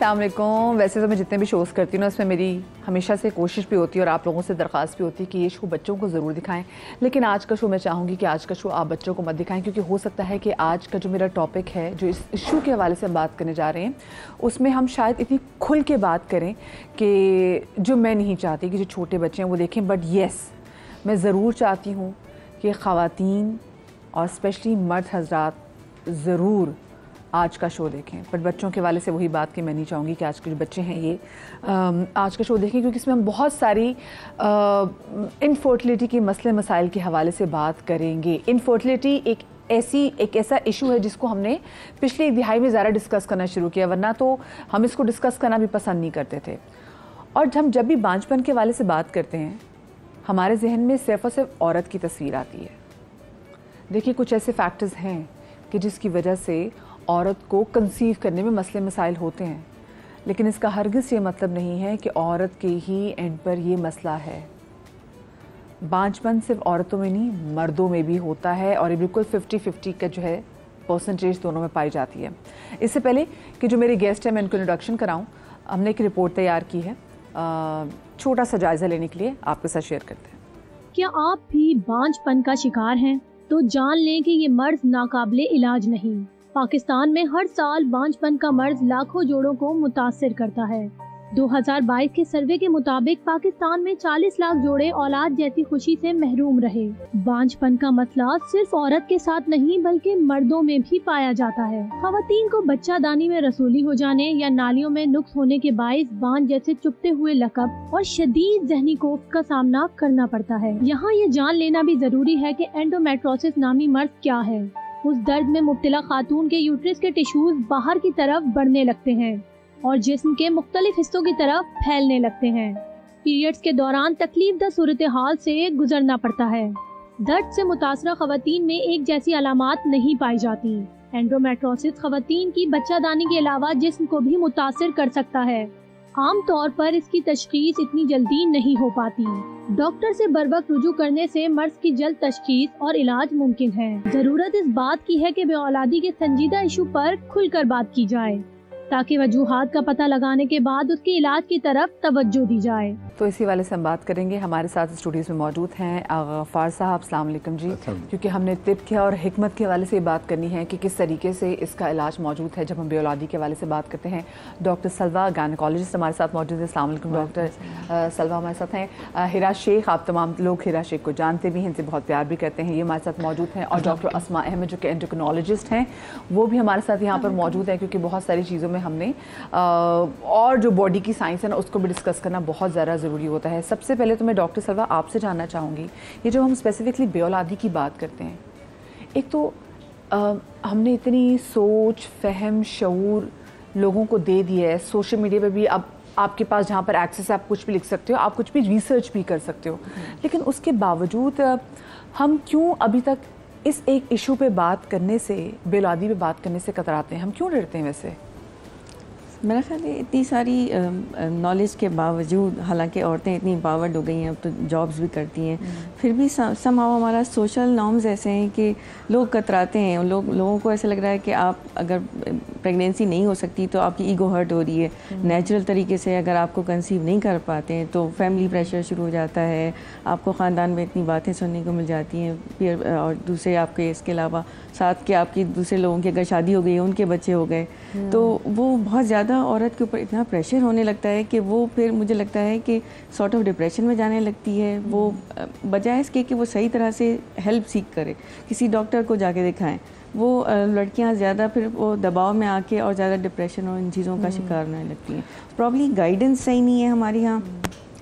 अस्सलाम वालेकुम। वैसे तो मैं जितने भी शोज़ करती हूँ ना उसमें मेरी हमेशा से कोशिश भी होती है और आप लोगों से दरख्वास्त भी होती है कि ये शो बच्चों को ज़रूर दिखाएं, लेकिन आज का शो मैं चाहूँगी कि आज का शो आप बच्चों को मत दिखाएं, क्योंकि हो सकता है कि आज का जो मेरा टॉपिक है, जो इस इशू के हवाले से हम बात करने जा रहे हैं, उसमें हम शायद इतनी खुल के बात करें कि जो मैं नहीं चाहती कि जो छोटे बच्चे हैं वो देखें। बट येस, मैं ज़रूर चाहती हूँ कि ख़वातीन और स्पेशली मर्द हज़रात ज़रूर आज का शो देखें। बट बच्चों के वाले से वही बात कि मैं नहीं चाहूँगी कि आज के जो बच्चे हैं ये आज का शो देखें, क्योंकि इसमें हम बहुत सारी इनफर्टिलिटी के मसले मसाइल के हवाले से बात करेंगे। इनफर्टिलिटी एक ऐसा इशू है जिसको हमने पिछली एक दिहाई में ज़्यादा डिस्कस करना शुरू किया, वरना तो हम इसको डिस्कस करना भी पसंद नहीं करते थे। और हम जब भी बांझपन के वाले से बात करते हैं, हमारे जहन में सिर्फ और सिर्फ औरत की तस्वीर आती है। देखिए, कुछ ऐसे फैक्टर्स हैं कि जिसकी वजह से औरत को कंसीव करने में मसले मसाइल होते हैं, लेकिन इसका हरगिज़ ये मतलब नहीं है कि औरत के ही एंड पर ये मसला है। बांझपन सिर्फ औरतों में नहीं, मर्दों में भी होता है, और ये बिल्कुल 50-50 का जो है परसेंटेज दोनों में पाई जाती है। इससे पहले कि जो मेरे गेस्ट हैं मैं इनको इंट्रोडक्शन कराऊँ, हमने एक रिपोर्ट तैयार की है, छोटा सा जायज़ा लेने के लिए आपके साथ शेयर करते हैं। क्या आप भी बांझपन का शिकार हैं? तो जान लें कि ये मर्ज नाकाबिले इलाज नहीं। पाकिस्तान में हर साल बांझपन का मर्ज लाखों जोड़ों को मुतासिर करता है। 2022 के सर्वे के मुताबिक पाकिस्तान में 40 लाख जोड़े औलाद जैसी खुशी से महरूम रहे। बांझपन का मसला सिर्फ औरत के साथ नहीं बल्कि मर्दों में भी पाया जाता है। ख़वातीन को बच्चादानी में रसूली हो जाने या नालियों में नुक्स होने के बाइस बांझ जैसे चुभते हुए लकब और शदीद ज़हनी खौफ का सामना करना पड़ता है। यहाँ ये जान लेना भी जरूरी है कि एंडोमेट्रोसिस नामी मर्ज क्या है। उस दर्द में मुब्तला खातून के यूट्रस के टिश्यूज बाहर की तरफ बढ़ने लगते हैं और जिस्म के मुख्तलिफ हिस्सों की तरफ फैलने लगते हैं। पीरियड्स के दौरान तकलीफदा सूरत हाल से गुजरना पड़ता है। दर्द से मुतासरा ख़वातीन में एक जैसी अलामात नहीं पाई जाती। एंडोमेट्रोसिस ख़वातीन की बच्चादानी के अलावा जिस्म को भी मुतासिर कर सकता है। आम तौर पर इसकी तशखीस इतनी जल्दी नहीं हो पाती। डॉक्टर से बरवक्त रुजू करने से मर्ज की जल्द तशखीस और इलाज मुमकिन है। जरूरत इस बात की है कि बेऔलादी के संजीदा इशू पर खुलकर बात की जाए, ताकि वजूहात का पता लगाने के बाद उसके इलाज की तरफ तवज्जो दी जाए। तो इसी वाले से हम बात करेंगे। हमारे साथ स्टूडियोज़ में मौजूद हैं गफ्फार साहब, अस्सलाम वालेकुम जी। क्योंकि हमने तिब के और हिकमत के हवाले से बात करनी है कि किस तरीके से इसका इलाज मौजूद है जब हम बेऔलादी के हवाले से बात करते हैं। डॉक्टर सलवा गायनेकोलॉजिस्ट हमारे साथ मौजूद है। अस्सलाम वालेकुम डॉक्टर सलवा हमारे साथ हैं। हिरा शेख, आप तमाम लोग हिरा शेख को जानते भी हैं, इनसे बहुत प्यार भी करते हैं, ये हमारे साथ मौजूद हैं। और डॉक्टर अस्मा अहमद जो कि एंडोक्रिनोलॉजिस्ट हैं, वो भी हमारे साथ यहाँ पर मौजूद है, क्योंकि बहुत सारी चीज़ों में हमने और जो बॉडी की साइंस है ना उसको भी डिस्कस करना बहुत ज़्यादा ज़रूरी होता है। सबसे पहले तो मैं डॉक्टर सलवा आपसे जानना चाहूँगी, ये जो हम स्पेसिफिकली बेऔलादी की बात करते हैं, एक तो हमने इतनी सोच, फहम, शऊर लोगों को दे दिया है। सोशल मीडिया पे भी अब आपके पास जहाँ पर एक्सेस है, आप कुछ भी लिख सकते हो, आप कुछ भी रिसर्च भी कर सकते हो, लेकिन उसके बावजूद हम क्यों अभी तक इस एक इशू पे बात करने से, बेऔलादी पे बात करने से कतराते हैं? हम क्यों डरते हैं? वैसे मेरा ख्याल है इतनी सारी नॉलेज के बावजूद, हालांकि औरतें इतनी पावर्ड हो गई हैं, अब तो जॉब्स भी करती हैं, फिर भी समहाउ हमारा सोशल नॉर्म्स ऐसे हैं कि लोग कतराते हैं। लोगों को ऐसा लग रहा है कि आप अगर प्रेगनेंसी नहीं हो सकती तो आपकी ईगो हर्ट हो रही है। नेचुरल तरीके से अगर आपको कंसीव नहीं कर पाते हैं तो फैमिली प्रेशर शुरू हो जाता है, आपको ख़ानदान में इतनी बातें सुनने को मिल जाती हैं। फिर और दूसरे आपके इसके अलावा साथ के आपकी दूसरे लोगों की अगर शादी हो गई, उनके बच्चे हो गए, तो वो बहुत ज़्यादा औरत के ऊपर इतना प्रेशर होने लगता है कि वो फिर मुझे लगता है कि सॉर्ट ऑफ डिप्रेशन में जाने लगती है। वो बजाय इसके कि वो सही तरह से हेल्प सीख करे, किसी डॉक्टर को जाके दिखाएं, वो लड़कियां ज़्यादा फिर वो दबाव में आके और ज़्यादा डिप्रेशन और इन चीज़ों का शिकार होने लगती हैं। प्रॉब्ली गाइडेंस सही नहीं है हमारे यहाँ,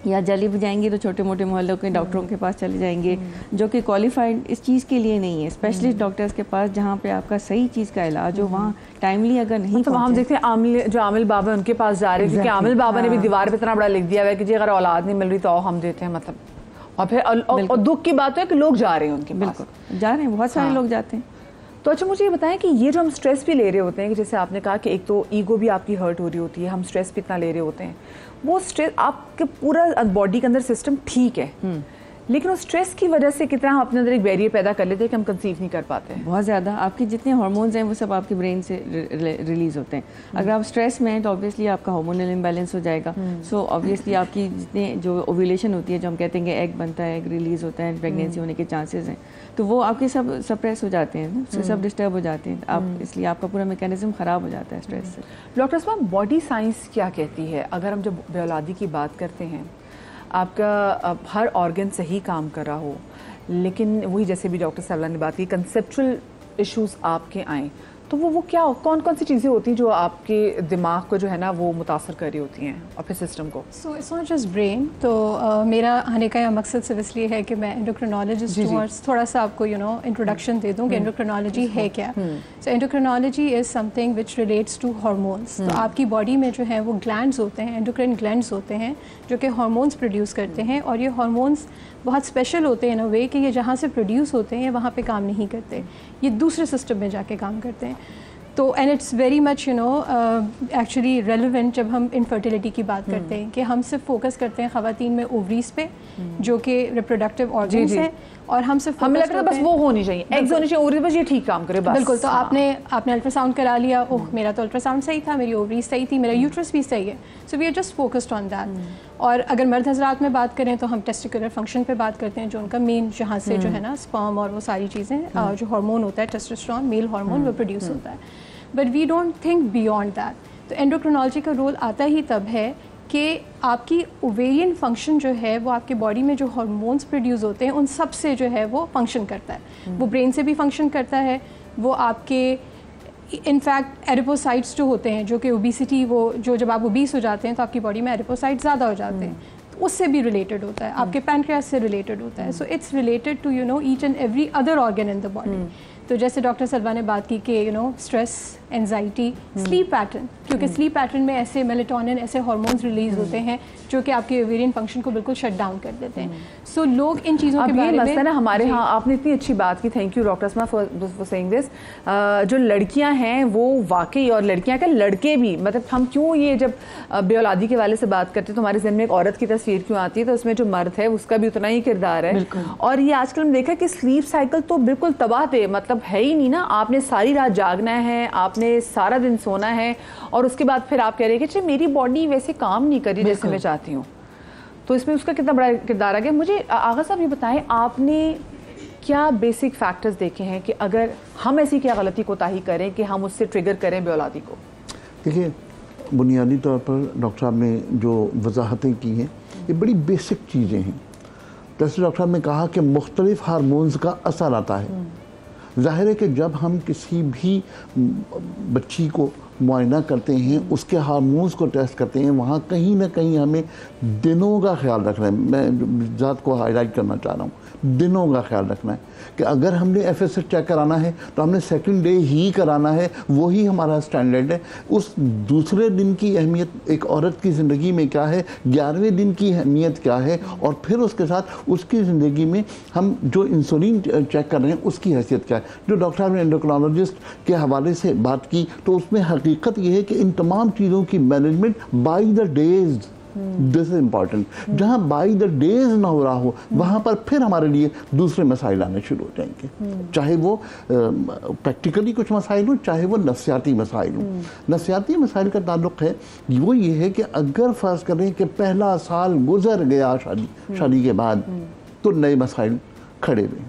या जल्दी भी जाएंगे तो छोटे मोटे मोहल्लों के डॉक्टरों के पास चले जाएंगे जो कि क्वालिफाइड इस चीज़ के लिए नहीं है। स्पेशलिस्ट डॉक्टर्स के पास जहाँ पे आपका सही चीज़ का इलाज हो, वहाँ टाइमली अगर नहीं तो हम देखते हैं आमिल बाबा उनके पास जा रहे हैं, क्योंकि आमिल बाबा ने भी दीवार पे इतना बड़ा लिख दिया हुआ है कि जी अगर औलाद नहीं मिल रही तो हम देते हैं, मतलब। और फिर और दुख की बात है कि लोग जा रहे हैं उनके पास, बिल्कुल जा रहे हैं, बहुत सारे लोग जाते हैं। तो अच्छा, मुझे ये बताएं कि ये जो हम स्ट्रेस भी ले रहे होते हैं, कि जैसे आपने कहा कि एक तो ईगो भी आपकी हर्ट हो रही होती है, हम स्ट्रेस भी इतना ले रहे होते हैं, वो स्ट्रेस आपके पूरा बॉडी के अंदर सिस्टम ठीक है, लेकिन उस स्ट्रेस की वजह से कितना हम अपने अंदर एक बैरियर पैदा कर लेते हैं कि हम कंसीव नहीं कर पाते हैं। बहुत ज़्यादा, आपके जितने हार्मोन्स हैं वो सब आपके ब्रेन से रिलीज़ होते हैं। अगर आप स्ट्रेस में हैं तो ऑब्वियसली आपका हार्मोनल इम्बैलेंस हो जाएगा। सो ऑब्वियसली आपकी जितने जो ओव्यूलेशन होती है, जो हम कहते हैं कि एग बनता है, एग रिलीज़ होता है, प्रेगनेंसी होने के चांसेस हैं, तो वो आपके सब सप्रेस हो जाते हैं, सब डिस्टर्ब हो जाते हैं आप, इसलिए आपका पूरा मैकेनिज्म ख़राब हो जाता है स्ट्रेस से। डॉक्टर साहब, बॉडी साइंस क्या कहती है? अगर हम जब बेऔलादी की बात करते हैं, आपका हर ऑर्गन सही काम कर रहा हो, लेकिन वही जैसे भी डॉक्टर साहब ने बात की, कंसेप्चुअल इश्यूज आपके आएँ, तो वो क्या कौन कौन सी चीज़ें होती हैं जो आपके दिमाग को जो है ना वो मुतासर कर रही होती हैं और फिर सिस्टम को? So it's not just brain. तो मेरा आने का यह मकसद सिर्फ इसलिए है कि मैं एंडोक्रिनोलॉजिस्ट हूँ और थोड़ा सा आपको इंट्रोडक्शन दे दूँ कि एंडोक्रिनोलॉजी है क्या। So endocrinology is something which relates to hormones. तो आपकी बॉडी में जो है वो ग्लैंड्स होते हैं, एंडोक्राइन ग्लैंड्स होते हैं, जो कि हार्मोन्स प्रोड्यूस करते हैं, और ये हार्मोन्स बहुत स्पेशल होते हैं इन अ वे कि ये जहाँ से प्रोड्यूस होते हैं वहाँ पे काम नहीं करते, ये दूसरे सिस्टम में जाके काम करते हैं। तो and it's very much actually relevant जब हम इनफर्टिलिटी की बात करते हैं कि हम सिर्फ फोकस करते हैं ख़वातीन में ओवरीज पे, जो कि रिप्रोडक्टिव ऑर्गन्स हैं, और हम सिर्फ हमें लगता है बस वो होनी चाहिए, एग्स होनी चाहिए, ओवरीज बस ये ठीक काम करे बस। बिल्कुल। तो आपने अल्ट्रासाउंड करा लिया, ओह मेरा तो अल्ट्रासाउंड सही था, मेरी ओवरीज सही थी, मेरा यूट्रस भी सही है, so we are just focused on that. और अगर मर्द हजरात में बात करें तो हम टेस्टिकुलर फंक्शन पे बात करते हैं, जो उनका मेन जहाँ से जो है ना स्पर्म और वो सारी चीज़ें, जो हार्मोन होता है टेस्टोस्टेरोन, मेल हार्मोन, वो प्रोड्यूस होता है। But we don't think beyond that. तो एंडोक्रिनोलॉजी का रोल आता ही तब है कि आपकी ओवेरियन फंक्शन जो है वो आपके बॉडी में जो हार्मोन्स प्रोड्यूस होते हैं उन सब से जो है वो फंक्शन करता है। वो ब्रेन से भी फंक्शन करता है, वो आपके इनफैक्ट एडिपोसाइट्स जो होते हैं, जो कि ओबिसिटी, वो जो जब आप ओबीस हो जाते हैं तो आपकी बॉडी में एडिपोसाइट्स ज़्यादा हो जाते हैं, तो उससे भी रिलेटेड होता है, आपके पैनक्रियास से रिलेटेड होता है। So it's related to each and every other organ in the body. तो जैसे डॉक्टर सलवा ने बात की कि स्ट्रेस, एंजाइटी, स्लीप पैटर्न, क्योंकि स्लीप पैटर्न में ऐसे मेलेटोनिन, ऐसे हार्मोन्स रिलीज होते हैं जो कि आपके ओवेरियन फंक्शन को बिल्कुल शट डाउन कर देते हैं। सो लोग इन चीज़ों के बारे में ना हमारे यहाँ, आपने इतनी अच्छी बात की, thank you doctor Salma for saying this. जो लड़कियाँ हैं वो वाकई, और लड़कियाँ क्या लड़के भी, मतलब हम क्यों ये जब बेऔलादी के वाले से बात करते हैं तो हमारे जहन में एक औरत की तस्वीर क्यों आती है, तो उसमें जो मर्द है उसका भी उतना ही किरदार है। और ये आजकल हम देखा कि स्लीप साइकिल तो बिल्कुल तबाह थे, मतलब है ही नहीं ना। आपने सारी रात जागना है, आपने सारा दिन सोना है, और उसके बाद फिर आप कह रहे हैं कि मेरी बॉडी वैसे काम नहीं कर रही जैसे मैं चाहती हूँ, तो इसमें उसका कितना बड़ा किरदार आ गया। मुझे आगा साहब ये बताएं, आपने क्या बेसिक फैक्टर्स देखे हैं कि अगर हम ऐसी क्या गलती कोताही करें कि हम उससे ट्रिगर करें बेऔलादी को? देखिए, बुनियादी तौर पर डॉक्टर साहब ने जो वजाहतें की हैं ये बड़ी बेसिक चीज़ें हैं। जैसे डॉक्टर साहब ने कहा कि मुख्तलिफ हार्मोन्स का असर आता है। ज़ाहिर है कि जब हम किसी भी बच्ची को मुआयना करते हैं, उसके हार्मोन्स को टेस्ट करते हैं, वहाँ कहीं ना कहीं हमें दिनों का ख्याल रखना है। मैं ज़ात को हाईलाइट करना चाह रहा हूँ, दिनों का ख्याल रखना है कि अगर हमने FSH चेक कराना है तो हमने सेकंड डे ही कराना है, वही हमारा स्टैंडर्ड है। उस दूसरे दिन की अहमियत एक औरत की ज़िंदगी में क्या है, 11वें दिन की अहमियत क्या है, और फिर उसके साथ उसकी ज़िंदगी में हम जो इंसुलिन चेक कर रहे हैं उसकी हैसियत क्या है। जो डॉक्टर साहब ने एंडोक्रिनोलॉजिस्ट के हवाले से बात की तो उसमें हकीकत ये है कि इन तमाम चीज़ों की management by the days, this is important. जहाँ बाई द डेज ना हो रहा हो वहाँ पर फिर हमारे लिए दूसरे मसाइल आने शुरू हो जाएंगे, चाहे वो प्रैक्टिकली कुछ मसाइल हो, चाहे वो नफ्सियाती मसाइल हो। नफ्सियाती मसाइल का ताल्लुक़ है वो ये है कि अगर फ़र्ज़ करें कि पहला साल गुजर गया शादी के बाद, तो नए मसाइल खड़े हुए।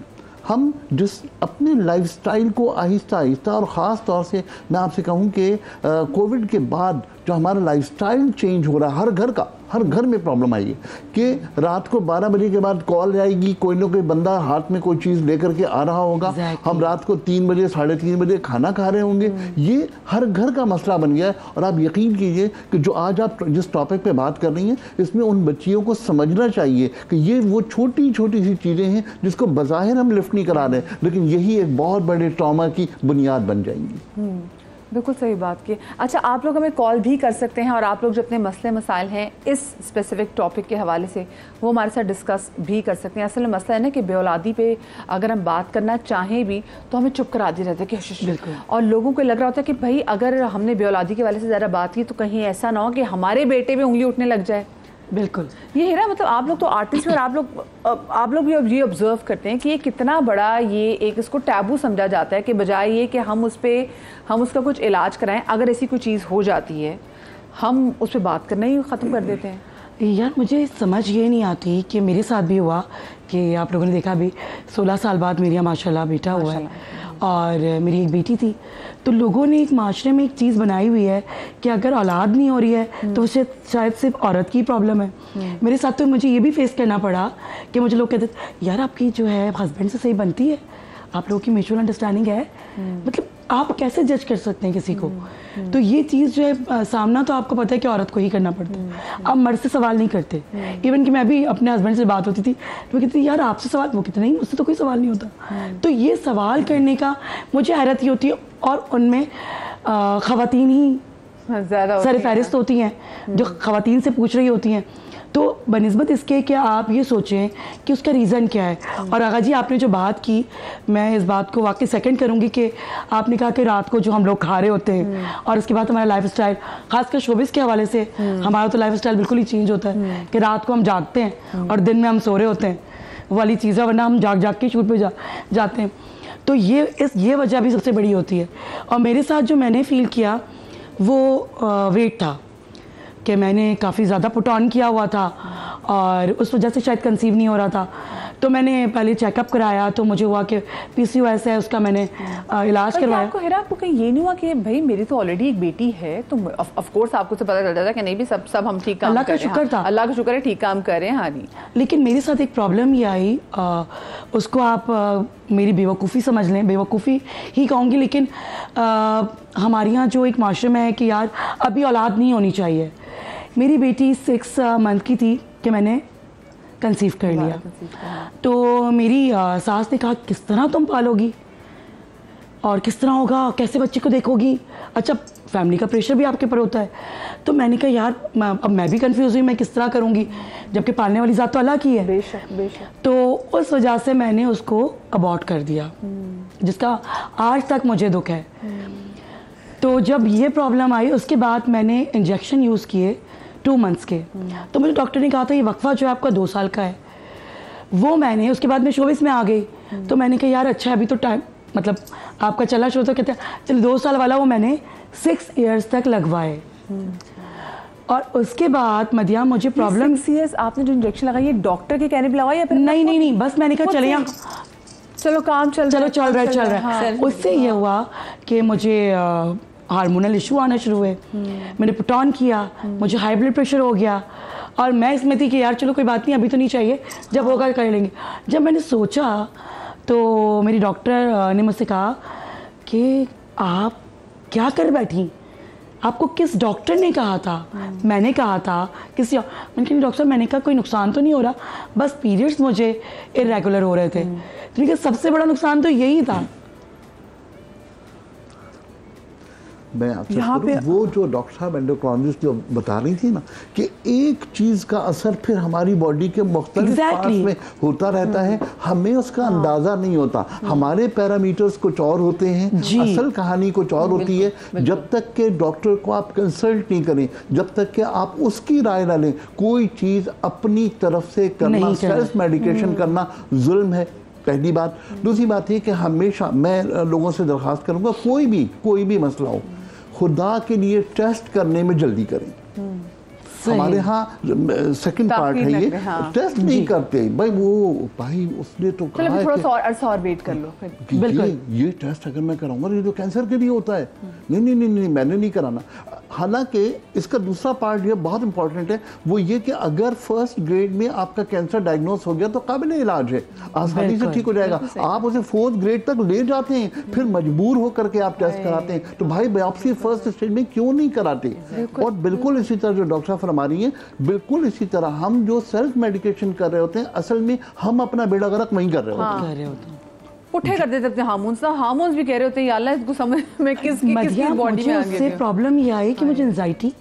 हम जिस अपने लाइफस्टाइल को आहिस्ता आहिस्ता, और ख़ास तौर से मैं आपसे कहूँ कि कोविड के बाद जो हमारा लाइफस्टाइल चेंज हो रहा है, हर घर में प्रॉब्लम आई है कि रात को 12 बजे के बाद कॉल आएगी, कोई ना कोई बंदा हाथ में कोई चीज़ लेकर के आ रहा होगा। हम रात को 3 बजे 3:30 बजे खाना खा रहे होंगे। ये हर घर का मसला बन गया है। और आप यकीन कीजिए कि जो आज आप जिस टॉपिक पे बात कर रही हैं, इसमें उन बच्चियों को समझना चाहिए कि ये वो छोटी छोटी सी चीज़ें हैं जिसको बज़ाहिर हम लिफ्ट नहीं करा रहे, लेकिन यही एक बहुत बड़े ट्रॉमा की बुनियाद बन जाएंगी। बिल्कुल सही बात की। अच्छा, आप लोग हमें कॉल भी कर सकते हैं, और आप लोग जो अपने मसले मसाइल हैं इस स्पेसिफिक टॉपिक के हवाले से वो हमारे साथ डिस्कस भी कर सकते हैं। असल में मसला है ना कि बेऔलादी पे अगर हम बात करना चाहें भी तो हमें चुप करा दिया जाता है कि और लोगों को लग रहा होता है कि भाई अगर हमने बेऔलादी के वाले से ज़्यादा बात की तो कहीं ऐसा ना हो कि हमारे बेटे पे उंगली उठने लग जाए, बिल्कुल। ये है ना, मतलब आप लोग तो आर्टिस्ट हैं और आप लोग भी अब ये ऑब्जर्व करते हैं कि ये कितना बड़ा ये एक इसको टैबू समझा जाता है कि बजाय ये कि हम उसका कुछ इलाज कराएं, अगर ऐसी कोई चीज़ हो जाती है हम उस पर बात करना ही ख़त्म कर देते हैं। यार मुझे समझ ये नहीं आती कि मेरे साथ भी हुआ कि आप लोगों ने देखा भी 16 साल बाद मेरे यहाँ माशाल्लाह बेटा हुआ है और मेरी एक बेटी थी, तो लोगों ने एक माशरे में एक चीज़ बनाई हुई है कि अगर औलाद नहीं हो रही है तो उसे शायद सिर्फ औरत की प्रॉब्लम है। मेरे साथ तो मुझे ये भी फेस करना पड़ा कि मुझे लोग कहते यार आपकी जो है हस्बैंड से सही बनती है, आप लोगों की म्यूचुअल अंडरस्टैंडिंग है, मतलब आप कैसे जज कर सकते हैं किसी को। तो ये चीज़ जो है सामना तो आपको पता है कि औरत को ही करना पड़ता है, आप मर्द से सवाल नहीं करते। इवन कि मैं भी अपने हस्बैंड से बात होती थी तो वो कहती थी यार आपसे सवाल, वो कहते नहीं मुझसे तो कोई सवाल नहीं होता। तो ये सवाल करने का मुझे हैरत ही होती है और उनमें ख़वातीन ही ज़्यादा सरफहरिस्त होती हैं जो ख़वातीन से पूछ रही होती हैं। तो बनिस्बत इसके कि आप ये सोचें कि उसका रीज़न क्या है। और आगा जी आपने जो बात की, मैं इस बात को वाकई सेकंड करूँगी कि आपने कहा कि रात को जो हम लोग खा रहे होते हैं और उसके बाद हमारा लाइफ स्टाइल, खासकर शोबिस के हवाले से हमारा तो लाइफ स्टाइल बिल्कुल ही चेंज होता है कि रात को हम जागते हैं और दिन में हम सो रहे होते हैं, वो वाली चीज़ है, वरना हम जाग जाग के शूट पे जाते हैं। तो ये वजह भी सबसे बड़ी होती है। और मेरे साथ जो मैंने फ़ील किया वो वेट था कि मैंने काफ़ी ज़्यादा पुट ऑन किया हुआ था और उस वजह से शायद कंसीव नहीं हो रहा था। तो मैंने पहले चेकअप कराया तो मुझे हुआ कि PCOS है, उसका मैंने इलाज करवाया। आपको कहीं ये नहीं हुआ कि भाई मेरी तो ऑलरेडी एक बेटी है, तो ऑफ कोर्स आपको तो पता चल जाता कि नहीं भी सब हम ठीक काम कर रहे हैं। अल्लाह का शुक्र था, अल्लाह का शुक्र है ठीक काम कर रहे हैं। हाँ नहीं, लेकिन मेरे साथ एक प्रॉब्लम ये आई, उसको आप मेरी बेवकूफ़ी समझ लें, बेवकूफ़ी ही कहूँगी, लेकिन हमारे यहाँ जो एक माशरे में है कि यार अभी औलाद नहीं होनी चाहिए। मेरी बेटी 6 मंथ की थी कि मैंने कंसीव कर लिया। तो मेरी सास ने कहा किस तरह तुम पालोगी और किस तरह होगा, कैसे बच्चे को देखोगी, अच्छा फैमिली का प्रेशर भी आपके ऊपर होता है। तो मैंने कहा यार अब मैं भी कंफ्यूज हुई, मैं किस तरह करूँगी, जबकि पालने वाली ज़ात तो अल्लाह की है। बेशक। तो उस वजह से मैंने उसको अबॉर्ट कर दिया, जिसका आज तक मुझे दुख है। तो जब ये प्रॉब्लम आई उसके बाद मैंने इंजेक्शन यूज़ किए 2 मंथ्स के। तो मुझे डॉक्टर ने कहा था ये वक्फा जो है आपका 2 साल का है, वो मैंने उसके बाद में शोबिस में आ गई। तो मैंने कहा यार अच्छा अभी तो टाइम, मतलब आपका चला शो, तो कहते हैं चलो 2 साल वाला वो मैंने 6 इयर्स तक लगवाए। और उसके बाद मदिया मुझे प्रॉब्लम 6 इयर्स आपने जो इंजेक्शन लगाई है डॉक्टर के कहने पे लगाया या फिर नहीं, बस मैंने कहा चले यहाँ चलो काम चल रहा है। उससे ये हुआ कि मुझे हार्मोनल इशू आना शुरू हुए, मैंने पुट ऑन किया, मुझे हाई ब्लड प्रेशर हो गया और मैं इसमें थी कि यार चलो कोई बात नहीं अभी तो नहीं चाहिए, जब होगा कर लेंगे। जब मैंने सोचा तो मेरी डॉक्टर ने मुझसे कहा कि आप क्या कर बैठी, आपको किस डॉक्टर ने कहा था? मैंने कहा था किसी, मैंने कहा डॉक्टर मैंने कहा कोई नुकसान तो नहीं हो रहा, बस पीरियड्स मुझे इरेगुलर हो रहे थे। तो मेरे सबसे बड़ा नुकसान तो यही था। मैं आपसे करूं, वो जो डॉक्टर साहब एंडोक्राइनोलॉजिस्ट जो बता रही थी ना कि एक चीज़ का असर फिर हमारी बॉडी के मुख्तलिफ पार्ट्स में होता रहता है, हमें उसका अंदाज़ा नहीं होता। हमारे पैरामीटर्स कुछ और होते हैं, असल कहानी कुछ और होती है। जब तक के डॉक्टर को आप कंसल्ट नहीं करें, जब तक के आप उसकी राय ना लें, कोई चीज़ अपनी तरफ से करना, सेल्फ मेडिकेशन करना जुल्म है, पहली बात। दूसरी बात ये कि हमेशा मैं लोगों से दरख्वास्त करूँगा कोई भी मसला हो, खुदा के लिए टेस्ट करने में जल्दी करें। हमारे यहाँ सेकंड पार्ट है ये, टेस्ट नहीं करते भाई उसने तो कहा है थोड़ा सा और और वेट कर लो बिल्कुल ये टेस्ट अगर मैं कराऊंगा ये तो कैंसर के लिए होता है, नहीं मैंने नहीं कराना। हालांकि इसका दूसरा पार्ट ये बहुत इंपॉर्टेंट है, वो ये कि अगर फर्स्ट ग्रेड में आपका कैंसर डायग्नोस हो गया तो काबिल इलाज है, आसानी से ठीक हो जाएगा। आप उसे 4th ग्रेड तक ले जाते हैं, फिर मजबूर होकर के आप टेस्ट कराते हैं। तो भाई बायोप्सी फर्स्ट स्टेज में क्यों नहीं कराते? और बिल्कुल इसी तरह जो डॉक्टर साहब फरमा रही हैं, बिल्कुल इसी तरह हम जो सेल्फ मेडिकेशन कर रहे होते हैं, असल में हम अपना बेड़ा गर्क वहीं कर रहे होते हैं। पुठे कर देते अपने हार्मोन्स भी कह रहे होते हैं, अल्लाह इसको समझ में किसकी बॉडी में आ गई। उससे प्रॉब्लम ये आई कि मुझे एंजाइटी,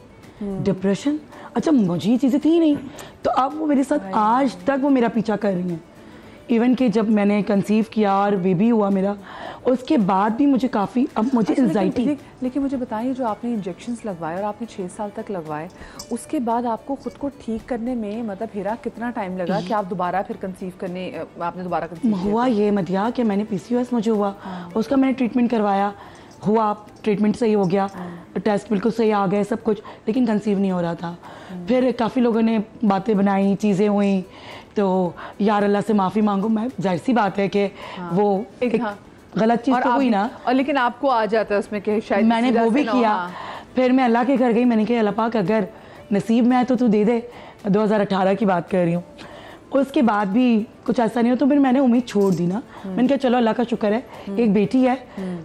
डिप्रेशन, अच्छा मुझे ये चीज़ें थी नहीं, तो अब वो मेरे साथ आज तक वो मेरा पीछा कर रही हैं इवन कि जब मैंने कंसीव किया और बेबी हुआ मेरा, उसके बाद भी मुझे काफ़ी, अब मुझे एंजाइटी। लेकिन मुझे बताइए, जो आपने इंजेक्शंस लगवाए और आपने 6 साल तक लगवाए, उसके बाद आपको खुद को ठीक करने में मतलब हिरा कितना टाइम लगा कि आप दोबारा फिर कंसीव करने, आपने दोबारा कंसीव हुआ? ये मदिया कि मैंने PCOS मुझे हुआ, उसका मैंने ट्रीटमेंट करवाया, हुआ, ट्रीटमेंट सही हो गया, टेस्ट बिल्कुल सही आ गए सब कुछ, लेकिन कंसीव नहीं हो रहा था। फिर काफ़ी लोगों ने बातें बनाई, चीज़ें हुई, तो यार अल्लाह से माफ़ी मांगो। मैं जाहिर सी बात है कि वो एक गलत चीज़ तो हुई ना, और लेकिन आपको आ जाता है उसमें कि शायद मैंने वो भी किया। फिर मैं अल्लाह के घर गई, मैंने कहा अल्लाह पाक अगर नसीब में है तो तू दे दे। 2018 की बात कर रही हूँ। उसके बाद भी कुछ ऐसा नहीं हो तो फिर मैंने उम्मीद छोड़ दी ना। मैंने कहा चलो अल्लाह का शुक्र है, एक बेटी है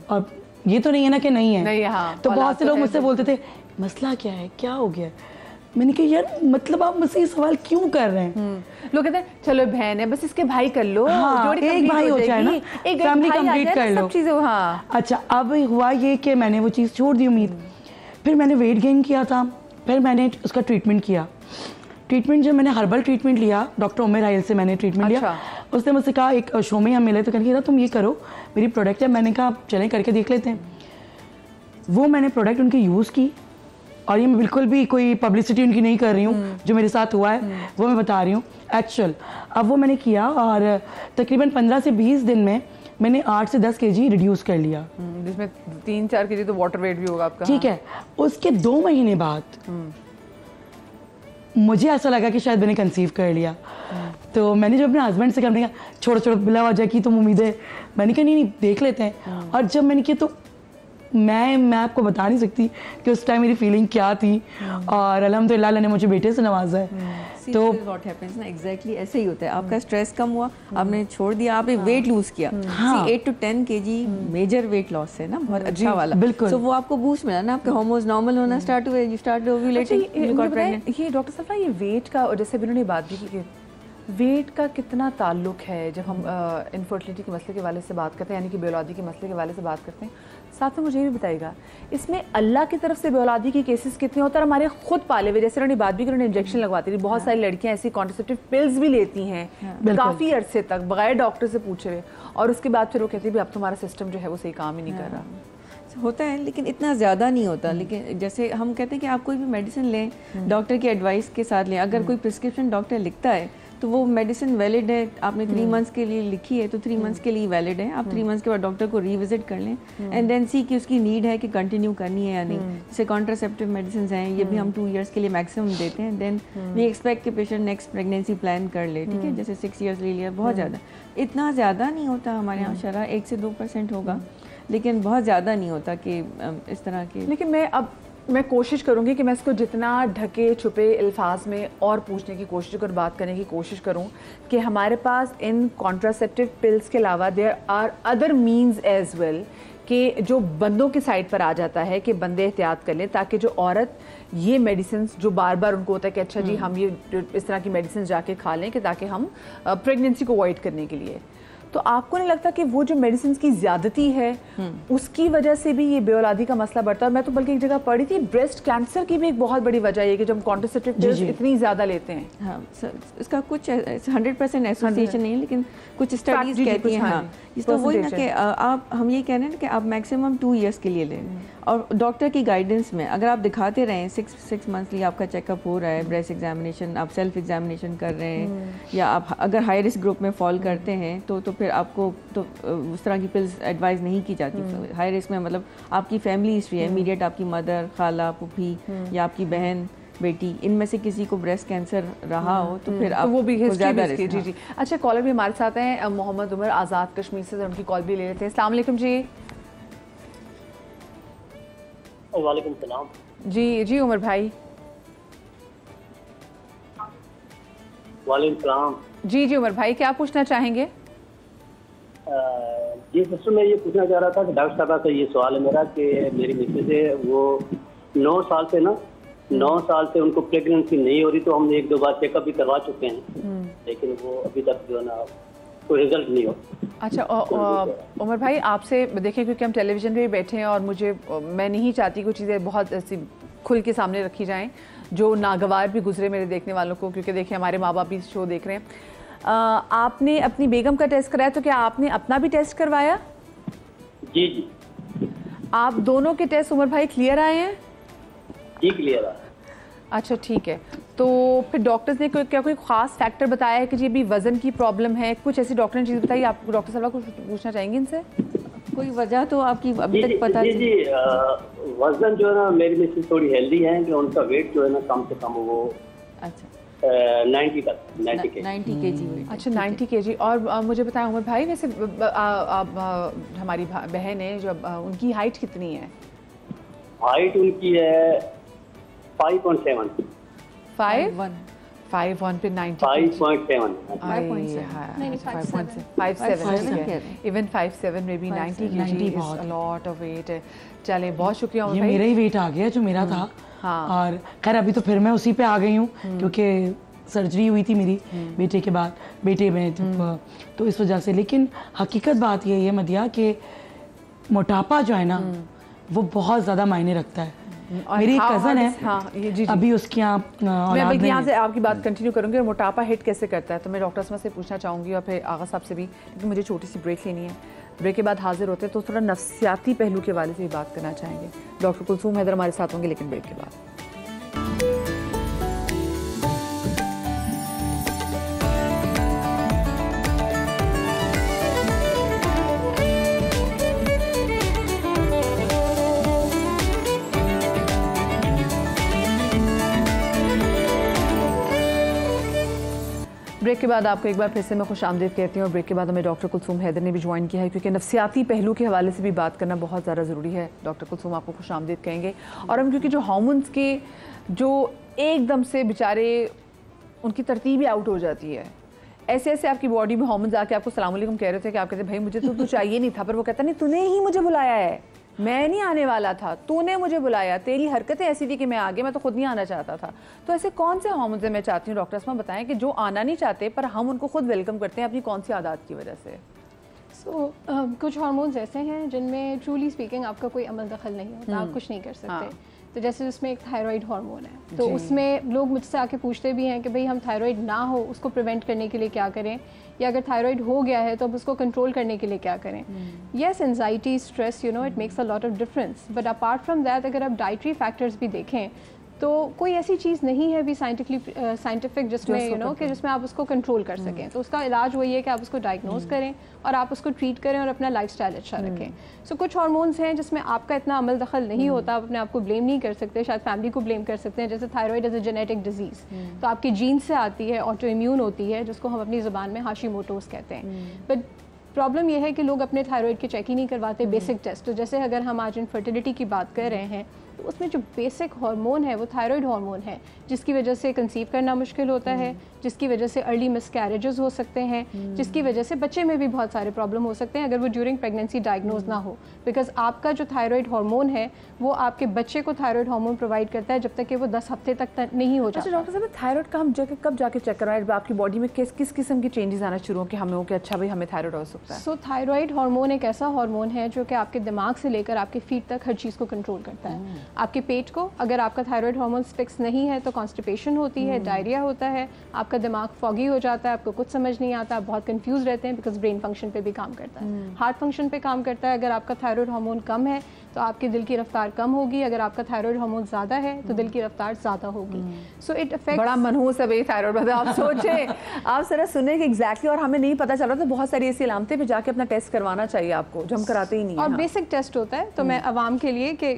और ये तो नहीं है ना कि नहीं है, नहीं, हाँ, तो बहुत से लोग मुझसे बोलते थे मसला क्या है, क्या हो गया। मैंने कहा यार मतलब आप मुझसे ये सवाल क्यों कर रहे हैं। लोग कहते हैं चलो बहन है बस इसके भाई कर लो, हाँ, जोड़ी एक भाई हो जाए ना, एक फैमिली कंप्लीट कर लो, सब चीजें। हाँ अच्छा, अब हुआ ये कि मैंने वो चीज़ छोड़ दी उम्मीद। फिर मैंने वेट गेन किया था, फिर मैंने उसका ट्रीटमेंट किया। ट्रीटमेंट जब मैंने हर्बल ट्रीटमेंट लिया, डॉक्टर उमर हाइल से मैंने ट्रीटमेंट लिया। उसने मुझसे कहा, एक शो में हम मिले तो कहने तुम ये करो, मेरी प्रोडक्ट है। मैंने कहा चलें करके देख लेते हैं। वो मैंने प्रोडक्ट उनकी यूज़ की, और ये मैं बिल्कुल भी कोई पब्लिसिटी उनकी नहीं कर रही हूँ, जो मेरे साथ हुआ है वो मैं बता रही हूँ एक्चुअल। अब वो मैंने किया और तकरीबन 15 से 20 दिन में मैंने 8 से 10 kg रिड्यूस कर लिया, जिसमें 3-4 kg तो वाटर वेट भी होगा आपका। ठीक है। उसके 2 महीने बाद मुझे ऐसा लगा कि शायद मैंने कंसीव कर लिया। तो मैंने जब अपने हस्बैंड से कहा, मैंने कहा छोड़ो छोड़ो बिला वजह की तुम उम्मीदें, मैंने कहा नहीं देख लेते हैं। और जब मैंने किया तो मैं आपको बता नहीं सकती कि उस टाइम मेरी फीलिंग क्या थी। और अल्हम्दुलिल्लाह अल्लाह ने मुझे बेटे से नवाजा है। तो व्हाट हैपेंस ना, एग्जैक्टली ऐसे ही होता है। आपका स्ट्रेस कम हुआ, आपने छोड़ दिया, आपने वेट लूज किया। 8 to 10 kg major weight loss है ना, बहुत अच्छा वाला। बिल्कुल। तो वो आपको बूस्ट मिला ना, आपके हार्मोन्स नॉर्मल होना स्टार्ट हुए, you start ovulating, you got pregnant. ये डॉक्टर साहब ये वेट का, और जैसे भी उन्होंने बात भी की, वेट का कितना ताल्लुक है जब हम इनफर्टिलिटी के मसले के वाले से बात करते हैं, यानी कि बेऔलादी के मसले के वाले से बात करते हैं। साथ में मुझे ये भी बताइएगा, इसमें अल्लाह की तरफ से बेऔलादी के केसेस कितने होते हैं और हमारे खुद पाले हुए, जैसे उन्होंने बात भी की, उन्होंने इंजेक्शन लगवाती थी, बहुत सारी लड़कियां ऐसी कॉन्ट्रासेप्टिव पिल्स भी लेती हैं काफ़ी अरसे तक बगैर डॉक्टर से पूछे हुए, और उसके बाद फिर वो कहती है अब तुम्हारा सिस्टम जो है वो सही काम ही नहीं कर रहा। होता है लेकिन इतना ज़्यादा नहीं होता। लेकिन जैसे हम कहते हैं कि आप कोई भी मेडिसिन लें, डॉक्टर की एडवाइस के साथ लें। अगर कोई प्रिस्क्रिप्शन डॉक्टर लिखता है तो वो मेडिसिन वैलिड है, आपने 3 मंथ्स के लिए लिखी है तो 3 मंथ्स के लिए वैलिड है। आप 3 मंथ्स के बाद डॉक्टर को रिविजिट कर लें एंड देन सी कि उसकी नीड है कि कंटिन्यू करनी है या नहीं। जैसे कॉन्ट्रासेप्टिव मेडिसिन हैं, ये भी हम 2 years के लिए मैक्सिमम देते हैं। देन वी एक्सपेक्ट कि पेशेंट नेक्स्ट प्रेगनेंसी प्लान कर ले, ठीक है। जैसे 6 years ले लिया, बहुत ज़्यादा, इतना ज़्यादा नहीं होता हमारे यहाँ शरह, 1 से 2% होगा, लेकिन बहुत ज़्यादा नहीं होता कि इस तरह के। लेकिन मैं कोशिश करूंगी कि मैं इसको जितना ढके छुपे अल्फाज में और पूछने की कोशिश करूँ, बात करने की कोशिश करूं कि हमारे पास इन कॉन्ट्रासेप्टिव पिल्स के अलावा there are other means as well, कि जो बंदों की साइड पर आ जाता है कि बंदे एहतियात कर लें, ताकि जो औरत ये मेडिसिन जो बार बार उनको होता है कि अच्छा जी हम ये इस तरह की मेडिसिन जाके खा लें कि ताकि हम प्रेगनेंसी को अवॉइड करने के लिए। तो आपको नहीं लगता कि वो जो मेडिसिन की ज्यादती है उसकी वजह से भी ये बेऔलादी का मसला बढ़ता है? और मैं तो बल्कि एक जगह पढ़ी थी, ब्रेस्ट कैंसर की भी एक बहुत बड़ी वजह है कि जब हम कॉन्ट्रासेप्टिव पिल्स इतनी ज्यादा लेते हैं। हाँ, इसका कुछ 100% एसोसिएशन नहीं है, लेकिन कुछ स्टडीज कहती हैं। हाँ, इस तो वही ना कि हम ये कह रहे हैं कि आप मैक्सिमम 2 years के लिए लें, और डॉक्टर की गाइडेंस में अगर आप दिखाते रहें, 6 मंथली आपका चेकअप हो रहा है, ब्रेस्ट एग्जामिनेशन, आप सेल्फ एग्जामिनेशन कर रहे हैं, या आप अगर हाई रिस्क ग्रुप में फॉल करते हैं तो फिर आपको तो उस तरह की पिल्स एडवाइस नहीं की जाती। हाई रिस्क में मतलब आपकी फैमिली हिस्ट्री है, इमीडिएट आपकी मदर, खाला, फूफी या आपकी बहन, बेटी, इनमें से किसी को ब्रेस्ट कैंसर रहा हो तो फिर आप वो भी ज़्यादा रिस्क। जी जी। अच्छा, कॉलर भी हमारे साथ हैं, मोहम्मद उमर आज़ाद कश्मीर से, उनकी कॉल भी ले लेते हैं। अस्सलाम वालेकुम जी। वालेकुम सलाम। जी जी उमर भाई। वालेकुम सलाम। जी जी उमर भाई, क्या पूछना चाहेंगे? जी सिस्टर, मैं ये पूछना चाह रहा था कि डॉक्टर साहब का ये सवाल है मेरा कि मेरी मिसेज है, वो 9 साल से 9 साल से उनको प्रेगनेंसी नहीं हो रही, तो हमने 1-2 बार चेकअप भी करवा चुके हैं, लेकिन वो अभी तक जो है ना कोई रिजल्ट नहीं हो। अच्छा उमर भाई, आपसे देखें क्योंकि हम टेलीविज़न पे भी बैठे हैं और मैं नहीं चाहती कोई चीज़ें बहुत ऐसी खुल के सामने रखी जाएं जो नागवार भी गुजरे मेरे देखने वालों को, क्योंकि देखिए हमारे माँ बाप भी शो देख रहे हैं। आपने अपनी बेगम का टेस्ट कराया, तो क्या आपने अपना भी टेस्ट करवाया? जी जी। आप दोनों के टेस्ट उमर भाई क्लियर आए हैं? जी क्लियर है। अच्छा ठीक है। तो फिर डॉक्टर्स ने क्या कोई ख़ास फैक्टर बताया है कि जी अभी वज़न की प्रॉब्लम है, कुछ ऐसी डॉक्टर ने चीज़ बताई? आप डॉक्टर साहब कुछ पूछना चाहेंगे इनसे? कोई वजह तो आपकी अभी तक पता? जी जी, वजन जो है ना, मेरी मिसेस थोड़ी हेल्दी है कि उनका वेट जो है ना कम से कम वो अच्छा 90 तक 90 kg। अच्छा 90 kg। और मुझे बताएं उमर भाई, वैसे हमारी बहन है जो उनकी हाइट कितनी है? हाइट उनकी है 5.7। 5'1" पे 90 5.7। 5'7" इवन 5'7" में भी 90 kg is a lot of weight है। चले, बहुत शुक्रिया उमर ये भाई। मेरा ही वेट आ गया जो मेरा था। हाँ। और खैर अभी तो फिर मैं उसी पे आ गई हूँ क्योंकि सर्जरी हुई थी मेरी बेटे के बाद, बेटे में तो इस वजह से। लेकिन हकीकत बात यही है मदिया कि मोटापा जो है ना वो बहुत ज़्यादा मायने रखता है। मेरी एक कज़न है, हाँ, जी, अभी उसके मैं बल्कि यहाँ से आपकी बात कंटिन्यू करूँगी। और मोटापा हिट कैसे करता है तो मैं डॉक्टर असमा से पूछना चाहूँगी और फिर आगा साहब से भी, क्योंकि मुझे छोटी सी ब्रेक लेनी है। ब्रेक के बाद हाजिर होते हैं तो थोड़ा नफ्सियाती पहलू के वाले से भी बात करना चाहेंगे। डॉक्टर कुलसूम हैदर हमारे साथ होंगे, लेकिन ब्रेक के बाद। ब्रेक के बाद आपको एक बार फिर से मैं खुश आमदीद कहती हूँ। और ब्रेक के बाद हमें डॉक्टर कुलसूम हैदर ने भी ज्वाइन किया है, क्योंकि नफ्सियाती पहलू के हवाले से भी बात करना बहुत ज़्यादा ज़रूरी है। डॉक्टर कुलसूम आपको खुश आमदीद कहेंगे। और हम क्योंकि जो हार्मोन्स के जो एकदम से बेचारे उनकी तरतीब ही आउट हो जाती है, ऐसे ऐसे आपकी बॉडी में हार्मोन्स आके आपको सलाम अलैकुम कह रहे थे कि आप कहते भाई मुझे तो चाहिए नहीं था, पर वो कहता नहीं तूने ही मुझे बुलाया है, मैं नहीं आने वाला था, तूने मुझे बुलाया, तेरी हरकतें ऐसी थी कि मैं आ गया, मैं तो खुद नहीं आना चाहता था। तो ऐसे कौन से हार्मोन्स हैं, मैं चाहती हूँ डॉक्टर असमा बताएं, कि जो आना नहीं चाहते पर हम उनको खुद वेलकम करते हैं अपनी कौन सी आदत की वजह से? कुछ हार्मोन्स ऐसे हैं जिनमें ट्रूली स्पीकिंग आपका कोई अमल दखल नहीं होता, आप कुछ नहीं कर सकते। हाँ। तो जैसे उसमें एक थायराइड हार्मोन है, तो उसमें लोग मुझसे आके पूछते भी हैं कि भाई हम थायराइड ना हो उसको प्रिवेंट करने के लिए क्या करें, या अगर थायराइड हो गया है तो अब उसको कंट्रोल करने के लिए क्या करें। Yes, anxiety, stress, it makes a lot of difference, but apart from that अगर आप डाइटरी फैक्टर्स भी देखें तो कोई ऐसी चीज़ नहीं है भी साइंटिफिक जिसमें कि जिसमें आप उसको कंट्रोल कर सकें। तो उसका इलाज वही है कि आप उसको डायग्नोज करें और आप उसको ट्रीट करें और अपना लाइफस्टाइल अच्छा रखें। सो कुछ हार्मोन्स हैं जिसमें आपका इतना अमल दखल नहीं होता, आप अपने आप को ब्लेम नहीं कर सकते, शायद फैमिली को ब्लेम कर सकते हैं। जैसे thyroid is a genetic disease, तो आपकी जीन से आती है, ऑटो इम्यून होती है, जिसको हम अपनी ज़बान में हाशिमोटोस कहते हैं। बट प्रॉब्लम यह है कि लोग अपने थायराइड की चेक ही नहीं करवाते, बेसिक टेस्ट। तो जैसे अगर हम आज इनफर्टिलिटी की बात कर रहे हैं तो उसमें जो बेसिक हार्मोन है वो थायराइड हार्मोन है, जिसकी वजह से कंसीव करना मुश्किल होता है, जिसकी वजह से अर्ली मिसकैरेजेस हो सकते हैं, जिसकी वजह से बच्चे में भी बहुत सारे प्रॉब्लम हो सकते हैं अगर वो ड्यूरिंग प्रेगनेंसी डायग्नोज ना हो। बिकॉज आपका जो थायराइड हार्मोन है वो आपके बच्चे को थायराइड हार्मोन प्रोवाइड करता है जब तक कि वो 10 हफ्ते तक नहीं हो जाता। अच्छा डॉक्टर साहब, थायराइड का हम कब जाके चेक करवाएं? आपकी बॉडी में किस किस्म की चेंजेस आना शुरू हो कि हमें हो कि अच्छा भाई हमें थायराइड हो सकता है? सो थायराइड हार्मोन एक ऐसा हार्मोन है जो कि आपके दिमाग से लेकर आपके फीट तक हर चीज़ को कंट्रोल करता है। आपके पेट को अगर आपका थायराइड हार्मोन फिक्स नहीं है तो कॉन्स्टिपेशन होती है, डायरिया होता है, आपका दिमाग फॉगी हो जाता है, आपको कुछ समझ नहीं आता, आप बहुत कंफ्यूज रहते हैं, बिकॉज ब्रेन फंक्शन पे भी काम करता है, हार्ट फंक्शन पे काम करता है। अगर आपका थायराइड हार्मोन कम है तो आपके दिल की रफ्तार कम होगी, अगर आपका थायराइड हार्मोन ज़्यादा है तो दिल की रफ्तार ज़्यादा होगी। सो इट अफेक्ट बड़ा मनहूस है भाई थायराइड। आप सोचें, आप जरा सुने कि एग्जैक्टली, और हमें नहीं पता चल रहा तो बहुत सारी ऐसी अलामतें पे जाके अपना टेस्ट करवाना चाहिए आपको, जो हम कराते ही नहीं और है। बेसिक टेस्ट होता है। तो मैं आवाम के लिए कि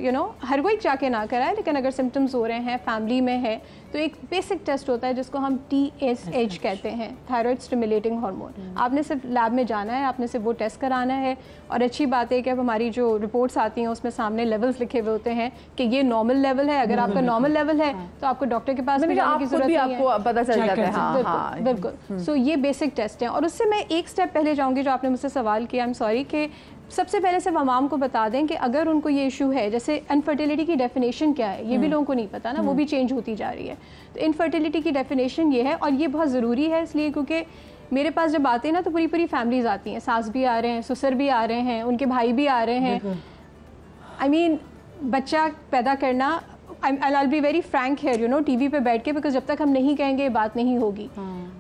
हर कोई जाके ना कराए, लेकिन अगर सिम्टम्स हो रहे हैं, फैमिली में है, तो एक बेसिक टेस्ट होता है जिसको हम TSH कहते हैं, थायराइड स्टिमुलेटिंग हार्मोन। आपने सिर्फ लैब में जाना है, आपने सिर्फ वो टेस्ट कराना है। और अच्छी बात है कि अब हमारी जो रिपोर्ट्स आती हैं उसमें सामने लेवल्स लिखे हुए होते हैं कि ये नॉर्मल लेवल है। अगर आपका नॉर्मल लेवल है तो आपको डॉक्टर के पास जाने की जरूरत नहीं है, आपको पता चल जाता है। हाँ, बिल्कुल। सो ये बेसिक टेस्ट हैं। और उससे मैं एक स्टेप पहले जाऊँगी, जो आपने मुझसे सवाल किया, आई एम सॉरी, कि सबसे पहले सिर्फ आवाम को बता दें कि अगर उनको ये इशू है, जैसे इनफर्टिलिटी की डेफिनेशन क्या है ये भी लोगों को नहीं पता ना, वो भी चेंज होती जा रही है। तो इनफर्टिलिटी की डेफिनेशन ये है, और ये बहुत ज़रूरी है इसलिए क्योंकि मेरे पास जब आते हैं ना तो पूरी पूरी फैमिलीज आती हैं, सास भी आ रहे हैं, ससुर भी आ रहे हैं, उनके भाई भी आ रहे हैं। आई मीन बच्चा पैदा करना, I'll be very frank here, you know, TV पे बैठ के, बिकॉज जब तक हम नहीं कहेंगे ये बात नहीं होगी.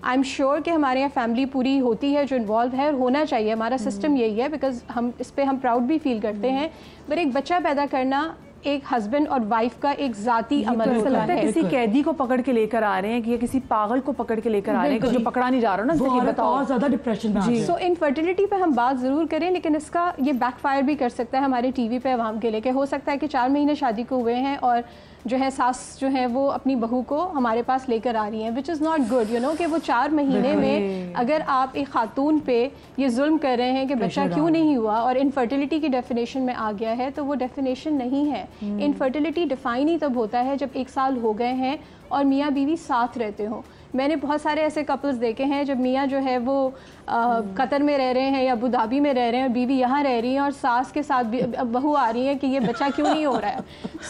आई एम श्योर कि हमारे यहाँ फैमिली पूरी होती है जो इन्वॉल्व है, और होना चाहिए. हमारा सिस्टम यही है, बिकॉज हम इस पर हम प्राउड भी फील करते हैं. पर एक बच्चा पैदा करना एक हस्बैंड और वाइफ का एक जाती अमल होता है. किसी कैदी को पकड़ के लेकर आ रहे हैं कि किसी पागल को पकड़ के लेकर आ रहे हैं जो पकड़ा नहीं जा रहा ना, वो बहुत ज्यादा डिप्रेशन में जी. सो इनफर्टिलिटी पे हम बात जरूर करें, लेकिन इसका ये बैकफायर भी कर सकता है हमारे टीवी पे अवाम के लिए. कि हो सकता है कि 4 महीने शादी को हुए हैं और जो है सास जो है वो अपनी बहू को हमारे पास लेकर आ रही हैं, which is not good. You know कि वो 4 महीने में अगर आप एक खातून पे ये जुल्म कर रहे हैं कि बच्चा क्यों नहीं हुआ और इनफर्टिलिटी की डेफिनेशन में आ गया है, तो वो डेफिनेशन नहीं है. इनफर्टिलिटी डिफाइन ही तब होता है जब 1 साल हो गए हैं और मियाँ बीवी साथ रहते हों. मैंने बहुत सारे ऐसे कपल्स देखे हैं जब मियाँ जो है वो कतर में रह रहे हैं या अबू धाबी में रह रहे हैं और बीवी यहाँ रह रही है और सास के साथ बहू आ रही है कि ये बच्चा क्यों नहीं हो रहा है.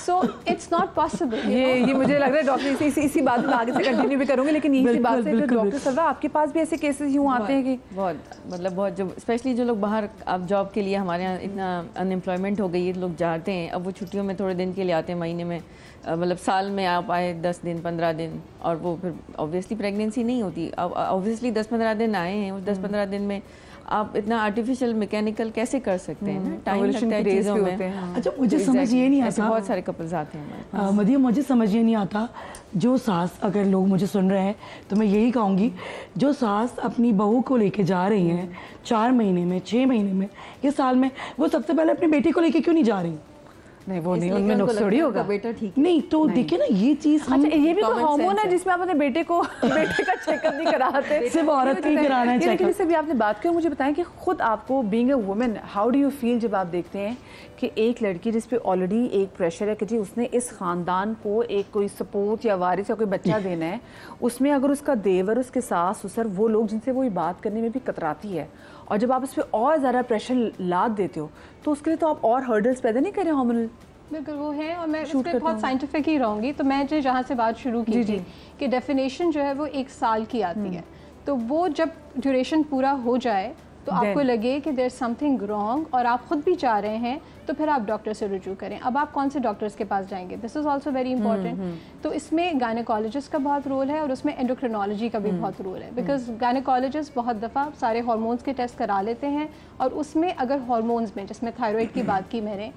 So it's not possible. ये मुझे लग रहा है डॉक्टर इसी बात में आगे से कंटिन्यू भी करूँगी, लेकिन इसी बात से डॉक्टर सलवा आपके पास भी ऐसे केसेस यूँ आते हैं कि बहुत जो स्पेशली जो लोग बाहर अब जॉब के लिए, हमारे यहाँ इतना अनएम्प्लॉयमेंट हो गई है, लोग जाते हैं. अब वो छुट्टियों में थोड़े दिन के लिए आते हैं, महीने में मतलब साल में आप आए 10 दिन 15 दिन, और वो फिर ऑब्वियसली प्रेगनेंसी नहीं होती. अब ऑब्वियसली 10-15 दिन आए हैं, उस 10-15 दिन में आप इतना आर्टिफिशियल मैकेनिकल कैसे कर सकते हैं ना, टाइम लगता है चीज़ों में. अच्छा, मुझे समझ ये नहीं आता, बहुत सारे कपल्स आते हैं मदिया, मुझे समझ ये नहीं आता, जो सास, अगर लोग मुझे सुन रहे हैं तो मैं यही कहूँगी, जो सास अपनी बहू को लेके जा रही हैं 4 महीने में, 6 महीने में, या साल में, वो सबसे पहले अपनी बेटी को लेके क्यों नहीं जा रही? नहीं, वो नहीं, उनमें नुक्स थोड़ी होगा. बेटा ठीक नहीं, तो देखिए ना ये चीज़. अच्छा, ये भी तो हार्मोन है जिसमें आप अपने बेटे का चेकअप नहीं कराते. सिर्फ औरत को ही कराना है लेकिन इससे भी आपने बात की, मुझे बताएं कि खुद आपको being a women how do you feel जब आप देखते हैं कि एक लड़की जिस पे ऑलरेडी एक प्रेशर है कि जी उसने इस ख़ानदान को एक कोई सपोर्ट या वारिस या कोई बच्चा देना है, उसमें अगर उसका देवर, उसके सास ससुर, वो लोग जिनसे वो बात करने में भी कतराती है, और जब आप उस पर और ज़्यादा प्रेशर लाद देते हो तो उसके लिए तो आप और हर्डल्स पैदा नहीं करें हार्मोनल. बिल्कुल वो है, और मैं इस पर बहुत साइंटिफिक ही रहूँगी. तो मैं जो जहाँ से बात शुरू की थी कि डेफिनेशन जो है वो 1 साल की आती है, तो वो जब ड्यूरेशन पूरा हो जाए तो आपको लगे कि देयर समथिंग रॉन्ग और आप खुद भी चाह रहे हैं, तो फिर आप डॉक्टर से रुजू करें. अब आप कौन से डॉक्टर्स के पास जाएंगे, this is also very important. तो इसमें गायनेकोलॉजिस्ट का बहुत रोल है और उसमें एंडोक्रिनोलॉजी का भी बहुत रोल है, बिकॉज गायनेकोलॉजिस्ट बहुत दफ़ा सारे हार्मोन्स के टेस्ट करा लेते हैं, और उसमें अगर हार्मोन्स में, जिसमें थायराइड की बात की मैंने,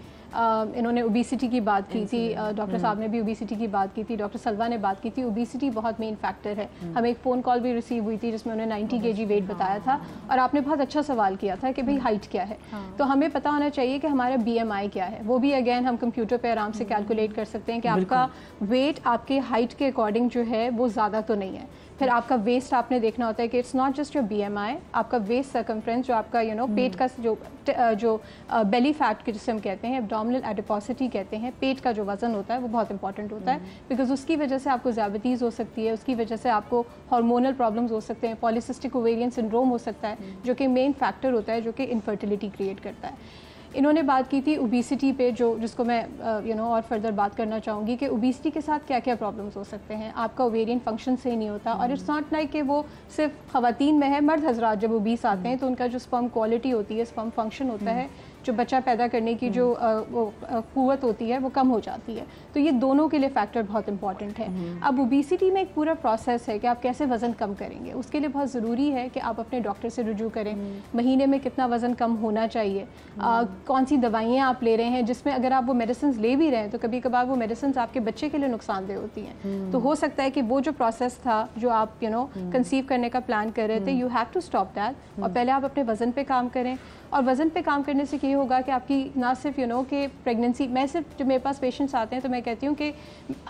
इन्होंने ओबेसिटी की बात की थी, डॉक्टर साहब ने भी ओबेसिटी की बात की थी, डॉक्टर सलवा ने बात की थी. ओबेसिटी बहुत मेन फैक्टर है. हमें एक फ़ोन कॉल भी रिसीव हुई थी जिसमें उन्होंने 90 kg वेट बताया था, और आपने बहुत अच्छा सवाल किया था कि भाई हाइट क्या है. तो हमें पता होना चाहिए कि हमारा BMI क्या है. वो भी अगेन हम कंप्यूटर पे आराम से कैलकुलेट कर सकते हैं कि आपका वेट आपके हाइट के अकॉर्डिंग जो है वो ज़्यादा तो नहीं है. फिर आपका वेस्ट आपने देखना होता है कि it's not just your BMI, आपका वेस्ट सर्कमफ्रेंस, जो आपका पेट का जो बेली फैट के जिसे हम कहते हैं, एब्डोमिनल एडिपोसिटी कहते हैं, पेट का जो वज़न होता है वो बहुत इंपॉर्टेंट होता है, बिकॉज उसकी वजह से आपको ज़्याबतीज़ हो सकती है, उसकी वजह से आपको हार्मोनल प्रॉब्लम्स हो सकते हैं, पॉलीसिस्टिक ओवेरियन सिंड्रोम हो सकता है, जो कि मेन फैक्टर होता है जो कि इनफर्टिलिटी क्रिएट करता है. इन्होंने बात की थी ओबेसिटी पे, जिसको मैं और फर्दर बात करना चाहूँगी कि ओबेसिटी के साथ क्या क्या प्रॉब्लम्स हो सकते हैं. आपका ओवेरियन फंक्शन सही नहीं होता, और इट्स नॉट लाइक कि वो सिर्फ ख़वातीन में है, मर्द हजरात जब ओबीस आते हैं तो उनका जो स्पर्म क्वालिटी होती है, स्पर्म फंक्शन होता है, जो बच्चा पैदा करने की जो कुव्वत होती है वो कम हो जाती है. तो ये दोनों के लिए फैक्टर बहुत इंपॉर्टेंट है. अब ओबेसिटी में एक पूरा प्रोसेस है कि आप कैसे वज़न कम करेंगे. उसके लिए बहुत ज़रूरी है कि आप अपने डॉक्टर से रुजू करें. महीने में कितना वज़न कम होना चाहिए, कौन सी दवाइयाँ आप ले रहे हैं, जिसमें अगर आप वो मेडिसिन ले भी रहे हैं तो कभी कभार वो मेडिसिन आपके बच्चे के लिए नुकसानदेह होती हैं. तो हो सकता है कि वो जो प्रोसेस था जो आप कंसीव करने का प्लान कर रहे थे, you have to stop that, और पहले आप अपने वज़न पे काम करें. और वज़न पे काम करने से ये होगा कि आपकी ना सिर्फ कि प्रेगनेंसी, मैं सिर्फ जब मेरे पास पेशेंट्स आते हैं तो मैं कहती हूँ कि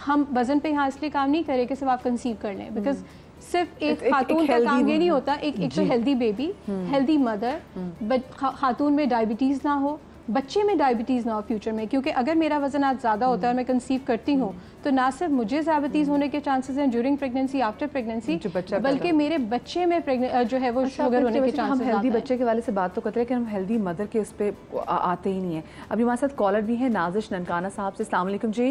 हम वज़न पे यहाँ इसलिए काम नहीं करें कि सिर्फ आप कंसीव कर लें, बिकॉज सिर्फ एक खातून का काम ये नहीं होता. एक तो हेल्दी बेबी, हेल्दी मदर, खातून में डायबिटीज़ ना हो, बच्चे में डायबिटीज़ ना हो फ्यूचर में, क्योंकि अगर मेरा वज़न आज ज़्यादा होता है और मैं कंसीव करती हूँ तो ना सिर्फ मुझे डायबिटीज़ होने के चांसेस हैं ड्यूरिंग प्रेगनेंसी, आफ्टर प्रेगनेंसी, बल्कि मेरे बच्चे में जो है वो शुगर होने के चांसेस. हम हेल्दी बच्चे के वाले से बात तो करते हैं कि हम हेल्दी मदर के उस पर आते ही नहीं है. अभी हमारे साथ कॉलर भी है नाजिश ननकाना साहब से. अस्सलाम वालेकुम जी.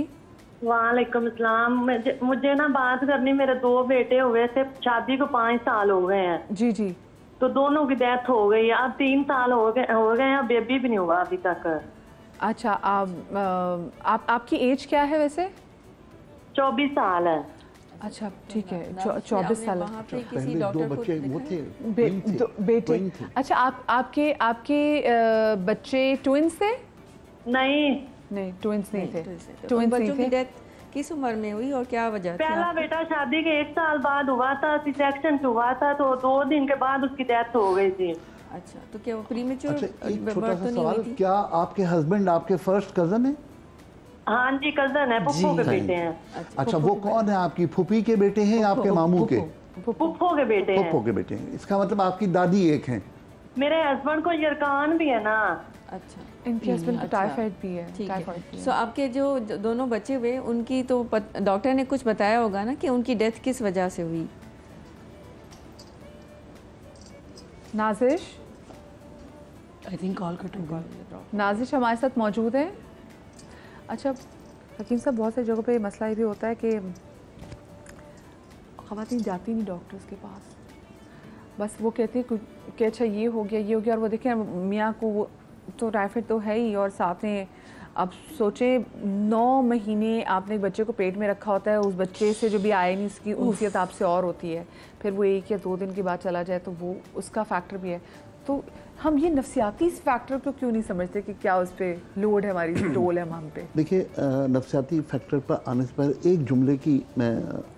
वालेकुम अस्सलाम. मुझे ना बात करनी, मेरे 2 बेटे हुए थे, शादी को 5 साल हो गए हैं. जी जी. तो दोनों की डेथ हो गई. अब 3 साल हो गए हैं, बेबी भी नहीं हुआ अभी तक. अच्छा, आपकी एज क्या है वैसे? 24 साल है। अच्छा ठीक है, 24 साल। वहाँ पे किसी पहले डॉक्टर दो को बच्चे वो थे, बेटे। अच्छा आपके बच्चे ट्विंस थे? नहीं ट्विंस नहीं थे। ट्विंस बच्चों की डेथ किस उम्र में हुई और क्या वजह थी? पहला बेटा शादी के 1 साल बाद हुआ था, सी सेक्शन हुआ था, तो 2 दिन के बाद उसकी डेथ हो गई थी। अच्छा, तो क्या वो प्रीमेच्योर? अच्छा एक छोटा सा सवाल, क्या आपके हस्बैंड आपके फर्स्ट कजन है? हाँ जी, कजन है, पुप्पो के बेटे हैं। अच्छा वो कौन है, आपकी फूफी के बेटे हैं या आपके मामू के? पुप्पो के बेटे हैं। पुप्पो के बेटे हैं, इसका मतलब आपकी दादी एक हैं। मेरे हस्बैंड को यरकान भी है ना। अच्छा, इनके हस्बैंड को टाइफाइड भी है। ठीक है। सो आपके जो दोनों बच्चे हुए उनकी तो डॉक्टर ने कुछ बताया होगा ना कि उनकी डेथ किस वजह से हुई? Nazish, I think call कटूंगा। Nazish हमारे साथ मौजूद है। अच्छा हकीम साहब, बहुत सारी जगहों पे मसला ये भी होता है कि ख़वातीन जाती नहीं डॉक्टर्स के पास, बस वो कहती है कि अच्छा ये हो गया और वो देखें मियाँ को वो तो टाइफाइड तो है ही, और साथ में अब सोचें 9 महीने आपने एक बच्चे को पेट में रखा होता है, उस बच्चे से जो भी आए नहीं उसकी उनसियत आपसे और होती है, फिर वो 1 या 2 दिन के बाद चला जाए तो वो उसका फैक्टर भी है। तो हम ये नफ्सियाती इस फैक्टर को क्यों नहीं समझते कि क्या उस पर लोड है, हमारी टोल है हम पे? देखिए नफ्सियाती फैक्टर पर आने से पहले एक जुमले की मैं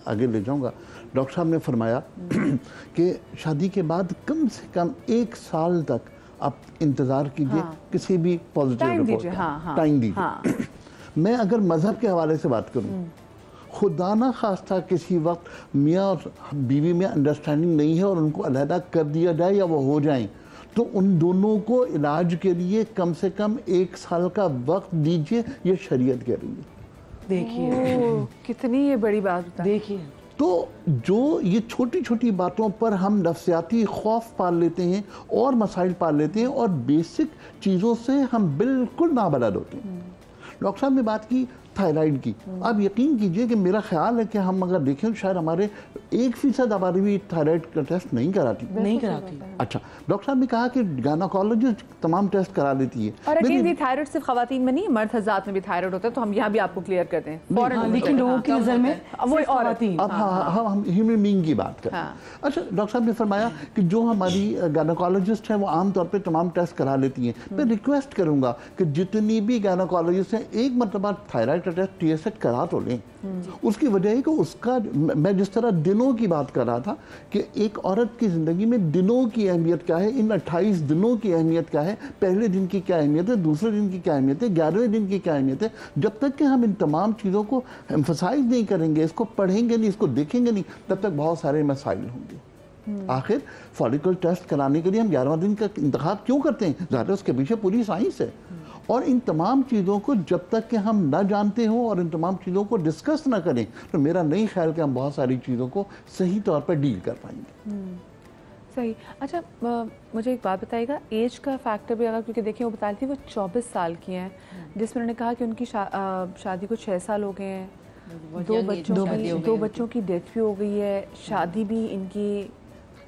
आगे ले जाऊंगा। डॉक्टर साहब ने फरमाया कि शादी के बाद कम से कम 1 साल तक आप इंतज़ार कीजिए, किसी भी पॉजिटिव रिपोर्ट का टाइम दीजिए। मैं अगर मज़हब के हवाले से बात करूं, खुदा ना खास्ता किसी वक्त मियाँ और बीवी में अंडरस्टैंडिंग नहीं है और उनको अलहदा कर दिया जाए या वो हो जाएं, तो उन दोनों को इलाज के लिए कम से कम 1 साल का वक्त दीजिए, ये शरीयत कह रही है। देखिए कितनी ये बड़ी बात बता। देखिए तो जो ये छोटी छोटी बातों पर हम नफ्सियाती खौफ पाल लेते हैं और मसाइल पाल लेते हैं और बेसिक चीज़ों से हम बिल्कुल नाबलद होते हैं। डॉक्टर साहब ने बात की थायराइड की, आप यकीन कीजिए कि मेरा ख्याल है कि हम अगर देखें शायद हमारे 1% आबादी भी थायराइड का टेस्ट नहीं कराती। अच्छा, डॉक्टर साहब ने कहा कि गायनेकोलॉजिस्ट तमाम टेस्ट करा लेती है। और अगेन ये थायराइड सिर्फ खवातीन में नहीं, मर्द हज़रात में भी थायराइड होता है, तो हम यहाँ भी आपको क्लियर करते हैं। लेकिन लोगों की नज़र में वो औरतें। अब हम ह्यूमन बीइंग की बात करें। अच्छा, डॉक्टर साहब ने फरमाया कि जो हमारी गायनेकोलॉजिस्ट हैं वो आमतौर पर तमाम टेस्ट करा लेती हैं। मैं रिक्वेस्ट करूँगा कि जितनी भी गायनेकोलॉजिस्ट हैं एक मरतबा थायराइड का टेस्ट TSH करा तो लें। उसकी वजह है कि उसका, मैं जिस तरह दिनों की बात कर रहा था कि एक औरत की ज़िंदगी में दिनों की अहमियत क्या है, इन 28 दिनों की अहमियत क्या है, पहले दिन की क्या अहमियत है, दूसरे दिन की क्या अहमियत है, 11वें दिन की क्या अहमियत है, जब तक कि हम इन तमाम चीज़ों को एम्फसाइज नहीं करेंगे, इसको पढ़ेंगे नहीं, इसको देखेंगे नहीं, तब तक बहुत सारे मसाइल होंगे। आखिर फॉलिकल टेस्ट कराने के लिए हम 11वां दिन का इंतखाब क्यों करते हैं? ज़्यादा उसके पीछे पूरी साइंस है। और इन तमाम चीज़ों को जब तक कि हम ना जानते हों और इन तमाम चीज़ों को डिस्कस ना करें, तो मेरा नहीं ख्याल कि हम बहुत सारी चीज़ों को सही तौर पर डील कर पाएंगे। सही। अच्छा मुझे एक बात बताइएगा, एज का फैक्टर भी अगर, क्योंकि देखिए वो बता रही थी वो 24 साल की हैं, जिसमें उन्होंने कहा कि उनकी शादी को 6 साल हो गए हैं, 2 बच्चों की डेथ भी हो गई है, शादी भी इनकी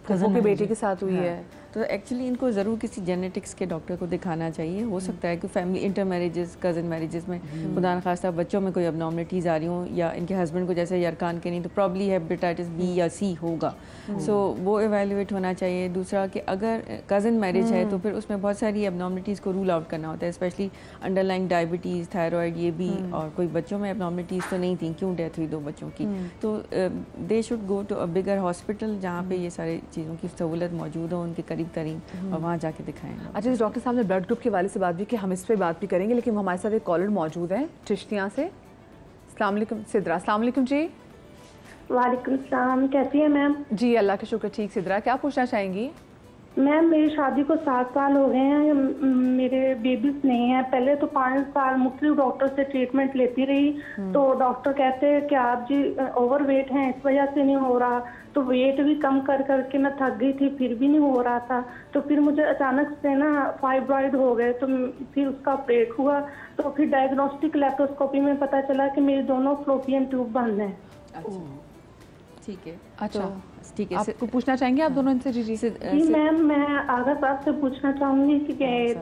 कज़न के बेटे के साथ हुई है। तो एक्चुअली इनको ज़रूर किसी जेनेटिक्स के डॉक्टर को दिखाना चाहिए। हो सकता है कि family inter marriages, cousin marriages में खुदा न खास्ता बच्चों में कोई अबनॉर्मलिटीज़ आ रही हों, या इनके हस्बैंड को जैसे यरकान के नहीं तो प्रॉब्ली हेपेटाइटिस B या C होगा, सो वो एवेल्युएट होना चाहिए। दूसरा कि अगर कज़न मैरिज है तो फिर उसमें बहुत सारी अबनॉर्मलिटीज़ को रूल आउट करना होता है, स्पेशली अंडरलाइंग डायबिटीज़, थायराइड, ये भी, और कोई बच्चों में अबनॉर्मलिटीज़ तो नहीं थी, क्यों डेथ हुई 2 बच्चों की, तो they should go to a bigger hospital जहाँ पे ये सारी चीज़ों की सहूलत मौजूद हो उनके करीब तरीन, और वहाँ जाके दिखाएं। अच्छा, डॉक्टर साहब ने ब्लड ग्रुप के वाले से बात भी की, हम इस पर बात भी करेंगे, लेकिन हमारे साथ एक कॉलर मौजूद है चिश्तियाँ से। अस्सलाम वालेकुम सिद्रा। अस्सलाम वालेकुम जी। वालेकुम सलाम, कैसी है मैम? जी अल्लाह का शुक्र, ठीक। सिद्रा, क्या पूछना चाहेंगी? मैम मेरी शादी को 7 साल हो गए हैं, मेरे बेबीज नहीं है। पहले तो 5 साल मुख्तलिफ डॉक्टर से ट्रीटमेंट लेती रही, तो डॉक्टर कहते हैं कि आप जी ओवर वेट हैं, इस वजह से नहीं हो रहा। तो वेट भी कम कर करके मैं थक गई थी, फिर भी नहीं हो रहा था। तो फिर मुझे अचानक से ना फाइब्रॉइड हो गए, तो फिर उसका ऑपरेट हुआ। तो फिर डायग्नोस्टिक लेप्रोस्कोपी में पता चला कि मेरे दोनों फ्लोपियन ट्यूब बंद हैं। ठीक है, अच्छा ठीक है। आपको पूछना चाहेंगे आप दोनों इनसे? जी मैम, मैं आगा साहब से पूछना चाहूंगी कि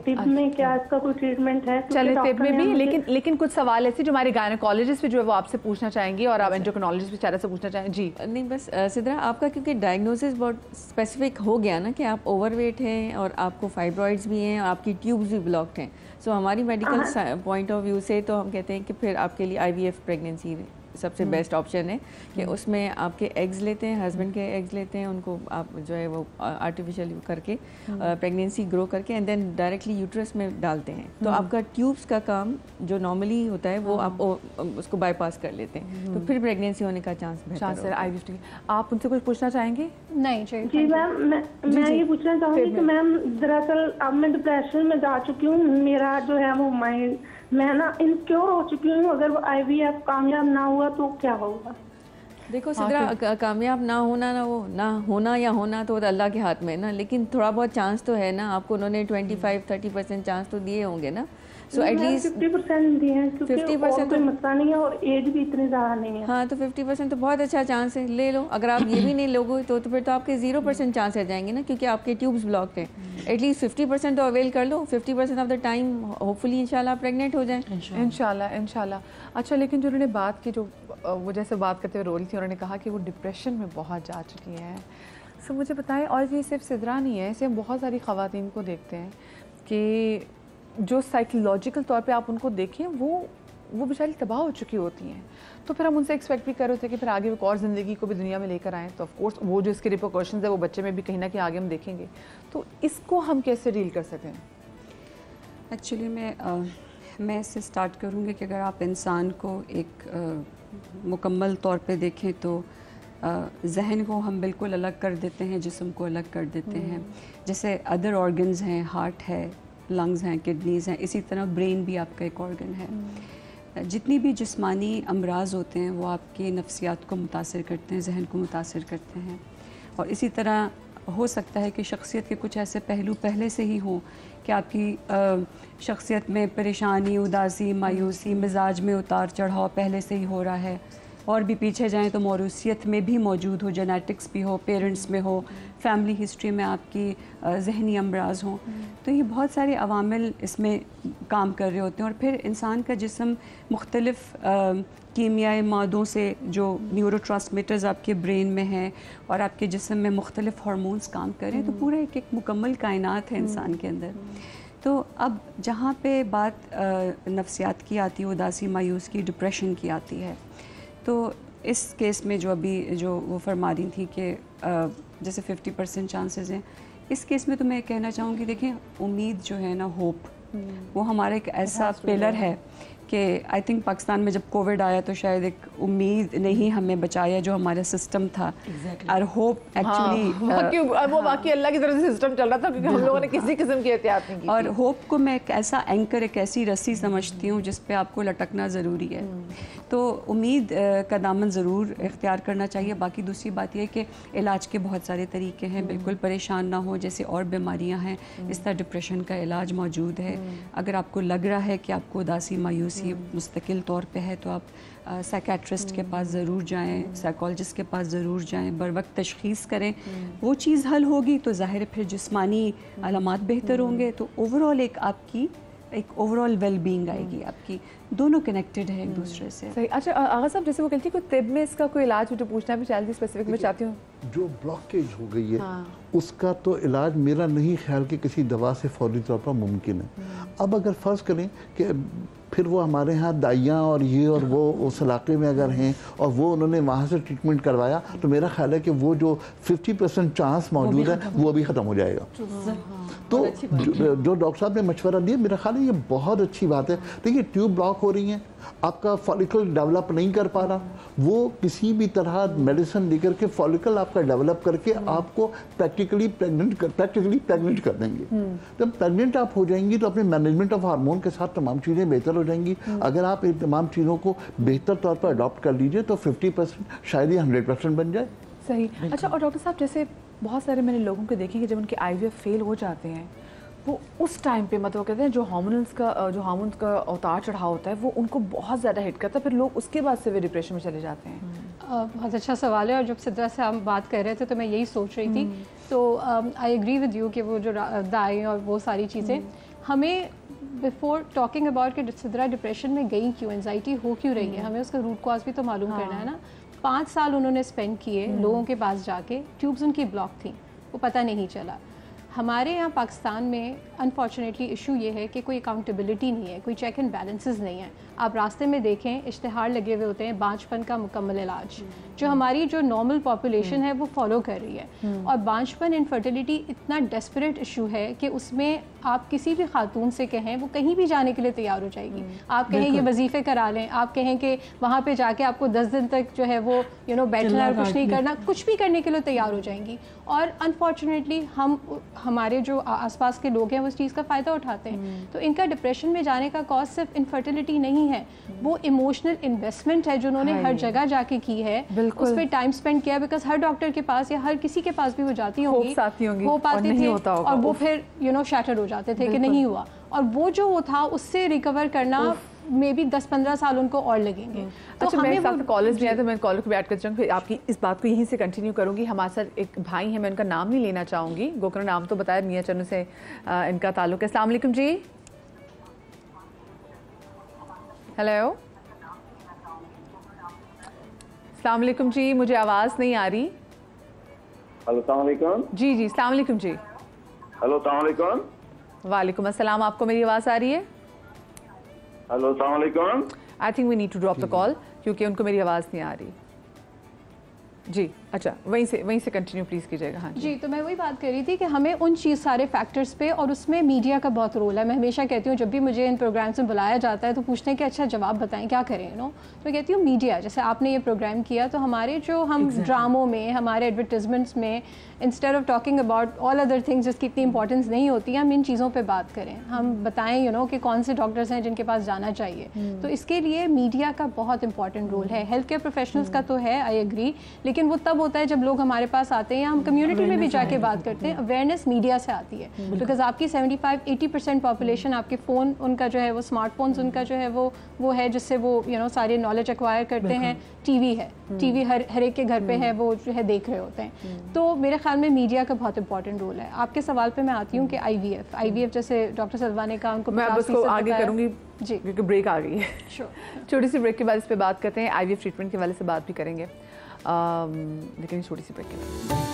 तिब में क्या इसका कोई ट्रीटमेंट है? चले तिब में भी, लेकिन कुछ सवाल ऐसे जो हमारे गायनेकोलॉजिस्ट भी जो है वो आपसे पूछना चाहेंगी और आप एंडोक्रिनोलॉजिस्ट बेचारे से पूछना चाहेंगे। जी नहीं, बस सिद्रा आपका क्योंकि डायग्नोसिस बहुत स्पेसिफिक हो गया ना कि आप ओवरवेट हैं और आपको फाइब्रॉइड्स भी हैं और आपकी ट्यूब्स भी ब्लॉक्ड हैं, सो हमारी मेडिकल पॉइंट ऑफ व्यू से तो हम कहते हैं कि फिर आपके लिए IVF प्रेगनेंसी सबसे बेस्ट ऑप्शन है कि उसमें आपके एग्स लेते हैं, हस्बैंड के एग्स लेते हैं, उनको आप जो है वो आर्टिफिशियल करके प्रेगनेंसी ग्रो करके एंड देन डायरेक्टली यूट्रस में डालते हैं। तो आपका ट्यूब्स का काम जो नॉर्मली होता है वो आप उसको बाईपास कर लेते हैं, तो फिर प्रेगनेंसी होने का चांस है। IVF आप उनसे कुछ पूछना चाहेंगे? नहीं जी मैम, मैं ये पूछना चाहूँगी कि मैम दरअसल अब मैं डिप्रेशन में जा चुकी हूँ, मेरा जो है वो माइंड, मैं ना इनसिक्योर हो चुकी हूँ, अगर IVF कामयाब ना हुआ तो क्या होगा? देखो सिद्रा, कामयाब ना होना या होना तो अल्लाह के हाथ में है ना, लेकिन थोड़ा बहुत चांस तो है ना आपको, उन्होंने 25-30% चांस तो दिए होंगे ना, सो एटलीस्ट 50% दिए हैं, क्योंकि 50% तो मसला नहीं है और एज भी इतनी ज़्यादा नहीं है। हाँ, तो 50% तो बहुत अच्छा चांस है, ले लो। अगर आप ये भी नहीं लोगे तो फिर तो आपके 0% चांस रह जाएंगे ना, क्योंकि आपके ट्यूब्स ब्लॉक्ड हैं। एटलीस्ट 50% तो अवेल कर लो, 50% ऑफ द टाइम होपफुली इंशाल्लाह प्रेग्नेंट हो जाए। इंशाल्लाह। अच्छा, लेकिन जो उन्होंने बात की, जो वो जैसे बात करते हुए रोल थी, उन्होंने कहा कि वो डिप्रेशन में बहुत जा चुकी हैं। सो मुझे बताएं, और ये सिर्फ सिद्रा नहीं है, इसे हम बहुत सारी ख़वातीन को देखते हैं कि जो साइकोलॉजिकल तौर पे आप उनको देखें वो बेचारी तबाह हो चुकी होती हैं, तो फिर हम उनसे एक्सपेक्ट भी कर रहे थे कि फिर आगे एक और ज़िंदगी को भी दुनिया में लेकर आएँ, तो ऑफ कोर्स वो जो इसके रिपोर्कशंस है वो बच्चे में भी कहीं ना कहीं आगे हम देखेंगे, तो इसको हम कैसे डील कर सकें? एक्चुअली मैं इससे स्टार्ट करूँगी कि अगर आप इंसान को एक मुकम्मल तौर पे देखें तो जहन को हम बिल्कुल अलग कर देते हैं, जिस्म को अलग कर देते हैं। जैसे अदर ऑर्गन्स हैं, हार्ट है, लंग्स हैं, किडनीज़ हैं, इसी तरह ब्रेन भी आपका एक ऑर्गन है। जितनी भी जिस्मानी अमराज होते हैं वो आपकी नफ्सियात को मुतासिर करते हैं, जहन को मुतासिर करते हैं, और इसी तरह हो सकता है कि शख्सियत के कुछ ऐसे पहलू पहले से ही हों कि आपकी शख्सियत में परेशानी, उदासी, मायूसी, मिजाज में उतार चढ़ाव पहले से ही हो रहा है, और भी पीछे जाएं तो मौरूसियत में भी मौजूद हो, जेनेटिक्स भी हो, पेरेंट्स में हो, फैमिली हिस्ट्री में आपकी जहनी अमराज हों, तो ये बहुत सारे अवामिल इसमें काम कर रहे होते हैं। और फिर इंसान का जिस्म मुख्तलिफ़ कीमियाई मादों से, जो न्यूरोट्रांसमीटर्स आपके ब्रेन में हैं और आपके जिस्म में मुख्तलिफ़ हार्मोन्स काम कर रहे हैं, तो पूरा एक मुकम्मल कायनात है इंसान के अंदर। तो अब जहाँ पे बात नफ्सियात की आती है, उदासी, मायूस की, डिप्रेशन की आती है, तो इस केस में जो अभी जो वो फरमा रही थी कि जैसे 50% चांसेस हैं, इस केस में तो मैं कहना चाहूँगी, देखें, उम्मीद जो है ना, होप, वो हमारा एक ऐसा पिलर है कि आई थिंक पाकिस्तान में जब कोविड आया तो शायद एक उम्मीद ने ही हमें बचाया, जो हमारा सिस्टम था। और होप एक्चुअली वो बाकी अल्लाह की तरफ से सिस्टम चल रहा था, क्योंकि हम लोगों ने किसी किस्म की एहतियात नहीं की। और होप को मैं एक ऐसा एंकर, एक ऐसी रस्सी समझती हूँ जिस पे आपको लटकना ज़रूरी है। तो उम्मीद का दामन ज़रूर इख्तियार करना चाहिए। बाकी दूसरी बात यह है कि इलाज के बहुत सारे तरीके हैं, बिल्कुल परेशान ना हो, जैसे और बीमारियाँ हैं इस तरह डिप्रेशन का इलाज मौजूद है। अगर आपको लग रहा है कि आपको उदासी, मायूसी मुस्तकिल तौर पे है, तो आप साइकेट्रिस्ट के पास ज़रूर जाएं, साइकोलॉजिस्ट के पास ज़रूर जाएं, बर वक्त तशख़ीस करें। वो चीज़ हल होगी तो ज़ाहिर फिर जिस्मानी अलामात बेहतर होंगे, तो ओवरऑल एक ओवरऑल वेलबींग आएगी आपकी। दोनों कनेक्टेड है एक दूसरे से। सही। अच्छा आगा साहब, जैसे वो कहती है कि तिब में इसका कोई इलाज, मुझे पूछना भी चाहिए स्पेसिफिक में चाहती हूँ। जो ब्लॉकेज हो गई है उसका तो इलाज मेरा नहीं ख्याल कि किसी दवा से फौरी तौर पर मुमकिन है। अब अगर फ़र्ज़ करें कि फिर वो हमारे यहाँ दाइयाँ और ये और वो उस इलाके में अगर हैं और वो उन्होंने वहाँ से ट्रीटमेंट करवाया, तो मेरा ख्याल है कि वो जो 50% चांस मौजूद है वो भी ख़त्म हो जाएगा। तो जो डॉक्टर साहब ने मशवरा दिया, मेरा ख्याल है ये बहुत अच्छी बात है। देखिए, ट्यूब ब्लॉक हो रही हैं, आपका फॉलिकल डेवलप नहीं कर पा रहा, वो किसी भी तरह मेडिसिन लेकर के फॉलिकल आपका डेवलप करके आपको प्रैक्टिकली प्रेग्नेंट कर देंगे। जब प्रेग्नेंट आप हो जाएंगी तो अपने मैनेजमेंट ऑफ हार्मोन के साथ तमाम चीज़ें बेहतर हो जाएंगी। अगर आप इन तमाम चीज़ों को बेहतर तौर पर अडॉप्ट कर लीजिए तो 50% शायद ही 100% बन जाए। सही। अच्छा, और डॉक्टर साहब, जैसे बहुत सारे मैंने लोगों के देखे कि जब उनके IVF फेल हो जाते हैं वो उस टाइम पे मतलब कहते हैं जो हार्मोन्स का उतार चढ़ाव होता है वो उनको बहुत ज़्यादा हिट करता है, फिर लोग उसके बाद से वे डिप्रेशन में चले जाते हैं। बहुत अच्छा सवाल है, और जब सिद्रा से हम बात कर रहे थे तो मैं यही सोच रही थी। तो आई एग्री विद यू कि वो जो दाएं और वो सारी चीज़ें हमें बिफोर टॉकिंग अबाउट कि सिद्रा डिप्रेशन में गई क्यों, एंजाइटी हो क्यों रही है, हमें उसका रूट कॉज भी तो मालूम करना है ना। 5 साल उन्होंने स्पेंड किए लोगों के पास जाके, ट्यूब्स उनकी ब्लॉक थी, वो पता नहीं चला। हमारे यहाँ पाकिस्तान में अनफॉर्चुनेटली इशू ये है कि कोई अकाउंटेबिलिटी नहीं है, कोई चेक एंड बैलेंसेस नहीं है। आप रास्ते में देखें इश्तिहार लगे हुए होते हैं बांझपन का मुकम्मल इलाज, जो हमारी जो नॉर्मल पॉपुलेशन है वो फॉलो कर रही है। और बांझपन इनफर्टिलिटी इतना डेस्परेट इशू है कि उसमें आप किसी भी खातून से कहें वो कहीं भी जाने के लिए तैयार हो जाएगी। आप कहें ये वजीफ़े करा लें, आप कहें कि वहाँ पे जाके आपको 10 दिन तक जो है वो बैठना है, कुछ नहीं करना, कुछ भी करने के लिए तैयार हो जाएंगी। और अनफॉर्चुनेटली हमारे जो आसपास के लोग हैं वो इस चीज़ का फ़ायदा उठाते हैं। तो इनका डिप्रेशन में जाने का कॉज सिर्फ इनफर्टिलिटी नहीं है, वो इमोशनल इन्वेस्टमेंट है जो उन्होंने हर जगह जाके की है, उस पर टाइम स्पेंड किया। बिकॉज हर डॉक्टर के पास या हर किसी के पास भी वो जाती होंगी, हो पाते थे और वो फिर शैटर हो जाते थे कि नहीं हुआ, और वो जो वो था उससे रिकवर करना मे बी 10-15 साल उनको और लगेंगे। तो अच्छा, हमें वो कॉलेज में आया तो मैं कॉलेज को भी ऐड कर चाहूँगी, फिर आपकी इस बात को यहीं से कंटिन्यू करूँगी। हमारे साथ एक भाई हैं, मैं उनका नाम नहीं लेना चाहूँगी, गोकर्ण नाम तो बताया, मियाँ चन्नू से इनका ताल्लुक है। अस्सलाम वालेकुम जी। हेलो, अस्सलाम वालेकुम जी, मुझे आवाज़ नहीं आ रही। हेलो, अस्सलाम वालेकुम। जी जी, अस्सलाम वालेकुम जी। हेलो, अस्सलाम वालेकुम। वालेकुम अस्सलाम, आपको मेरी आवाज़ आ रही है? हेलो, अस्सलाम वालेकुम। I think we need to drop the call क्योंकि उनको मेरी आवाज़ नहीं आ रही। जी अच्छा, वहीं से कंटिन्यू प्लीज़ कीजिएगा। हाँ जी, तो मैं वही बात कर रही थी कि हमें उन चीज़ सारे फैक्टर्स पे, और उसमें मीडिया का बहुत रोल है। मैं हमेशा कहती हूँ जब भी मुझे इन प्रोग्राम्स में बुलाया जाता है तो पूछते हैं कि अच्छा जवाब बताएं क्या करें तो मैं कहती हूँ मीडिया, जैसे आपने ये प्रोग्राम किया तो हमारे जो हम ड्रामों में, हमारे एडवर्टिजमेंट्स में, instead of talking about all other things जिसकी इतनी इंपॉर्टेंस नहीं होती, हम इन चीज़ों पर बात करें, हम बताएं कि कौन से डॉक्टर्स हैं जिनके पास जाना चाहिए। तो इसके लिए मीडिया का बहुत इंपॉर्टेंट रोल है। हेल्थ केयर प्रोफेशनल्स का तो है, आई एग्री, लेकिन वो तब होता है जब लोग हमारे पास आते हैं या हम कम्युनिटी में भी जाके बात करते हैं। अवेयरनेस मीडिया से आती है, बिकॉज आपकी 75-80% पॉपुलेशन आपके फ़ोन, उनका जो है वो स्मार्टफोन्स, उनका जो है वो है जिससे वो सारे नॉलेज एक्वायर करते हैं। टीवी है, टीवी हर एक के घर पे है, वो जो है देख रहे होते हैं। तो मेरे ख्याल में मीडिया का बहुत इंपॉर्टेंट रोल है। आपके सवाल पे मैं आती हूँ कि IVF जैसे डॉक्टर सलवा ने कहा, उनको मैं अब उसको आगे करूँगी जी क्योंकि ब्रेक आ गई है। छोटी सी ब्रेक के बाद इस पर बात करते हैं, IVF ट्रीटमेंट के वाले से बात भी करेंगे, लेकिन छोटी सी ब्रेक के बाद।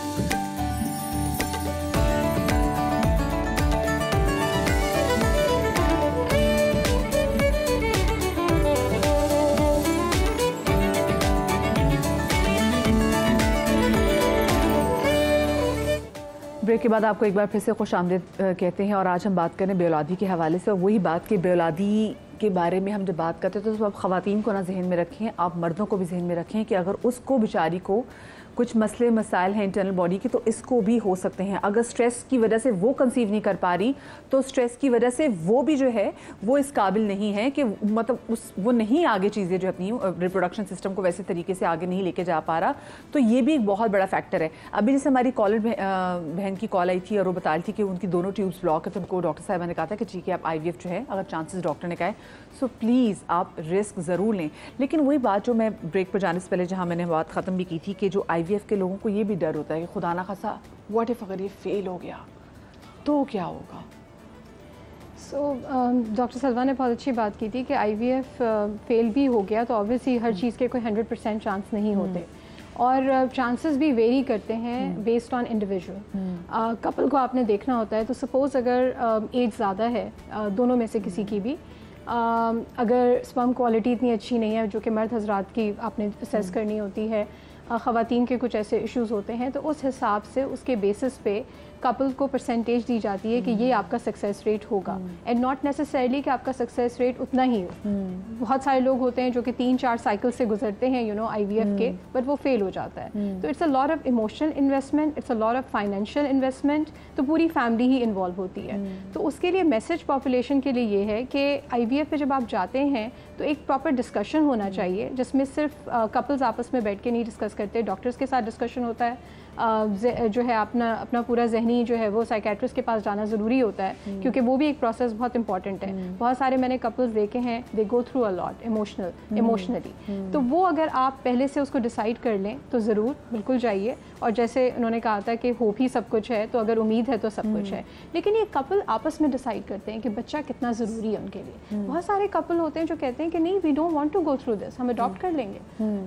ब्रेक के बाद आपको एक बार फिर से खुश आमदीद कहते हैं, और आज हम बात करें बेऔलादी के हवाले से। और वही बात कि बेऔलादी के बारे में हम जब बात करते हैं तो आप ख़वातीन को ना जहन में रखें, आप मर्दों को भी जहन में रखें कि अगर उसको बेचारी को कुछ मसले मसाइल हैं इंटरनल बॉडी की तो इसको भी हो सकते हैं। अगर स्ट्रेस की वजह से वो कंसीव नहीं कर पा रही तो स्ट्रेस की वजह से वो भी जो है वो इस काबिल नहीं है कि मतलब वो नहीं आगे चीज़ें जो अपनी रिप्रोडक्शन सिस्टम को वैसे तरीके से आगे नहीं लेके जा पा रहा। तो ये भी एक बहुत बड़ा फैक्टर है। अभी जैसे हमारी कॉलर बहन की कॉल आई थी और वो बता रही थी कि उनकी दोनों ट्यूब्स ब्लॉक है, तो उनको डॉक्टर साहब ने कहा था कि ठीक है आप IVF जो है अगर चांसेस डॉक्टर ने कहा है सो प्लीज़ आप रिस्क ज़रूर लें। लेकिन वही बात जो मैं ब्रेक पर जाने से पहले जहाँ मैंने बात ख़त्म भी की थी कि जो IVF के लोगों को ये भी डर होता है कि खुदा ना खासा व्हाट इफ अगर ये फेल हो गया तो क्या होगा। डॉक्टर सलवा ने बहुत अच्छी बात की थी कि IVF फेल भी हो गया तो ऑब्वियसली हर चीज़ के कोई 100% चांस नहीं होते, और चांसेस भी वेरी करते हैं बेस्ड ऑन इंडिविजुअल। कपल को आपने देखना होता है, तो सपोज़ अगर एज ज़्यादा है दोनों में से किसी की भी, अगर स्पर्म क्वालिटी इतनी अच्छी नहीं है जो कि मर्द हजरात की आपने असेस करनी होती है, ख़वातीन के कुछ ऐसे इश्यूज़ होते हैं, तो उस हिसाब से उसके बेसिस पे कपल को परसेंटेज दी जाती है कि ये आपका सक्सेस रेट होगा, एंड नॉट नेसेसरली कि आपका सक्सेस रेट उतना ही हो। बहुत सारे लोग होते हैं जो कि 3-4 साइकिल से गुजरते हैं IVF के, बट वो फेल हो जाता है। तो it's a lot of emotional investment, it's a lot of financial investment, तो पूरी फैमिली ही इन्वॉल्व होती है। तो उसके लिए मैसेज पॉपुलेशन के लिए ये है कि IVF पे जब आप जाते हैं तो एक प्रॉपर डिस्कशन होना चाहिए जिसमें सिर्फ कपल्स आपस में बैठ के नहीं डिस्कस करते, डॉक्टर्स के साथ डिस्कशन होता है, जो है अपना पूरा जहनी जो है वो साइकेट्रिस्ट के पास जाना ज़रूरी होता है, क्योंकि वो भी एक प्रोसेस बहुत इंपॉर्टेंट है। बहुत सारे मैंने कपल्स देखे हैं, they go through a lot emotionally, तो वो अगर आप पहले से उसको डिसाइड कर लें तो ज़रूर बिल्कुल जाइए। और जैसे उन्होंने कहा था कि होप ही सब कुछ है, तो अगर उम्मीद है तो सब कुछ है। लेकिन ये कपल आपस में डिसाइड करते हैं कि बच्चा कितना ज़रूरी है उनके लिए। बहुत सारे कपल होते हैं जो कहते हैं कि नहीं, we don't want to go through this, हम अडॉप्ट कर लेंगे,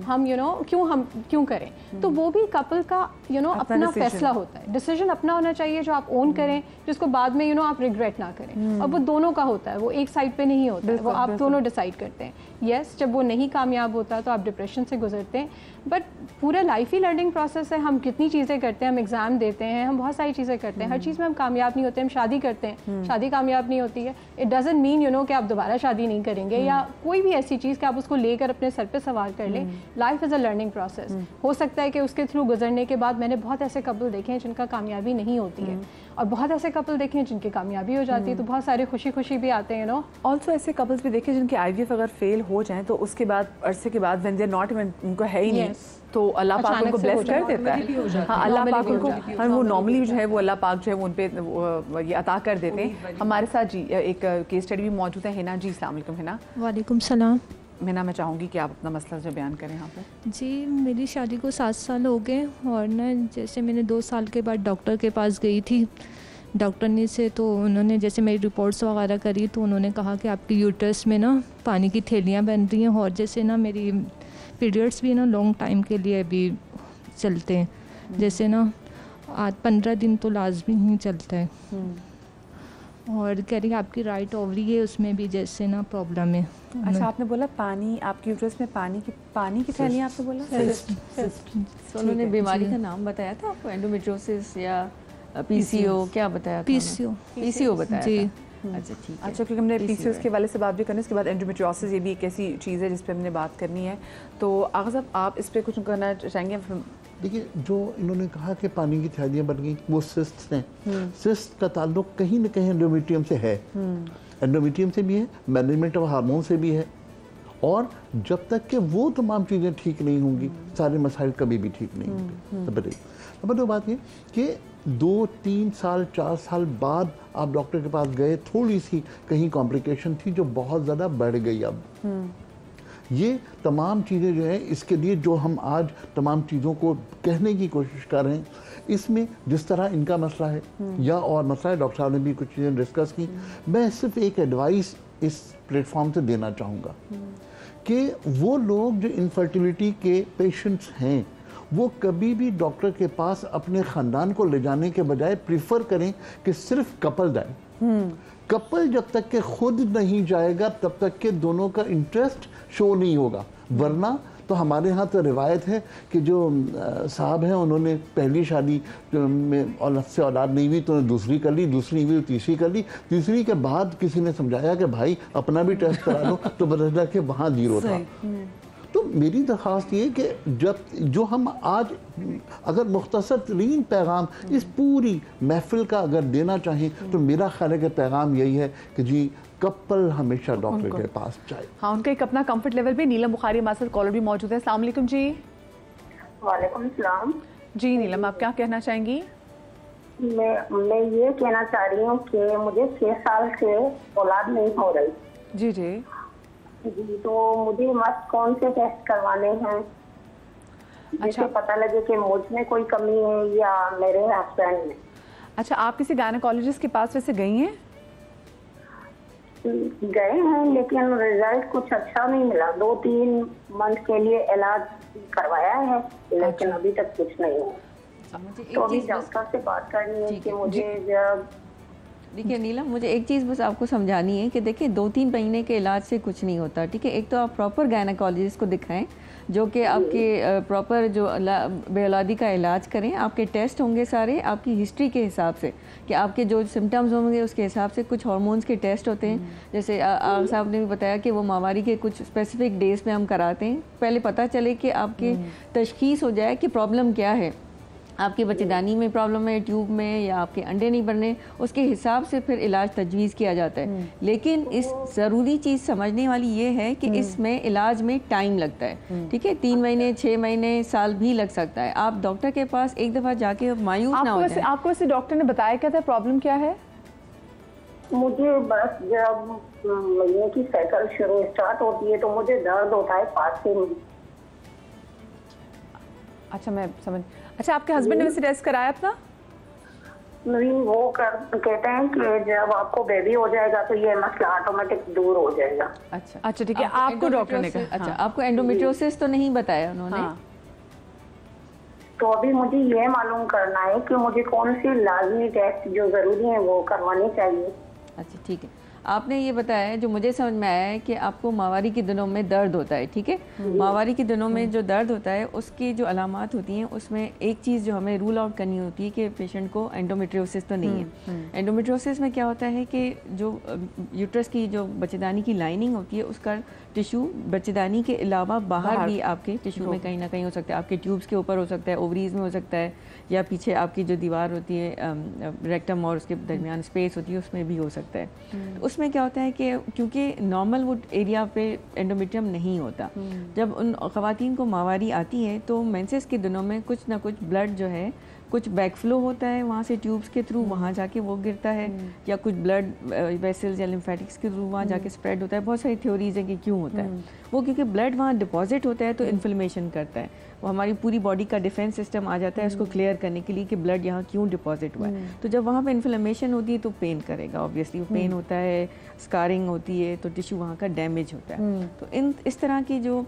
हम क्यों करें। तो वो भी कपल का अपना फैसला होता है, डिसीजन अपना होना चाहिए जो आप ओन करें, जिसको बाद में आप रिग्रेट ना करें। और वो दोनों का होता है, वो एक साइड पे नहीं होता है, वो आप दोनों डिसाइड करते हैं। यस, जब वो नहीं कामयाब होता तो आप डिप्रेशन से गुजरते हैं, बट पूरा लाइफ ही लर्निंग प्रोसेस है। हम कितनी चीज़ें करते हैं, हम एग्ज़ाम देते हैं, हम बहुत सारी चीज़ें करते हैं, हर चीज़ में हम कामयाब नहीं होते। हम शादी करते हैं, शादी कामयाब नहीं होती है, इट डजंट मीन कि आप दोबारा शादी नहीं करेंगे, या कोई भी ऐसी चीज़ कि आप उसको लेकर अपने सर पे सवार कर लें। Life is a learning process. हो सकता है कि उसके थ्रू गुजरने के बाद, मैंने बहुत ऐसे कपल देखे हैं जिनका कामयाबी नहीं होती है, और बहुत ऐसे कपल देखे हैं जिनकी कामयाबी हो जाती है, तो बहुत सारे खुशी खुशी भी आते हैं। ऑल्सो ऐसे कपल्स भी देखे जिनके IVF अगर फेल हो जाए तो उसके बाद अरसे के बाद, when they are not even, उनको है ही नहीं, तो अल्लाह पाक उनको ब्लेस कर देता है। हाँ, अल्लाह पाक उनको, हाँ, वो नॉर्मली जो है वो अल्लाह पाक जो है वो उन पे ये अता कर देते हैं। हमारे साथ जी एक केस स्टडी भी मौजूद है, हिना जी। अस्सलाम वालेकुम हिना। वालेकुम सलाम। मैं चाहूँगी कि आप अपना मसला जो बयान करें यहाँ पे। जी, मेरी शादी को 7 साल हो गए, और ना जैसे मैंने 2 साल के बाद डॉक्टर के पास गई थी, डॉक्टर ने से तो उन्होंने जैसे मेरी रिपोर्ट्स वगैरह करी, तो उन्होंने कहा कि आपकी यूट्रस में ना पानी की थैलियाँ बन रही हैं, और जैसे ना मेरी पीरियड्स भी ना लॉन्ग टाइम के लिए अभी चलते हैं, जैसे ना 15 दिन तो लाजमी ही चलता है। और कह रही है आपकी राइट ओवरी है, उसमें भी जैसे ना प्रॉब्लम है। अच्छा, आपने बोला पानी, आपकी यूट्रस में पानी की थैली, आपने बोला सिस्ट। तो उन्होंने बीमारी का नाम बताया था आपको, एंडोमेट्रियोसिस या PCO, क्या बताया था? PCO बताया जी। अच्छा, ठीक है। अच्छा, क्योंकि हमने PCOS के वाले से बात भी करनी है, उसके बाद एंडोमेट्रियोसिस, ये भी एक ऐसी चीज़ है जिस पे हमने बात करनी है। तो आगा साहब, आप इस पे कुछ कहना चाहेंगे? देखिए, जो इन्होंने कहा कि पानी की थैलियाँ बन गई, वो सिस्ट हैं। सिस्ट का ताल्लुक कहीं ना कहीं एंडोमेट्रियम से है, एंडोमेट्रियम से भी है, मैनेजमेंट ऑफ हार्मोन से भी है। और जब तक कि वो तमाम चीज़ें ठीक नहीं होंगी, सारे मसाइल कभी भी ठीक नहीं होंगे। नंबर 2 बात ये कि 2, 3 साल, 4 साल बाद आप डॉक्टर के पास गए, थोड़ी सी कहीं कॉम्प्लिकेशन थी जो बहुत ज़्यादा बढ़ गई। अब ये तमाम चीज़ें जो है, इसके लिए जो हम आज तमाम चीज़ों को कहने की कोशिश कर रहे हैं, इसमें जिस तरह इनका मसला है या और मसला है, डॉक्टर साहब ने भी कुछ चीज़ें डिस्कस की, मैं सिर्फ एक एडवाइस इस प्लेटफॉर्म से देना चाहूँगा कि वो लोग जो इनफर्टिलिटी के पेशेंट्स हैं, वो कभी भी डॉक्टर के पास अपने ख़ानदान को ले जाने के बजाय प्रीफर करें कि सिर्फ कपल जाए। कपल जब तक के खुद नहीं जाएगा तब तक के दोनों का इंटरेस्ट शो नहीं होगा। वरना तो हमारे यहाँ तो रिवायत है कि जो साहब हैं, उन्होंने पहली शादी में औलाद से औलाद नहीं हुई तो उन्होंने दूसरी कर ली, दूसरी हुई तो तीसरी कर ली, तीसरी के बाद किसी ने समझाया कि भाई अपना भी टेस्ट करा लो, तो पता चला कि वहाँ 0 था। तो मेरी दरख्वास्त ये कि जो हम आज अगर मुख्तसर तरीन पैगाम इस पूरी महफिल का अगर देना चाहें, तो मेरा ख्याल है कि पैगाम यही है कि जी, कपल हमेशा डॉक्टर के पास जाए। हाँ, उनका एक अपना कंफर्ट लेवल भी। नीलम बुखारी हमारे साथ कॉलर भी मौजूद है। अस्सलाम वालेकुम जी। वालेकुम सलाम जी नीलम, आप क्या कहना चाहेंगी? मैं ये कहना चाह रही हूँ कि मुझे 6 साल से औलाद नहीं हो रही। जी जी जी, तो मुझे मस्त कौन से टेस्ट करवाने हैं जिससे पता लगे कि मुझ में कोई कमी है या मेरे हस्बैंड में। अच्छा, आप किसी गायनेकोलॉजिस्ट के पास वैसे गई हैं? गए हैं, लेकिन रिजल्ट कुछ अच्छा नहीं मिला। 2-3 मंथ के लिए इलाज करवाया है, लेकिन अभी तक कुछ नहीं हुआ। तो अभी डॉक्टर से बात करनी है कि मुझे जब देखिए नीलम, मुझे एक चीज़ बस आपको समझानी है कि देखिए 2-3 महीने के इलाज से कुछ नहीं होता, ठीक है। एक तो आप प्रॉपर गायनेकोलॉजिस्ट को दिखाएं जो कि आपके प्रॉपर जो बेऔलादी का इलाज करें। आपके टेस्ट होंगे सारे आपकी हिस्ट्री के हिसाब से, कि आपके जो सिम्टम्स होंगे उसके हिसाब से। कुछ हार्मोन्स के टेस्ट होते हैं, जैसे साहब ने भी बताया कि वो माहवारी के कुछ स्पेसिफिक डेज में हम कराते हैं। पहले पता चले कि आपके तशखीस हो जाए कि प्रॉब्लम क्या है। आपकी बच्चेदानी में प्रॉब्लम है, ट्यूब में, या आपके अंडे नहीं बनने, उसके हिसाब से फिर इलाज तजवीज़ किया जाता है। लेकिन इस ज़रूरी चीज़ समझने वाली ये है कि इसमें इलाज में टाइम लगता है, ठीक है, 3 महीने, 6 महीने, साल भी लग सकता है। आप डॉक्टर के पास एक दफ़ा जाके मायूस ना हो जाए। आपको वैसे डॉक्टर ने बताया क्या था, प्रॉब्लम क्या है? मुझे बस जब महीने की साइकिल शुरू स्टार्ट होती है तो मुझे दर्द होता है फांसी में। अच्छा, मैं समझ। अच्छा, आपके हस्बैंड ने वैसे टेस्ट कराया अपना? नहीं, वो कहते हैं कि जब आपको बेबी हो जाएगा तो ये मसला ऑटोमेटिक दूर हो जाएगा। अच्छा अच्छा, ठीक है। आपको डॉक्टर ने कहा? अच्छा, आपको एंडोमेट्रियोसिस तो नहीं बताया उन्होंने? हाँ। तो अभी मुझे ये मालूम करना है कि मुझे कौन सी लाजमी टेस्ट जो ज़रूरी है वो करवानी चाहिए। अच्छा, ठीक है। आपने ये बताया है, जो मुझे समझ में आया है कि आपको माहवारी के दिनों में दर्द होता है, ठीक है। माहवारी के दिनों में जो दर्द होता है उसकी जो अलामात होती हैं उसमें एक चीज़ जो हमें रूल आउट करनी होती है कि पेशेंट को एंडोमेट्रियोसिस तो नहीं है। एंडोमेट्रियोसिस में क्या होता है कि जो यूट्रस की जो बच्चेदानी की लाइनिंग होती है उसका टिश्यू बच्चेदानी के अलावा बाहर भी आपके टिश्यू में कहीं ना कहीं हो सकता है, आपके ट्यूब्स के ऊपर हो सकता है, ओवरीज में हो सकता है, या पीछे आपकी जो दीवार होती है रेक्टम और उसके दरमियान स्पेस होती है उसमें भी हो सकता है। तो उसमें क्या होता है कि क्योंकि नॉर्मल वुड एरिया पे एंडोमेट्रियम नहीं होता, जब उन ख़वातीन को माहवारी आती है तो मेंसेस के दिनों में कुछ ना कुछ ब्लड जो है, कुछ बैकफ्लो होता है वहाँ से ट्यूब्स के थ्रू वहाँ जाके वो गिरता है, या कुछ ब्लड वेसल्स या लिम्फेटिक्स के थ्रू वहाँ जाके स्प्रेड होता है। बहुत सारी थ्योरीज हैं कि क्यों होता है वो, क्योंकि ब्लड वहाँ डिपॉजिट होता है तो इन्फ्लेमेशन करता है, वो हमारी पूरी बॉडी का डिफेंस सिस्टम आ जाता है उसको क्लियर करने के लिए कि ब्लड यहाँ क्यों डिपॉजिट हुआ है। तो जब वहाँ पे इन्फ्लेमेशन होती है तो पेन करेगा, ऑब्वियसली पेन होता है, स्कारिंग होती है, तो टिश्यू वहाँ का डैमेज होता है। तो इस तरह की जो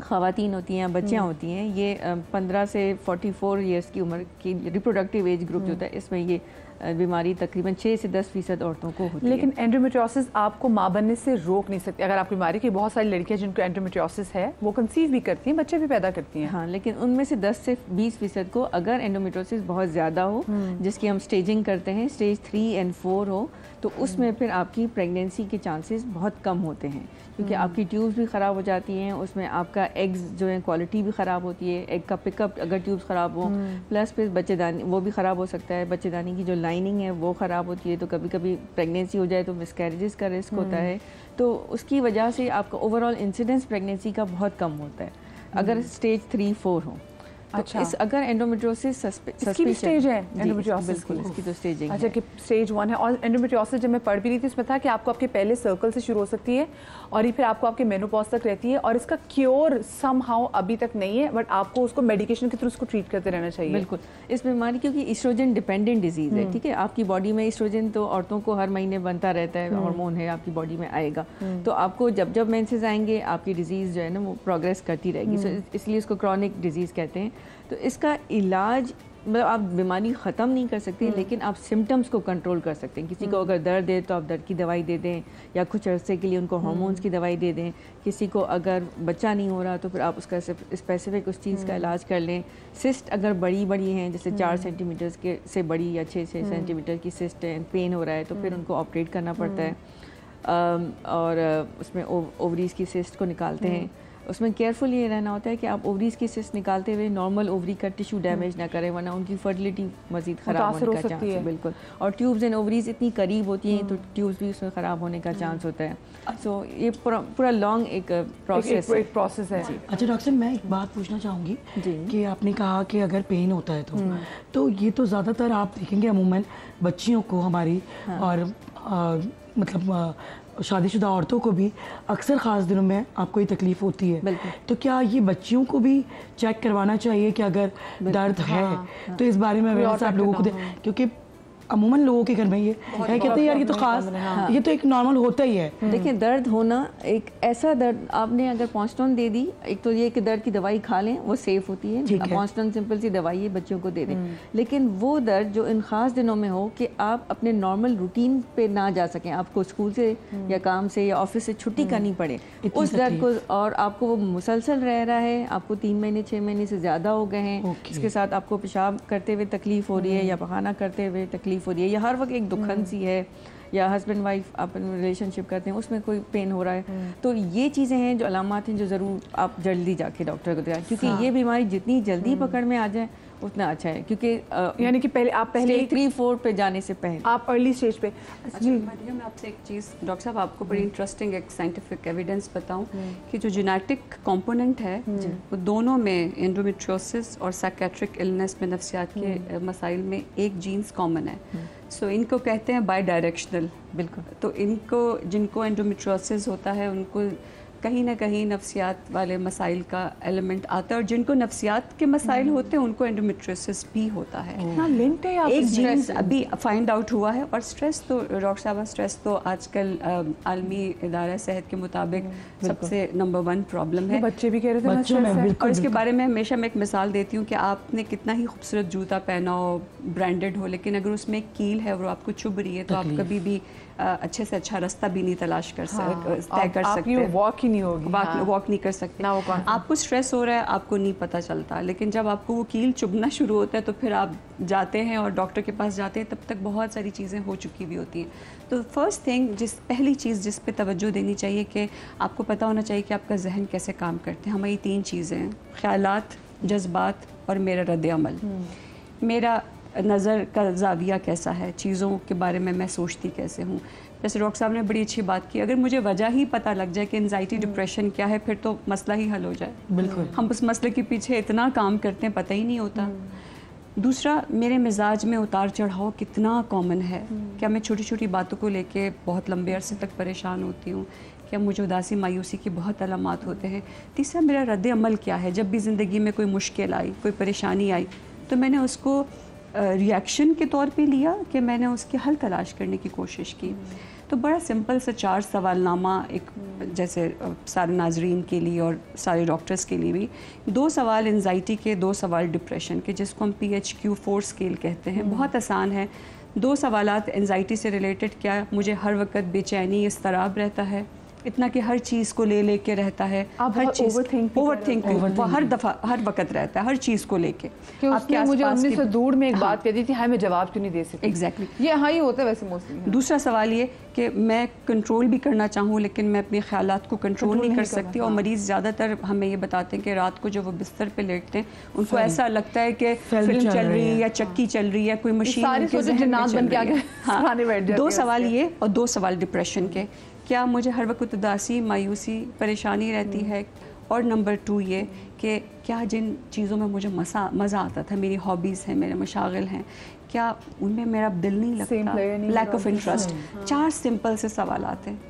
ख़वातीन होती हैं, बच्चियाँ होती हैं, ये 15 से 44 ईयर्स की उम्र की रिप्रोडक्टिव एज ग्रुप जो होता है इसमें ये बीमारी तकरीबन 6 से 10% औरतों को होती है। लेकिन एंडोमेट्रियोसिस आपको माँ बनने से रोक नहीं सकती। अगर आपकी बीमारी की बहुत सारी लड़कियां जिनको एंडोमेट्रियोसिस है वो कंसीव भी करती हैं, बच्चे भी पैदा करती हैं। हाँ, लेकिन उनमें से 10 से 20% को अगर एंडोमेट्रियोसिस बहुत ज़्यादा हो, जिसकी हम स्टेजिंग करते हैं, स्टेज 3 और 4 हो, तो उसमें फिर आपकी प्रेगनेंसी के चांसेस बहुत कम होते हैं, क्योंकि आपकी ट्यूब्स भी ख़राब हो जाती हैं, उसमें आपका एग्स जो है क्वालिटी भी ख़राब होती है, एग का पिकअप अगर ट्यूब्स ख़राब हो, प्लस फिर बच्चेदानी वो भी ख़राब हो सकता है, बच्चेदानी की जो लाइनिंग है वो ख़राब होती है, तो कभी कभी प्रेगनेंसी हो जाए तो मिसकैरेजेस का रिस्क होता है। तो उसकी वजह से आपका ओवरऑल इंसिडेंस प्रेगनेंसी का बहुत कम होता है अगर स्टेज 3-4 हो। अच्छा, इस अगर एंडोमेट्रियोसिस स्टेज है एंडोमेट्रियोसिस, बिल्कुल इसकी तो स्टेजिंग अच्छा कि स्टेज 1 है। और एंडोमेट्रियोसिस जब मैं पढ़ भी रही थी उसमें था कि आपको आपके पहले सर्कल से शुरू हो सकती है और ये फिर आपको आपके मेनोपॉज तक रहती है, और इसका क्योर समहाउ अभी तक नहीं है, बट आपको उसको मेडिकेशन के थ्रू उसको ट्रीट करते रहना चाहिए। बिल्कुल, इस बीमारी क्योंकि एस्ट्रोजन डिपेंडेंट डिजीज़ है, ठीक है, आपकी बॉडी में एस्ट्रोजन तो औरतों को हर महीने बनता रहता है, हार्मोन है आपकी बॉडी में आएगा, तो आपको जब जब मेंसेस आएंगे आपकी डिजीज़ जो है ना वो प्रोग्रेस करती रहेगी, इसलिए इसको क्रॉनिक डिजीज़ कहते हैं। तो इसका इलाज मतलब आप बीमारी ख़त्म नहीं कर सकते, लेकिन आप सिम्टम्स को कंट्रोल कर सकते हैं। किसी को अगर दर्द है तो आप दर्द की दवाई दे दें, या कुछ अरसे के लिए उनको हार्मोन्स की दवाई दे दें। किसी को अगर बच्चा नहीं हो रहा तो फिर आप उसका स्पेसिफिक उस चीज़ का इलाज कर लें। सिस्ट अगर बड़ी हैं, जैसे 4 सेंटीमीटर के से बड़ी या 6 सेंटीमीटर की सिस्ट है, पेन हो रहा है तो फिर उनको ऑपरेट करना पड़ता है, और उसमें ओवरीज़ की सिस्ट को निकालते हैं। उसमें केयरफुल ये रहना होता है कि आप ओवरीज की सिस्ट निकालते हुए नॉर्मल ओवरी का टिश्यू डैमेज ना करें, वरना उनकी फर्टिलिटी मजीद ख़राब होने का चांस है। बिल्कुल, और ट्यूब्स एंड ओवरीज इतनी करीब होती हैं तो ट्यूब्स भी उसमें ख़राब होने का चांस होता है। सो ये पूरा लॉन्ग एक प्रोसेस है। अच्छा डॉक्टर साहब, मैं एक बात पूछना चाहूँगी कि आपने कहा कि अगर पेन होता है तो ये तो ज़्यादातर आप देखेंगे अमूमन बच्चियों को हमारी, और मतलब शादीशुदा औरतों को भी अक्सर ख़ास दिनों में आपको ये तकलीफ़ होती है, तो क्या ये बच्चियों को भी चेक करवाना चाहिए कि अगर दर्द है तो इस बारे में अवेयरनेस आप लोगों को क्योंकि अमूमन लोगों के घर में ये है, कहते हैं यार ये तो खास, ये तो एक नॉर्मल होता ही है। देखिए, दर्द होना एक ऐसा दर्द, आपने अगर पॉन्स्टोन दे दी, एक तो ये कि दर्द की दवाई खा लें वो सेफ होती है, पॉन्स्टोन सिंपल सी दवाई है, बच्चों को दे दें, लेकिन वो दर्द जो इन खास दिनों में हो कि आप अपने नॉर्मल रूटीन पे ना जा सकें, आपको स्कूल से या काम से या ऑफिस से छुट्टी करनी पड़े, उस दर्द को, और आपको वो मुसलसल रह रहा है, आपको 3 महीने 6 महीने से ज़्यादा हो गए हैं, इसके साथ आपको पेशाब करते हुए तकलीफ हो रही है या पखाना करते हुए तकलीफ हो रही है, या हर वक्त एक दुखन सी है, या हस्बैंड वाइफ अपन रिलेशनशिप करते हैं उसमें कोई पेन हो रहा है, तो ये चीज़ें हैं जो अलामात हैं जो ज़रूर आप जल्दी जाके डॉक्टर को दिखाएं, क्योंकि ये बीमारी जितनी जल्दी पकड़ में आ जाए उतना अच्छा है, क्योंकि यानी कि पहले आप पहले 3-4 पे जाने से पहले आप अर्ली स्टेज पे। जी मरियम, मैं आपसे एक चीज़ डॉक्टर साहब आपको बड़ी इंटरेस्टिंग एक साइंटिफिक एविडेंस बताऊं कि जो जेनेटिक कंपोनेंट है वो दोनों में एंडोमेट्रियोसिस और साइकेट्रिक इलनेस में नफ्सियात के मसाइल में एक जीन्स कॉमन है। सो इनको कहते हैं बाई डायरेक्शनल। बिल्कुल। तो इनको जिनको एंडोमेट्रियोसिस होता है उनको कहीं ना कहीं नफ्सियात वाले मसाइल का एलिमेंट आता है, और जिनको नफ्सियात के मसाइल होते हैं उनको एंडोमेट्रियोसिस भी होता है। लिंक्ड है एक जीन्स अभी फाइंड आउट हुआ है। और स्ट्रेस तो डॉक्टर साहब, स्ट्रेस तो आजकल आलमी इदारा सेहत के मुताबिक सबसे नंबर 1 प्रॉब्लम है। बच्चे भी कह रहे थे। और इसके बारे में हमेशा मैं एक मिसाल देती हूँ कि आपने कितना ही खूबसूरत जूता पहना हो, ब्रांडेड हो, लेकिन अगर उसमें एक कील है और आपको चुभ रही है तो आप कभी भी अच्छे से अच्छा रास्ता भी नहीं तलाश कर तय कर सकते, वॉक ही नहीं होगी, वॉक नहीं कर सकते। आपको स्ट्रेस हो रहा है, आपको नहीं पता चलता, लेकिन जब आपको वो कील चुभना शुरू होता है तो फिर आप जाते हैं और डॉक्टर के पास जाते हैं, तब तक बहुत सारी चीज़ें हो चुकी भी होती हैं। तो फर्स्ट थिंग, पहली चीज़ जिस पे तवज्जो देनी चाहिए कि आपको पता होना चाहिए कि आपका जहन कैसे काम करते हैं। हमारी 3 चीज़ें हैं, ख्यालात, जज्बात और मेरा रद्द-ए-अमल। मेरा नज़र का जाविया कैसा है, चीज़ों के बारे में मैं सोचती कैसे हूँ। जैसे डॉक्टर साहब ने बड़ी अच्छी बात की, अगर मुझे वजह ही पता लग जाए कि एंजाइटी डिप्रेशन क्या है, फिर तो मसला ही हल हो जाए। बिल्कुल। हम उस मसले के पीछे इतना काम करते हैं, पता ही नहीं होता। दूसरा, मेरे मिजाज में उतार चढ़ाव कितना कॉमन है। क्या मैं छोटी छोटी बातों को लेके बहुत लंबे अरसे तक परेशान होती हूँ? क्या मुझे उदासी मायूसी के बहुत अलामात होते हैं? तीसरा, मेरा रद्द-ए-अमल क्या है? जब भी ज़िंदगी में कोई मुश्किल आई, कोई परेशानी आई, तो मैंने उसको रिएक्शन के तौर पे लिया कि मैंने उसके हल तलाश करने की कोशिश की। तो बड़ा सिंपल सा 4 सवालनामा, एक जैसे सारे नाजरीन के लिए और सारे डॉक्टर्स के लिए भी, 2 सवाल एंजाइटी के, 2 सवाल डिप्रेशन के, जिसको हम PHQ-4 स्केल कहते हैं। बहुत आसान है। 2 सवालात एंजाइटी से रिलेटेड, क्या मुझे हर वक्त बेचैनी, इस्तराब रहता है, इतना कि हर चीज़ को ले के रहता है, हर चीज़ ओवरथिंक हर दफ़ा हर वक्त रहता है, हर चीज़ को लेके। आपके मुझे 1900 दूर में एक बात कह दी थी, हाँ मैं जवाब क्यों नहीं दे सकती। एग्जैक्टली, ये हाँ ही होता है वैसे मोस्टली। दूसरा सवाल ये कि मैं कंट्रोल भी करना चाहूँ लेकिन मैं अपने ख्यालात को कंट्रोल नहीं कर सकती। और मरीज़ ज़्यादातर हमें ये बताते हैं कि रात को जब वो बिस्तर पे लेटते हैं उनको ऐसा लगता है कि फिल्म चल रही है या चक्की चल रही है, कोई मशीन उनके ज़हन में चल रही है। हाँ, 2 सवाल ये और 2 सवाल डिप्रेशन के, क्या मुझे हर वक्त उदासी, मायूसी, परेशानी रहती है? और नंबर 2 ये कि क्या जिन चीज़ों में मुझे मज़ा आता था, मेरी हॉबीज़ हैं, मेरे मशागिल हैं, क्या उनमें मेरा दिल नहीं लगता? Lack of interest. 4 सिंपल से सवाल आते हैं,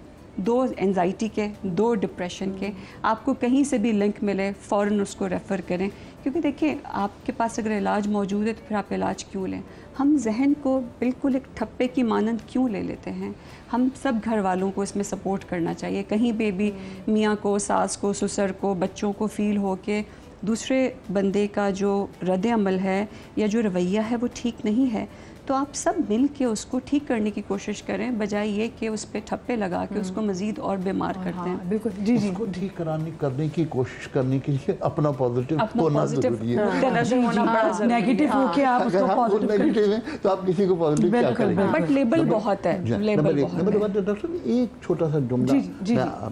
2 एंजाइटी के, 2 डिप्रेशन के। आपको कहीं से भी लिंक मिले फ़ौरन उसको रेफ़र करें, क्योंकि देखिए आपके पास अगर इलाज मौजूद है तो फिर आप इलाज क्यों लें? हम जहन को बिल्कुल एक ठप्पे की मानंद क्यों ले लेते हैं? हम सब घर वालों को इसमें सपोर्ट करना चाहिए। कहीं पे भी मियाँ को, सास को, ससुर को, बच्चों को फ़ील हो के दूसरे बंदे का जो रद्द-ए-अमल है या जो रवैया है वो ठीक नहीं है, तो आप सब मिल के उसको ठीक करने की कोशिश करें, बजाय ये कि उस पर ठप्पे लगा के उसको मज़ीद और बीमार करते हैं। बिल्कुल जी जी। उसको ठीक करने की कोशिश करने के लिए अपना पॉजिटिव होना ज़रूरी है। नेगेटिव हो के आप उसको पॉजिटिव नेगेटिव है तो आप किसी को पॉजिटिव क्या करेंगे? बट लेबल बहुत है। नंबर डॉक्टर एक छोटा सा जुमला,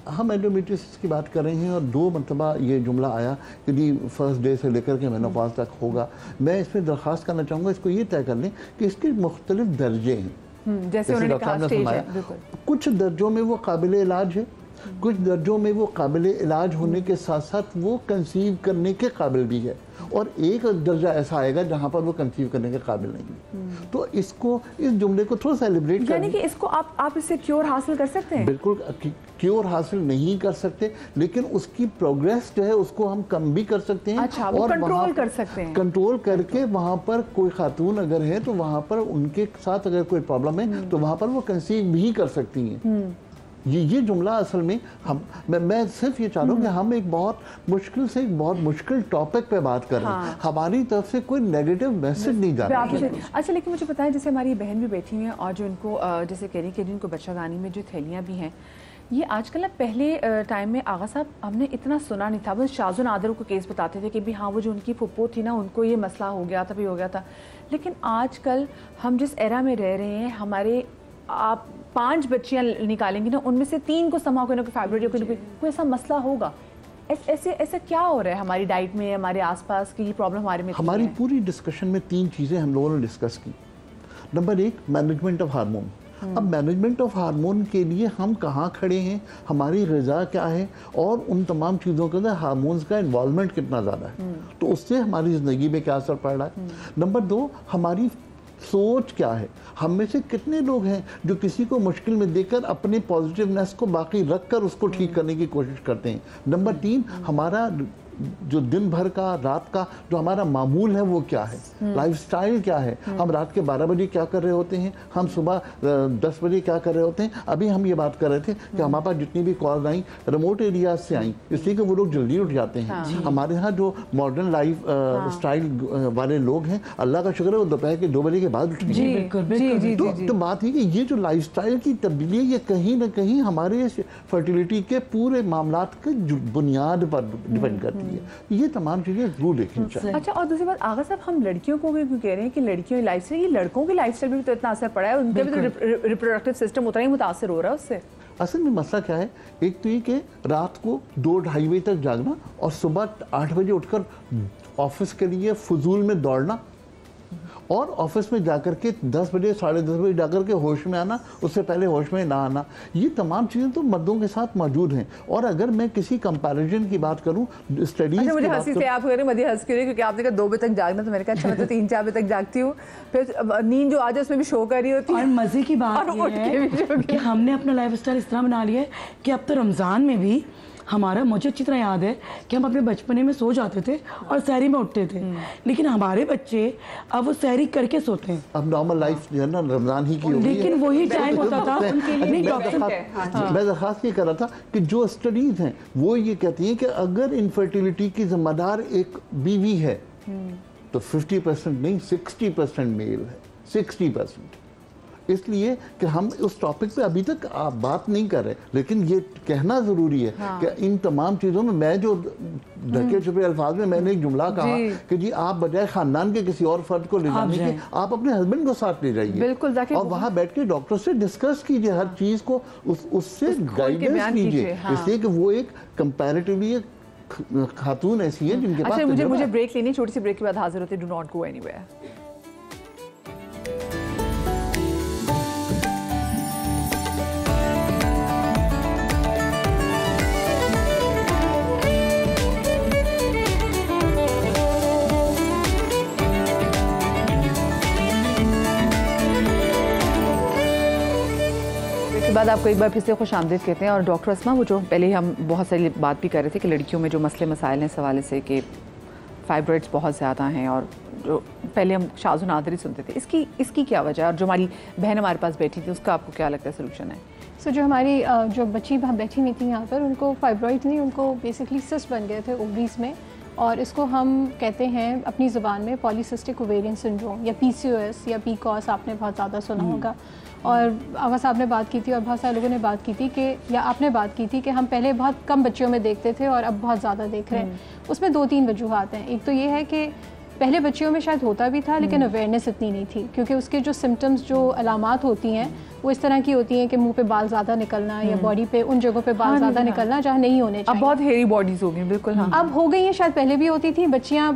हम एंडोमेट्रियोसिस की बात कर रहे हैं और 2 मरतबा ये जुमला आया कि फर्स्ट डे से लेकर के मेनोपॉज तक होगा। मैं इसमें दरख्वास्त करना चाहूँगा, इसको ये तय कर लें कि इसके मुख्तलिफ दर्जे हैं। जैसे उन्होंने कहा स्टेज है, कुछ दर्जों में वो काबिल इलाज है, कुछ दर्जों में वो काबिल इलाज होने के साथ साथ वो कंसीव करने के काबिल भी है, और एक दर्जा ऐसा आएगा जहाँ पर वो कंसीव करने के काबिल नहीं है। तो इसको, इस जुमले को थोड़ा सेलिब्रेट करें, यानी कि इसको आप इससे क्योर हासिल कर सकते हैं? बिल्कुल क्योर हासिल नहीं कर सकते, लेकिन उसकी प्रोग्रेस जो है उसको हम कम भी कर सकते हैं। अच्छा, और कंट्रोल कर सकते हैं। कंट्रोल करके वहाँ पर कोई खातून अगर है तो वहाँ पर उनके साथ अगर कोई प्रॉब्लम है तो वहाँ पर वो कंसीव भी कर सकती हैं। ये जुमला असल में मैं सिर्फ ये चाह रहा हूँ कि हम एक बहुत मुश्किल टॉपिक पे बात कर रहे हैं। हमारी तरफ से कोई नेगेटिव मैसेज नहीं जा रहा है। अच्छा, लेकिन मुझे बताएं, जैसे हमारी बहन भी बैठी हुई हैं और जो इनको जैसे कह रही कि इनको बच्चागानी में जो थैलियाँ भी हैं, ये आजकल ना, पहले टाइम में आगा साहब हमने इतना सुना नहीं था, बस शाज़ो नादर को केस बताते थे कि भी हाँ वो जो उनकी फुप्पो थी ना, उनको ये मसला हो गया था, भी हो गया था। लेकिन आजकल हम जिस एरा में रह रहे हैं, हमारे आप 5 बच्चियां निकालेंगी ना, उनमें से 3 को समाओ कोई फाइब्रॉइड या कोई ऐसा मसला होगा। ऐसा क्या हो रहा है हमारी डाइट में, हमारे आसपास की प्रॉब्लम हमारे में? हमारी पूरी डिस्कशन में 3 चीज़ें हम लोगों ने डिस्कस की। Number 1 management of hormone. अब मैनेजमेंट ऑफ हार्मोन के लिए हम कहाँ खड़े हैं, हमारी ग़िज़ा क्या है, और उन तमाम चीज़ों के अंदर हार्मोन्स का इन्वॉल्वमेंट कितना ज़्यादा है, तो उससे हमारी ज़िंदगी में क्या असर पड़ रहा है। नंबर 2 हमारी सोच क्या है। हम में से कितने लोग हैं जो किसी को मुश्किल में देखकर अपने पॉजिटिवनेस को बाकी रख कर उसको ठीक करने की कोशिश करते हैं। नंबर 3 हमारा जो दिन भर का, रात का जो हमारा मामूल है वो क्या है, लाइफस्टाइल क्या है। हम रात के 12 बजे क्या कर रहे होते हैं, हम सुबह 10 बजे क्या कर रहे होते हैं। अभी हम ये बात कर रहे थे कि हमारे पास जितनी भी कॉल आई रिमोट एरियाज से आई, इसलिए कि वो लोग जल्दी उठ जाते हैं। हमारे यहाँ जो मॉडर्न लाइफ स्टाइल वाले लोग हैं, अल्लाह का शुक्र है वो दोपहर के 2 बजे के बाद उठेंगे। तो बात है कि ये जो लाइफस्टाइल की तब्दीली है, ये कहीं ना कहीं हमारे फर्टिलिटी के पूरे मामलात के बुनियाद पर डिपेंड करती है। ये तमाम चीजें जरूर देखनी चाहिए। अच्छा, और दूसरी बात आगा साहब, हम लड़कियों को भी कह रहे हैं कि लड़कियों की लाइफस्टाइल, ये लड़कों की लाइफस्टाइल भी तो इतना असर पड़ा है, उनका भी तो रिप्रोडक्टिव सिस्टम उतना ही मुतासर हो रहा है उससे। असल में मसला क्या है, एक तो ये कि रात को 2-2:30 बजे तक जागना और सुबह 8 बजे उठकर ऑफिस के लिए फजूल में दौड़ना, और ऑफिस में जाकर के 10 बजे 10:30 बजे जाकर के होश में आना, उससे पहले होश में ना आना, ये तमाम चीज़ें तो मर्दों के साथ मौजूद हैं। और अगर मैं किसी कंपैरिजन की बात करूं, स्टडीज अच्छा, मुझे हंसी से आप कह रहे हैं, मुझे हंस क्यों, क्योंकि आपने कहा 2 बजे तक जागना, तो मैंने कहा अच्छा मैं तो 3-4 बजे तक जागती हूँ, फिर नींद जो आ जाए उसमें भी शो कर रही होती है। और मज़े की बात ये है कि हमने अपना लाइफस्टाइल इस तरह बना लिया है कि अब तो रमज़ान में भी हमारा, मुझे अच्छी तरह याद है कि हम अपने बचपने में सो जाते थे और सहरी में उठते थे, लेकिन हमारे बच्चे अब वो सहरी करके सोते हैं। अब नॉर्मल लाइफ जो है ना रमजान ही की हो गई है, लेकिन वही टाइम होता था उनके लिए। मैं दरखास्त ये कर रहा था कि जो स्टडीज हैं वो ये कहती हैं कि अगर इनफर्टिलिटी की जिम्मेदार एक बीवी है तो 50% नहीं 60% मेल है, 60%। इसलिए कि हम उस टॉपिक पे अभी तक बात नहीं कर रहे, लेकिन ये कहना ज़रूरी है कि इन तमाम चीज़ों में मैं जो ढके छुपे अल्फाज में मैंने एक जुमला कहा कि जी आप बजाय ख़ानदान के किसी और फर्द को ले जाने के आप अपने हस्बैंड को साथ ले जाइए और वहाँ बैठ के डॉक्टर से डिस्कस कीजिए हर चीज़ को, उससे गाइडेंस लीजिए, इसलिए कि वो एक कंपैरेटिवली खातून ऐसी है जिनके पास। मुझे ब्रेक लेनी, छोटी सी ब्रेक के बाद हाजिर होते, डू नॉट गो एनीवेयर। के बाद आपको एक बार फिर से खुश आमदीद कहते हैं। और डॉक्टर अस्मा, वो जो पहले हम बहुत सारी बात भी कर रहे थे कि लड़कियों में जो मसले मसाइल हैं इस हवाले से कि फाइब्रॉइड्स बहुत ज़्यादा हैं, और जो पहले हम शाज़ नादरी सुनते थे, इसकी क्या वजह है? और जो हमारी बहन हमारे पास बैठी थी उसका आपको क्या लगता है सोल्यूशन है? सो जो हमारी जो बच्ची बैठी हुई थी यहाँ पर, उनको फाइब्रॉइड नहीं, उनको बेसिकली सिस्ट बन गए थे ओवरीज में, और इसको हम कहते हैं अपनी ज़ुबान में पॉलीसिस्टिक ओवेरियन सिंड्रोम या PCOS या PCOS, आपने बहुत ज़्यादा सुना होगा। और आगा साहब ने बात की थी और बहुत सारे लोगों ने बात की थी कि, या आपने बात की थी कि हम पहले बहुत कम बच्चियों में देखते थे और अब बहुत ज़्यादा देख रहे हैं। उसमें 2-3 वजूहात हैं। एक तो ये है कि पहले बच्चियों में शायद होता भी था लेकिन अवेयरनेस इतनी नहीं थी, क्योंकि उसके जो सिम्टम्स, जो अलामात होती हैं वो इस तरह की होती हैं कि मुंह पे बाल ज़्यादा निकलना या बॉडी पे उन जगहों पे बाल ज़्यादा निकलना जहाँ नहीं होने चाहिए। अब बहुत हेयरी बॉडीज़ हो गई, बिल्कुल। अब हो गई हैं, शायद पहले भी होती थी। बच्चियाँ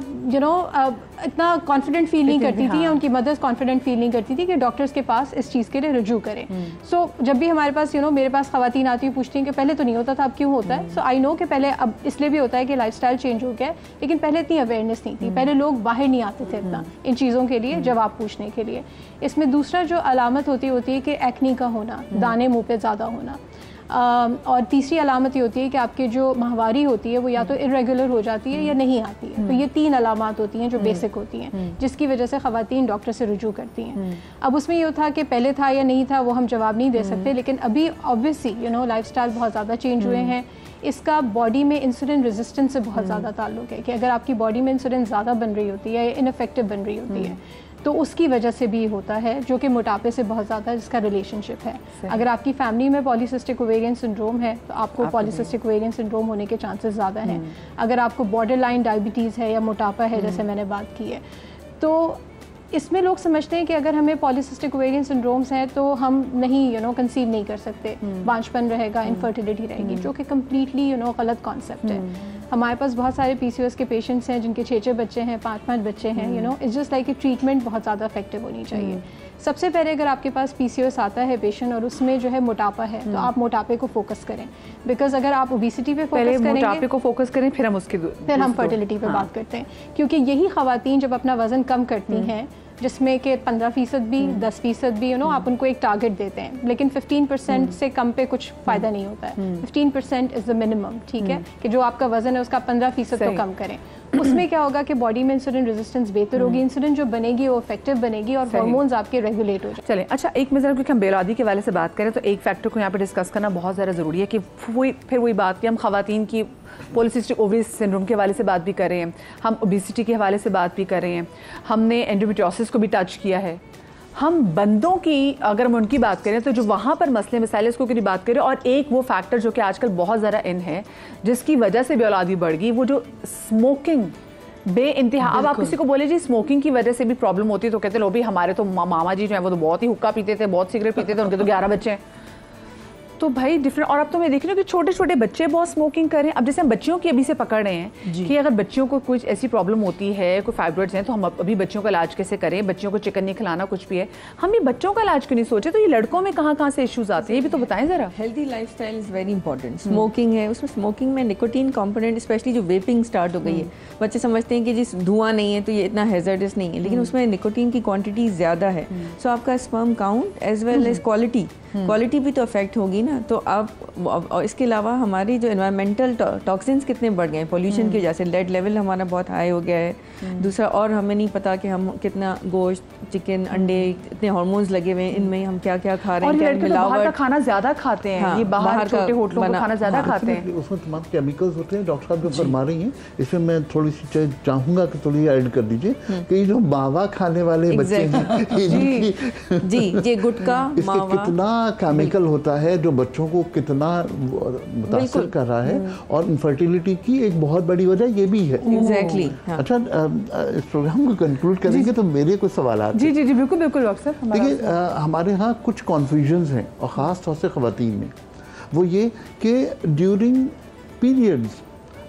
इतना कॉन्फिडेंट फील नहीं करती थी, या उनकी मदर्स कॉन्फिडेंट फील नहीं करती थी कि डॉक्टर्स के पास इस चीज़ के लिए रुजू करें। सो जब भी हमारे पास मेरे पास ख़वातीन आती हुई पूछती हैं कि पहले तो नहीं होता था, अब क्यों होता है? सो आई नो कि पहले, अब इसलिए भी होता है कि लाइफस्टाइल चेंज हो गया है, लेकिन पहले इतनी अवेयरनेस नहीं थी। पहले लोग बाहर नहीं आते थे इतना इन चीज़ों के लिए जवाब पूछने के लिए। इसमें दूसरा जो अलामत होती है कि एक्नी का होना, दाने मुँह पे ज़्यादा होना, और तीसरी अलामत ये होती है कि आपकी जो माहवारी होती है वो या तो इरेगुलर हो जाती है या नहीं आती है। तो ये 3 अलामत होती हैं जो बेसिक होती हैं, जिसकी वजह से ख़वातीन डॉक्टर से रुजू करती हैं। अब उसमें ये था कि पहले था या नहीं था वो हम जवाब नहीं दे सकते, लेकिन अभी ऑब्वियसली लाइफस्टाइल बहुत ज़्यादा चेंज हुए हैं। इसका बॉडी में इंसुलिन रेजिस्टेंस से बहुत ज़्यादा ताल्लुक है कि अगर आपकी बॉडी में इंसुलिन ज़्यादा बन रही होती है या इनफेक्टिव बन रही होती है तो उसकी वजह से भी होता है, जो कि मोटापे से बहुत ज़्यादा जिसका रिलेशनशिप है। अगर आपकी फैमिली में पॉलीसिस्टिक ओवेरियन सिंड्रोम है तो आपको पॉलीसिस्टिक ओवेरियन सिंड्रोम होने के चांसेस ज़्यादा हैं। अगर आपको बॉर्डर लाइन डायबिटीज़ है या मोटापा है, जैसे मैंने बात की है, तो इसमें लोग समझते हैं कि अगर हमें पॉलीसिस्टिक ओवेरियन सिंड्रोम्स हैं तो हम नहीं कंसीव नहीं कर सकते, बांझपन रहेगा, इनफर्टिलिटी रहेगी, जो कि कम्प्लीटली गलत कॉन्सेप्ट है। हमारे पास बहुत सारे PCOS के पेशेंट्स हैं जिनके 6 बच्चे हैं, 5 बच्चे हैं, इट्स जस्ट लाइक कि ट्रीटमेंट बहुत ज़्यादा इफेक्टिव होनी चाहिए। सबसे पहले अगर आपके पास PCOS आता है पेशेंट और उसमें जो है मोटापा है तो आप मोटापे को फोकस करें, बिकॉज अगर आप ओबेसिटी पे फोकस करेंगे, मोटापे को फोकस करें, फिर हम फर्टिलिटी पे बात करते हैं, क्योंकि यही ख़वातीन जब अपना वज़न कम करती हैं, जिसमें कि 15% भी 10% भी आप उनको एक टारगेट देते हैं, लेकिन 15% से कम पे कुछ फ़ायदा नहीं होता है। 15% इज़ द मिनिमम, ठीक है, कि जो आपका वज़न है उसका 15% तो कम करें। उसमें क्या होगा कि बॉडी में इंसुलिन रेजिस्टेंस बेहतर होगी, इंसुलिन जो बनेगी वो इफेक्टिव बनेगी और हार्मोन्स आपके रेगुलेट हो जाएंगे। चलें, अच्छा एक मिनट, क्योंकि हम बेऔलादी के वाले से बात करें तो एक फैक्टर को यहाँ पे डिस्कस करना बहुत ज़्यादा ज़रूरी है कि फिर वही बात कि हम ख़वातीन की पॉलीसिस्टिक ओवरी सिंड्रोम के हवाले से बात भी कर रहे हैं, हम ओबेसिटी के हवाले से बात भी कर रहे हैं, हमने एंडोमेट्रियोसिस को भी टच किया है। हम बंदों की अगर हम उनकी बात करें तो जो वहाँ पर मसले मसाइल इसको की बात करें, और एक वो फैक्टर जो कि आजकल बहुत ज़्यादा इन है जिसकी वजह से बेऔलादी बढ़ गई, वो जो स्मोकिंग बे इंतहा। अब आप किसी को बोले जी स्मोकिंग की वजह से भी प्रॉब्लम होती है तो कहते लो भी हमारे तो मामा जी जो है वो तो बहुत ही हुक्का पीते थे, बहुत सिगरेट पीते थे, उनके तो 11 बच्चे हैं। तो भाई डिफरेंट। और अब तो मैं देख रही हूँ कि छोटे छोटे बच्चे बहुत स्मोकिंग कर रहे हैं। अब जैसे हम बच्चियों की अभी से पकड़ रहे हैं कि अगर बच्चियों को कुछ ऐसी प्रॉब्लम होती है, कोई फाइब्रॉइड्स हैं, तो हम अभी बच्चियों का इलाज कैसे करें, बच्चियों को चिकन नहीं खिलाना, कुछ भी है, हम ये बच्चों का इलाज क्यों नहीं सोचे? तो ये लड़कों में कहाँ से इश्यूज आते हैं, ये भी तो बताएं जरा। Healthy lifestyle is very important. Smoking है, उसमें स्मोकिंग में निकोटीन कंपोनेंट, स्पेशली जो वेपिंग स्टार्ट हो गई है, बच्चे समझते हैं कि जिस धुआं नहीं है तो ये इतना हैजर्डस नहीं है, लेकिन उसमें निकोटीन की क्वांटिटी ज़्यादा है। सो आपका sperm count as well as quality भी तो अफेक्ट होगी ना। तो आप, और इसके अलावा हमारी जो एनवायरमेंटल टॉक्सिन्स कितने बढ़ गए हैं पोल्यूशन की वजह से, लेड लेवल हमारा बहुत हाई हो गया है। दूसरा, और हमें नहीं पता कि हम कितना गोश्त, चिकन, अंडे, इतने हार्मोन्स लगे हुए हैं, इनमें हम क्या क्या खा रहे हैं, क्या मिलावट का खाना ज़्यादा खाते हैं। हाँ, ये बाहर छोटे होटलों का खाना ज़्यादा खाते हैं, उसमें तमाम केमिकल्स होते हैं। डॉक्टर साहब जो फरमा रही हैं, इसमें मैं थोड़ी सी चाहूँगा कि थोड़ी ऐड कर दीजिए कि ये जो मावा खाने वाले बच्चे हैं, जी गुटखा, मावा, कितना केमिकल होता है जो बच्चों को कितना मुतासर कर रहा है, और इनफर्टिलिटी की एक बहुत बड़ी वजह ये भी है। एग्जैक्टली। अच्छा, इस प्रोग्राम को कंक्लूड करेंगे तो मेरे कुछ सवाल आते हैं। जी बिल्कुल डॉक्टर साहब। देखिए, हमारे यहाँ कुछ कन्फ्यूजन्स हैं, और ख़ास तौर से ख़वातीन में, वो ये कि ड्यूरिंग पीरियड्स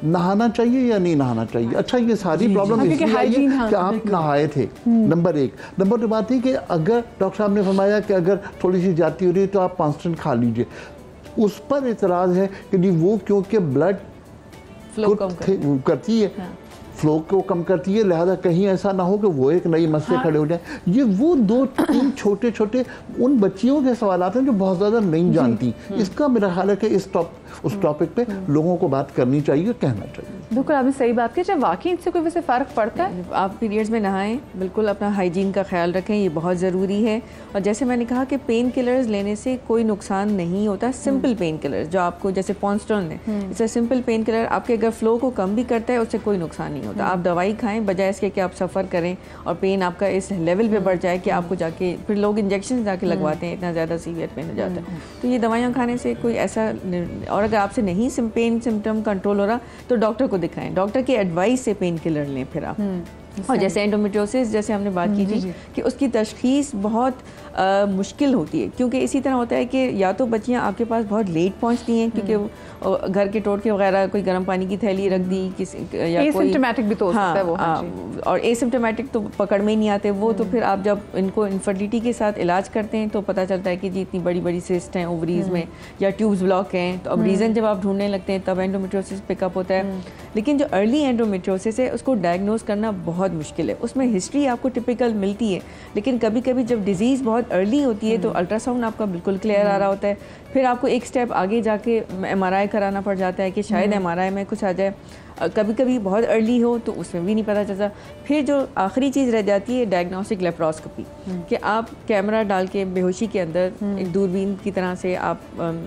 नहाना चाहिए या नहीं नहाना चाहिए। अच्छा, ये सारी प्रॉब्लम इसलिए आई है कि आप नहाए थे, नंबर 1। नंबर 2 बात है कि अगर डॉक्टर साहब ने फरमाया कि अगर थोड़ी सी जाती हो रही है तो आप कॉन्स्टेंट खा लीजिए, उस पर इतराज़ है कि नहीं, वो क्योंकि ब्लड फ्लो करती है, फ्लो को कम करती है, लिहाजा कहीं ऐसा ना हो कि वो एक नई मसले खड़े हो जाए। ये वो 2-3 छोटे छोटे उन बच्चियों के सवाल आते हैं जो बहुत ज़्यादा नहीं जानती। इसका मेरा ख्याल है कि उस टॉपिक पे लोगों को बात करनी चाहिए, कहना चाहिए। बिल्कुल, आपने सही बात की। चाहे वाकई इससे कोई वैसे फ़र्क पड़ता है? आप पीरियड्स में नहाएं, बिल्कुल अपना हाइजीन का ख्याल रखें, ये बहुत ज़रूरी है। और जैसे मैंने कहा कि पेन किलर्स लेने से कोई नुकसान नहीं होता। सिंपल पेन किलर्स जो आपको, जैसे पॉन्स्टॉन है, इट्स सिंपल पेन किलर, आपके अगर फ्लो को कम भी करता है उससे कोई नुकसान नहीं होता। आप दवाई खाएं बजाय इसके कि आप सफ़र करें और पेन आपका इस लेवल पे बढ़ जाए कि आपको जाके, फिर लोग इंजेक्शन जाके लगवाते हैं, इतना ज़्यादा सीवियर पेन हो जाता है। तो ये दवाइयाँ खाने से कोई ऐसा, और अगर आपसे नहीं पेन सिम्टम कंट्रोल हो रहा तो डॉक्टर को दिखाएं, डॉक्टर की एडवाइस से पेन किलर लें फिर आप। और जैसे एंडोमेट्रियोसिस, जैसे हमने बात की थी कि उसकी तशखीस बहुत मुश्किल होती है, क्योंकि इसी तरह होता है कि या तो बच्चियाँ आपके पास बहुत लेट पहुँचती हैं क्योंकि घर के टोटके वगैरह, कोई गर्म पानी की थैली रख दी किसी, या एसिम्प्टोमेटिक भी तो हो सकता है वो। और एसिम्प्टोमेटिक तो पकड़ में ही नहीं आते वो। तो फिर आप जब इनको इनफर्टिलिटी के साथ इलाज करते हैं तो पता चलता है कि जी इतनी बड़ी बड़ी सिस्ट हैं ओवरीज में, या ट्यूब्स ब्लॉक हैं। तो अब रीज़न जब आप ढूंढने लगते हैं तब एंडोमेट्रियोसिस पिकअप होता है। लेकिन जो अर्ली एंडोमेट्रियोसिस है उसको डायग्नोज करना बहुत मुश्किल है। उसमें हिस्ट्री आपको टिपिकल मिलती है, लेकिन कभी कभी जब डिजीज़ बहुत अर्ली होती है तो अल्ट्रासाउंड आपका बिल्कुल क्लियर आ रहा होता है। फिर आपको एक स्टेप आगे जाके MRI कराना पड़ जाता है कि शायद MRI में कुछ आ जाए। कभी कभी बहुत अर्ली हो तो उसमें भी नहीं पता चलता। फिर जो आखिरी चीज़ रह जाती है डायग्नोस्टिक लेप्रोस्कोपी, कि आप कैमरा डाल के बेहोशी के अंदर एक दूरबीन की तरह से आप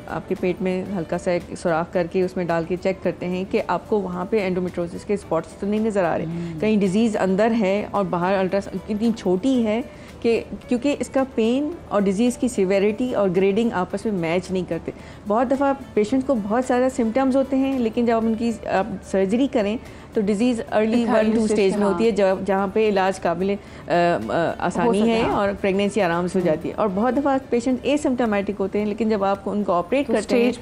आपके पेट में हल्का सा एक सुराख करके उसमें डाल के चेक करते हैं कि आपको वहाँ पे एंडोमेट्रियोसिस के स्पॉट्स तो नहीं नज़र आ रहे, कहीं डिजीज़ अंदर है और बाहर अल्ट्रासाउंड इतनी छोटी है कि क्योंकि इसका पेन और डिज़ीज़ की सिवेरिटी और ग्रेडिंग आपस में मैच नहीं करते। बहुत दफ़ा पेशेंट्स को बहुत सारे सिम्टम्स होते हैं, लेकिन जब आप उनकी आप सर्जरी करें तो डिज़ीज़ अर्ली 1-2 स्टेज में होती है, जहाँ पे इलाज काबिल आसानी है और प्रेगनेंसी आराम से हो जाती है। और बहुत दफ़ा पेशेंट एसिम्प्टोमेटिक होते हैं, लेकिन जब आप उनको ऑपरेट करते हैं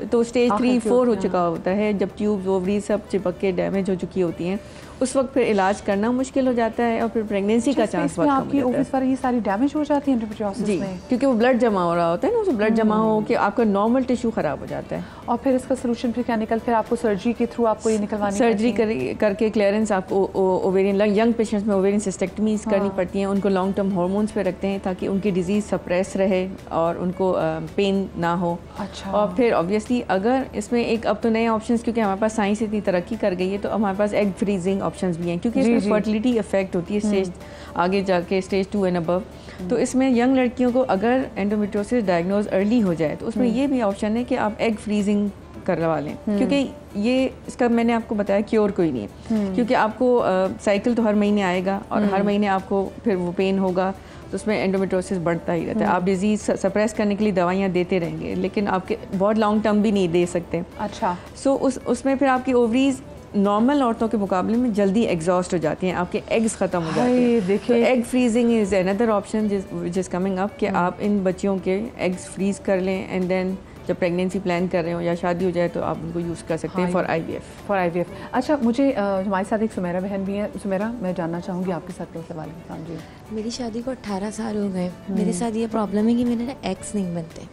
तो स्टेज 3-4 हो चुका होता है, जब ट्यूब्स ओवरी सब चिपक के डैमेज हो चुकी होती हैं। उस वक्त फिर इलाज करना मुश्किल हो जाता है और फिर प्रेगनेंसी का चांस बहुत कम हो जाता है। ओवरीज पर ये सारी डैमेज हो जाती है एंडोमेट्रियोसिस में, क्योंकि वो ब्लड जमा हो रहा होता है ना, उस ब्लड जमा हो के आपका नॉर्मल टिश्यू खराब हो जाता है। और फिर इसका सोल्यूशन फिर क्या फिर आपको सर्जरी के थ्रू आपको ये निकलवानी सर्जरी करके क्लियरेंस आपको ओवेरियन यंग पेशेंट्स में ओवेरियन सिस्टेक्टमीज करनी पड़ती हैं, उनको लॉन्ग टर्म हार्मोन्स पे रखते हैं ताकि उनकी डिजीज़ सप्रेस रहे और उनको पेन ना हो। अच्छा। और फिर ऑब्वियसली अगर इसमें एक अब तो नए ऑप्शंस, क्योंकि हमारे पास साइंस इतनी तरक्की कर गई है, तो हमारे पास एग फ्रीजिंग ऑप्शंस भी हैं, क्योंकि इसमें फर्टिलिटी इफेक्ट होती है स्टेज आगे जाके स्टेज 2 एंड अबव। तो इसमें यंग लड़कियों को अगर एंडोमेट्रियोसिस डायग्नोज अर्ली हो जाए तो उसमें ये भी ऑप्शन है कि आप एग फ्रीजिंग करवा लें, क्योंकि ये इसका मैंने आपको बताया क्योर कोई नहीं है, क्योंकि आपको साइकिल तो हर महीने आएगा और हर महीने आपको फिर वो पेन होगा, तो उसमें एंडोमेट्रियोसिस बढ़ता ही रहता है। आप डिजीज़ सप्रेस करने के लिए दवाइयाँ देते रहेंगे, लेकिन आपके बहुत लॉन्ग टर्म भी नहीं दे सकते। अच्छा। सो उसमें फिर आपकी ओवरीज नॉर्मल औरतों के मुकाबले में जल्दी एग्जॉस्ट हो जाती हैं, आपके एग्स ख़त्म हो जाते हैं। देखिए, egg freezing is another option which is coming up, कि आप इन बच्चियों के एग्स फ्रीज कर लें एंड देन जब प्रेगनेंसी प्लान कर रहे हो या शादी हो जाए तो आप उनको यूज़ कर सकते हैं फॉर IVF। अच्छा, मुझे हमारे साथ एक सुमेरा बहन भी है। सुमेरा, मैं जानना चाहूँगी आपके साथ क्या सवाल है। जी, मेरी शादी को 18 साल हो गए। मेरे साथ ये प्रॉब्लम है कि मेरे ना एग्स नहीं बनते।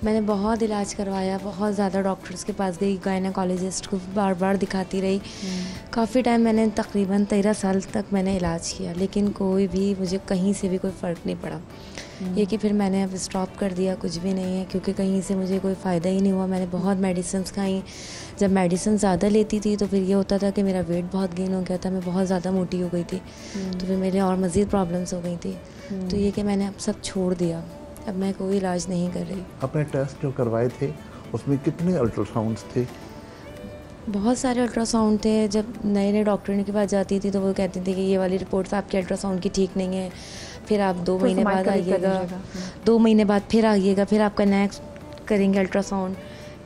मैंने बहुत इलाज करवाया, बहुत ज़्यादा डॉक्टर्स के पास गई, गायनेकोलॉजिस्ट को बार बार दिखाती रही। काफ़ी टाइम मैंने तकरीबन 13 साल तक मैंने इलाज किया, लेकिन कोई भी मुझे कहीं से भी कोई फ़र्क नहीं पड़ा। ये कि फिर मैंने अब स्टॉप कर दिया, कुछ भी नहीं है, क्योंकि कहीं से मुझे कोई फ़ायदा ही नहीं हुआ। मैंने बहुत मेडिसिन खाई। जब मेडिसिन ज़्यादा लेती थी तो फिर ये होता था कि मेरा वेट बहुत गेन हो गया था, मैं बहुत ज़्यादा मोटी हो गई थी, तो फिर मेरे और मज़ीद प्रॉब्लम्स हो गई थी। तो ये कि मैंने अब सब छोड़ दिया, अब मैं कोई इलाज नहीं कर रही। अपने टेस्ट जो करवाए थे उसमें कितने अल्ट्रासाउंड्स थे? बहुत सारे अल्ट्रासाउंड थे। जब नए नए डॉक्टर के पास जाती थी तो वो कहती थी कि ये वाली रिपोर्ट्स आपके अल्ट्रासाउंड की ठीक नहीं है, फिर आप 2 महीने बाद आइएगा, 2 महीने बाद फिर आइएगा, फिर आपका नेक्स्ट करेंगे अल्ट्रासाउंड।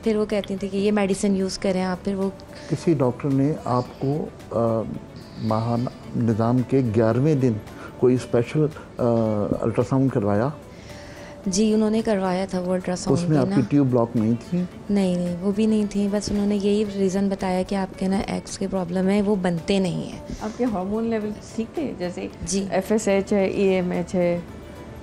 फिर वो कहती थी कि ये मेडिसिन यूज़ करें आप। फिर वो किसी डॉक्टर ने आपको माहाना निज़ाम के 11वें दिन कोई स्पेशल अल्ट्रासाउंड करवाया? जी, उन्होंने करवाया था वो अल्ट्रासाउंड। उसमें आपकी ट्यूब ब्लॉक नहीं थी? नहीं, वो भी नहीं थी। बस उन्होंने यही रीज़न बताया कि आपके ना एग्स की प्रॉब्लम है, वो बनते नहीं हैं। आपके हार्मोन लेवल ठीक थे? जैसे जी, FSH है, AMH है,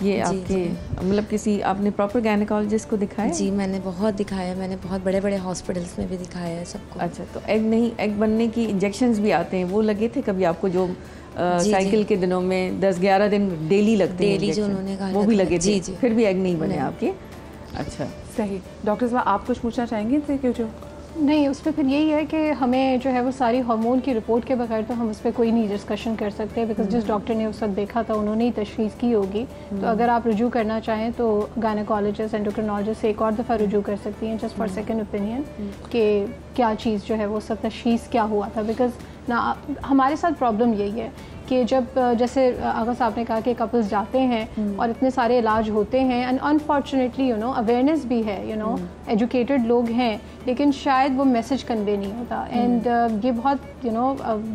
ये आपके मतलब किसी आपने प्रॉपर गायनेकोलॉजिस्ट को दिखाया? जी, मैंने बहुत दिखाया, मैंने बहुत बड़े बड़े हॉस्पिटल्स में भी दिखाया है सबको। अच्छा, तो एग बनने की इंजेक्शंस भी आते हैं, वो लगे थे कभी आपको? जो साइकिल के दिनों में 10-11 दिन डेली लगते हैं, डेली जो उन्होंने कहा वो भी लगे थे? जी, फिर भी एग नहीं बने आपके? अच्छा, सही। डॉक्टर साहब, आप कुछ पूछना चाहेंगे थे? क्यों जो नहीं, उस पर फिर यही है कि हमें जो है वो सारी हार्मोन की रिपोर्ट के बगैर तो हम उस पर कोई नहीं डिस्कशन कर सकते, बिकॉज जिस डॉक्टर ने उस वक्त देखा था उन्होंने ही तशख़ीस की होगी। तो अगर आप रुजू करना चाहें तो गायनेकोलॉजिस्ट, एंडोक्रिनोलॉजिस्ट से एक और दफ़ा रुजू कर सकती हैं, जस्ट फॉर सेकंड ओपिनियन, कि क्या चीज़ जो है वो सब तशख़ीस क्या हुआ था। बिकॉज ना हमारे साथ प्रॉब्लम यही है कि जब जैसे आगा साहब ने कहा कि कपल्स जाते हैं और इतने सारे इलाज होते हैं, एंड अनफॉर्चुनेटली अवेयरनेस भी है, एजुकेटेड लोग हैं, लेकिन शायद वो मैसेज कन्वे नहीं होता। एंड ये बहुत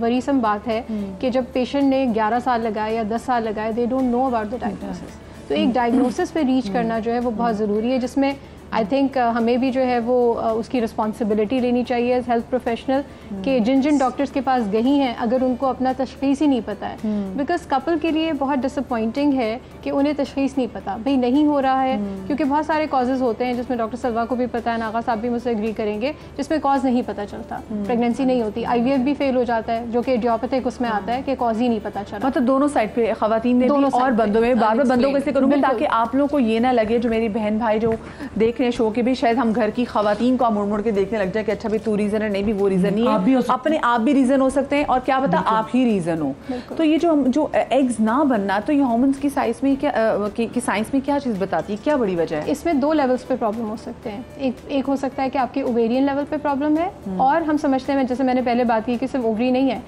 वरीसम बात है कि जब पेशेंट ने 11 साल लगाए या 10 साल लगाए, they don't know about the diagnosis. तो एक डायग्नोसिस पे रीच करना जो है वो बहुत ज़रूरी है, जिसमें आई थिंक हमें भी जो है वो उसकी रिस्पॉन्सिबिलिटी लेनी चाहिए एज हेल्थ प्रोफेशनल, कि जिन डॉक्टर्स के पास गई हैं अगर उनको अपना तशख़ीस ही नहीं पता है, बिकॉज कपल के लिए बहुत डिसअपॉइंटिंग है कि उन्हें तशख़ीस नहीं पता, भाई नहीं हो रहा है, क्योंकि बहुत सारे कॉजेज़ होते हैं जिसमें डॉक्टर सलवा को भी पता है, नागा साहब भी मुझसे एग्री करेंगे, जिसमें कॉज नहीं पता चलता, प्रेगनेंसी नहीं होती, IVF भी फेल हो जाता है, जो कि इडियोपैथिक उसमें आता है कि कॉज ही नहीं पता चला। मतलब दोनों साइड पे, ख़वातीन ने भी और बंदों में, बार बार बंदों को इसलिए करूँगी ताकि आप लोगों को ये ना लगे, जो मेरी बहन भाई जो देख रहे अपने शो के भी, शायद हम घर की खवातीन को आप मुड़ मुड़ के देखने लग जाए कि अच्छा भाई तू रीज़न है, नहीं भी वो रीज़न नहीं है, अपने आप भी रीज़न हो सकते हैं और क्या पता आप ही रीज़न हो। तो ये जो एग्स ना बनना, तो ये हार्मोन्स की साइंस में क्या चीज़ बताती है, क्या बड़ी वजह है? इसमें 2 लेवल्स पे प्रॉब्लम हो सकते हैं। एक हो सकता है कि आपके ओवेरियन लेवल पे प्रॉब्लम है, और हम समझते हैं, जैसे मैंने पहले बात की, कि सिर्फ ओवरी नहीं है।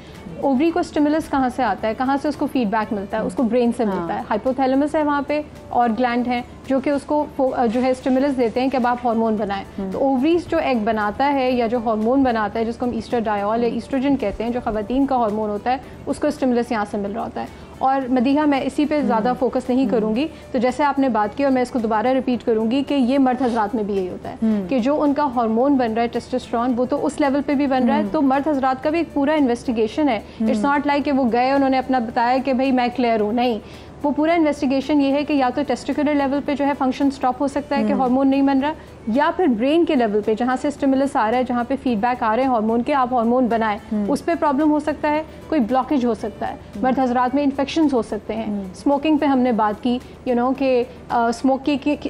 ओवरी को स्टिमुलस कहाँ से आता है, कहाँ से उसको फीडबैक मिलता है? उसको ब्रेन से मिलता है। हाइपोथैलेमस है वहाँ पे, और ग्लैंड हैं जो कि उसको जो है स्टिमुलस देते हैं कि अब आप हार्मोन बनाएं। तो ओवरीज जो एग बनाता है या जो हार्मोन बनाता है, जिसको हम ईस्ट्राडायोल या ईस्ट्रोजन कहते हैं, जो ख़वातीन का हार्मोन होता है, उसको स्टिमुलस यहाँ से मिल रहा होता है। और मदीहा, मैं इसी पे ज़्यादा फोकस नहीं करूँगी। तो जैसे आपने बात की, और मैं इसको दोबारा रिपीट करूँगी, कि ये मर्द हजरात में भी यही होता है कि जो उनका हार्मोन बन रहा है टेस्टोस्टेरोन, वो तो उस लेवल पे भी बन रहा है। तो मर्द हजरात का भी एक पूरा इन्वेस्टिगेशन है। इट्स नॉट लाइक कि वो गए, उन्होंने अपना बताया कि भाई मैं क्लियर हूँ, नहीं। वो पूरा इन्वेस्टिगेशन ये है कि या तो टेस्टिकुलर लेवल पे जो है फंक्शन स्टॉप हो सकता है कि हार्मोन नहीं बन रहा, या फिर ब्रेन के लेवल पे जहाँ से स्टिमुलस आ रहा है, जहाँ पे फीडबैक आ रहे हैं हार्मोन के, आप हार्मोन बनाएं, उस पर प्रॉब्लम हो सकता है। कोई ब्लॉकेज हो सकता है, मर्द हजरात में इन्फेक्शंस हो सकते हैं। स्मोकिंग पे हमने बात की, कि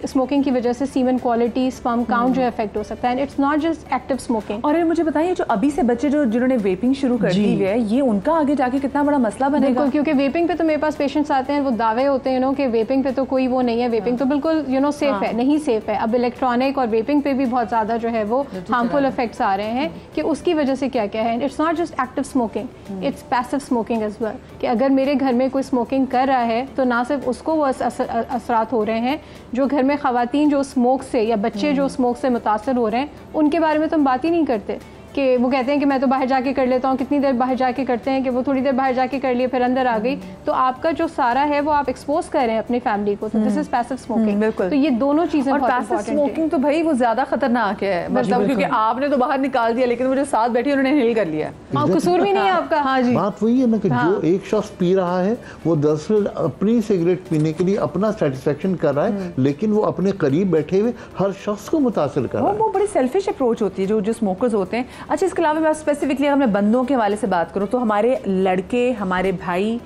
स्मोकिंग की वजह से सीमन क्वालिटी, स्पर्म काउंट जो इफेक्ट हो सकता है। It's not just active smoking. और मुझे बताइए, जो अभी से बच्चे जिन्होंने वेपिंग शुरू कर दी है, ये उनका आगे जाके कितना बड़ा मसला बनेगा? बिल्कुल, क्योंकि वेपिंग पे तो मेरे पास पेशेंट्स आते हैं, वो दावे होते हैं कि वेपिंग पे तो कोई वो नहीं है, वेपिंग तो बिल्कुल सेफ है। नहीं सेफ है। अब इलेक्ट्रॉनिक और वेपिंग पे भी बहुत ज़्यादा जो है वो हार्मफुल इफेक्ट्स आ रहे हैं कि उसकी वजह से क्या क्या है। It's not just active smoking, it's passive smoking as well. कि अगर मेरे घर में कोई स्मोकिंग कर रहा है, तो ना सिर्फ उसको वो असरात हो रहे हैं, जो घर में ख़वातीन जो स्मोक से, या बच्चे जो स्मोक से मुतासर हो रहे हैं, उनके बारे में तो हम बात ही नहीं करते। कि वो कहते हैं कि मैं तो बाहर जाके कर लेता हूँ। कितनी देर बाहर जाके करते हैं कि वो थोड़ी देर बाहर जाके कर लिए, फिर अंदर आ गई। तो आपका जो सारा है वो आप एक्सपोज कर रहे हैं अपनी फैमिली को। तो दिस इज पैसिव स्मोकिंग। बिल्कुल। तो ये दोनों चीजें और पैसिव स्मोकिंग तो भाई वो ज्यादा खतरनाक है, मतलब क्योंकि आपने तो बाहर निकाल दिया, लेकिन वो जो साथ बैठी उन्होंने हिल कर लिया। कसूर भी नहीं है आपका। हाँ जी, बात वही है ना कि जो एक शख्स पी रहा है, वो दरअसल अपनी सिगरेट पीने के लिए अपना सेटिस्फेक्शन कर रहा है, लेकिन वो अपने करीब बैठे हुए हर शख्स को मुतासिर कर रहा है। वो बड़ी सेल्फिश अप्रोच होती है जो स्मोकर्स होते हैं। अच्छा, इसके अलावा स्पेसिफिकली अगर मैं बंदों के हवाले से बात करूं, तो हमारे लड़के, हमारे भाई,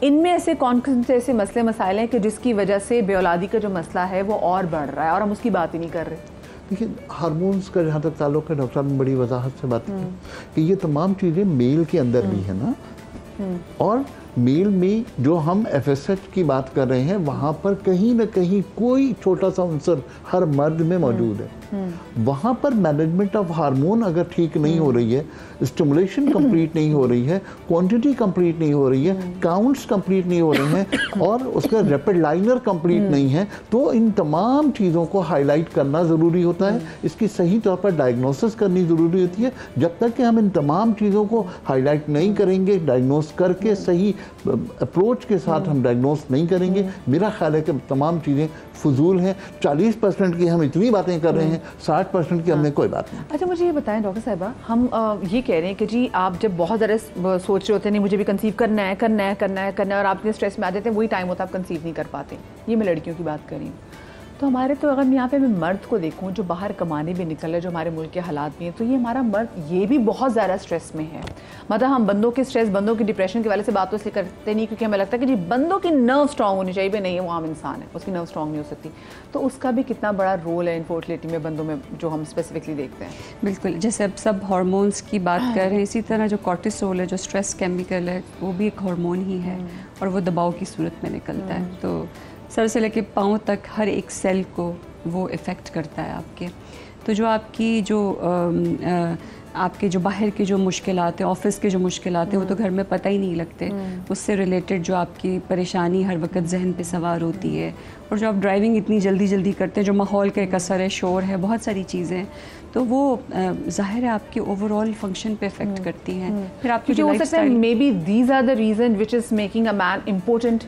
इनमें ऐसे कौन से ऐसे मसले मसाइल हैं कि जिसकी वजह से बेऔलादी का जो मसला है वो और बढ़ रहा है और हम उसकी बात ही नहीं कर रहे? देखिए, हार्मोन्स का जहाँ तक ताल्लुक है, डॉक्टर साहब ने बड़ी वजाहत से बात की कि ये तमाम चीज़ें मेल के अंदर भी है ना, और मेल में जो हम FSH की बात कर रहे हैं, वहाँ पर कहीं ना कहीं कोई छोटा सा अंसर हर मर्द में मौजूद है। वहाँ पर मैनेजमेंट ऑफ हार्मोन अगर ठीक नहीं हो रही है, स्टिमुलेशन कंप्लीट नहीं हो रही है, क्वांटिटी कंप्लीट नहीं हो रही है, काउंट्स कंप्लीट नहीं हो रहे हैं, और उसका रैपिड लाइनर कंप्लीट नहीं है, तो इन तमाम चीज़ों को हाईलाइट करना ज़रूरी होता है। इसकी सही तौर पर डायग्नोसिस करनी ज़रूरी होती है। जब तक कि हम इन तमाम चीज़ों को हाईलाइट नहीं करेंगे, डायग्नोस करके सही अप्रोच के साथ हम डायग्नोस नहीं करेंगे, मेरा ख्याल है कि तमाम चीज़ें फजूल हैं। 40% की हम इतनी बातें कर रहे हैं, 60% की हमने कोई बात नहीं। अच्छा, मुझे ये बताएं डॉक्टर साहिबा, हम ये कह रहे हैं कि जी आप जब बहुत ज़्यादा सोच रहे होते हैं, नहीं मुझे भी कंसीव करना है, और आप इतने स्ट्रेस में आ जाते हैं, वही टाइम होता है आप कंसीव नहीं कर पाते। ये मैं लड़कियों की बात कर रही हूँ। तो हमारे, तो अगर यहाँ पे मैं मर्द को देखूँ जो बाहर कमाने भी निकल रहे, जो हमारे मुल्क के हालात भी हैं, तो ये हमारा मर्द ये भी बहुत ज़्यादा स्ट्रेस में है। मतलब हम बंदों के स्ट्रेस, बंदों की डिप्रेशन के वाले से बात तो इसलिए करते नहीं क्योंकि हमें लगता है कि जी बंदों की नर्व स्ट्रॉन्ग होनी चाहिए, भाई नहीं है, वो आम इंसान है, उसकी नर्व स्ट्रॉन्ग नहीं हो सकती। तो उसका भी कितना बड़ा रोल है इनफर्टिलिटी में बंदों में, जो हम स्पेसिफिकली देखते हैं। बिल्कुल, जैसे अब सब हार्मोन्स की बात कर रहे हैं, इसी तरह जो कॉर्टिसोल है, जो स्ट्रेस केमिकल है, वो भी एक हार्मोन ही है, और वो दबाव की सूरत में निकलता है। तो सर से लेके पाँव तक हर एक सेल को वो इफ़ेक्ट करता है आपके। तो जो आपकी आपके जो बाहर के जो मुश्किलात हैं, ऑफिस के जो मुश्किलात हैं, वो तो घर में पता ही नहीं लगते। उससे रिलेटेड जो आपकी परेशानी हर वक्त जहन पे सवार होती है, और जो आप ड्राइविंग इतनी जल्दी करते हैं, जो माहौल का एक असर है, शोर है, बहुत सारी चीज़ें, तो वो ज़ाहिर है आपके ओवरऑल फंक्शन पे इफेक्ट करती हैं। फिर आपकी जो lifestyle, maybe these are the reason which is making a man important.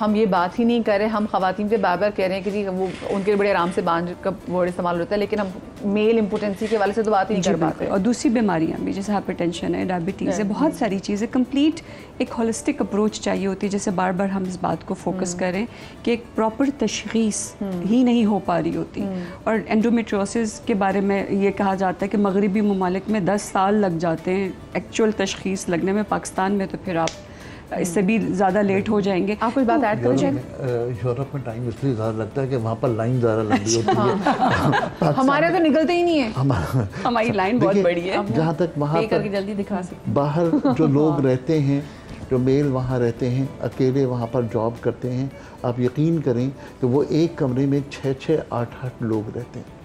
हम ये बात ही नहीं कर रहे, हम ख़वातीन पे बार कह रहे हैं कि जी वो उनके बड़े आराम से बांझ का वर्ड इस्तेमाल होता है, लेकिन हम मेल इम्पोर्टेंसी के वाले से तो बात ही नहीं कर पाते। और दूसरी बीमारियाँ भी, जैसे हाइपरटेंशन है, डायबिटीज़ है, बहुत सारी चीज़ें, कंप्लीट एक होलिस्टिक अप्रोच चाहिए होती है। जैसे बार हम इस बात को फोकस करें कि एक प्रॉपर तशख़ीस ही नहीं हो पा रही होती। और एंडोमेट्रियोसिस के बारे में ये कहा जाता है कि मगरबी ममालिक में 10 साल लग जाते हैं एक्चुअल तशख़ीस लगने में। पाकिस्तान में तो फिर आप इससे भी ज़्यादा लेट हो जाएंगे। आप कोई बात ऐड करें? यूरोप में टाइम इसलिए ज़्यादा लगता है कि वहाँ पर लाइन ज़्यादा लंबी होती है। हमारे तो निकलते ही नहीं है, हमारी लाइन बहुत बड़ी है। जहाँ तक वहाँ पर जल्दी दिखा सकते, बाहर जो लोग रहते हैं, जो मेल वहाँ रहते हैं, अकेले वहाँ पर जॉब करते हैं, आप यकीन करें कि वो एक कमरे में 6-6, 8-8 लोग रहते हैं।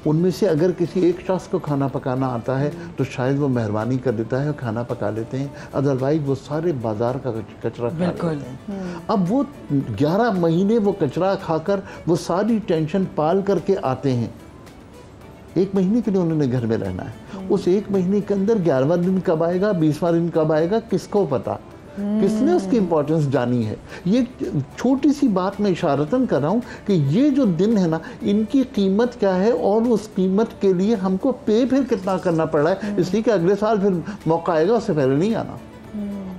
उनमें से अगर किसी एक शख्स को खाना पकाना आता है तो शायद वो मेहरबानी कर देता है और खाना पका लेते हैं, अदरवाइज वो सारे बाज़ार का कचरा खा लेते हैं। अब वो 11 महीने वो कचरा खाकर वो सारी टेंशन पाल करके आते हैं। 1 महीने के लिए उन्होंने घर में रहना है, उस 1 महीने के अंदर 11वां दिन कब आएगा, 20वां दिन कब आएगा, किसको पता, किसने उसकी इम्पोर्टेंस जानी है। ये छोटी सी बात मैं इशारतन कर रहा हूँ कि ये जो दिन है ना, इनकी कीमत क्या है और उस कीमत के लिए हमको पे फिर कितना करना पड़ रहा है, इसलिए कि अगले साल फिर मौका आएगा, उससे पहले नहीं आना।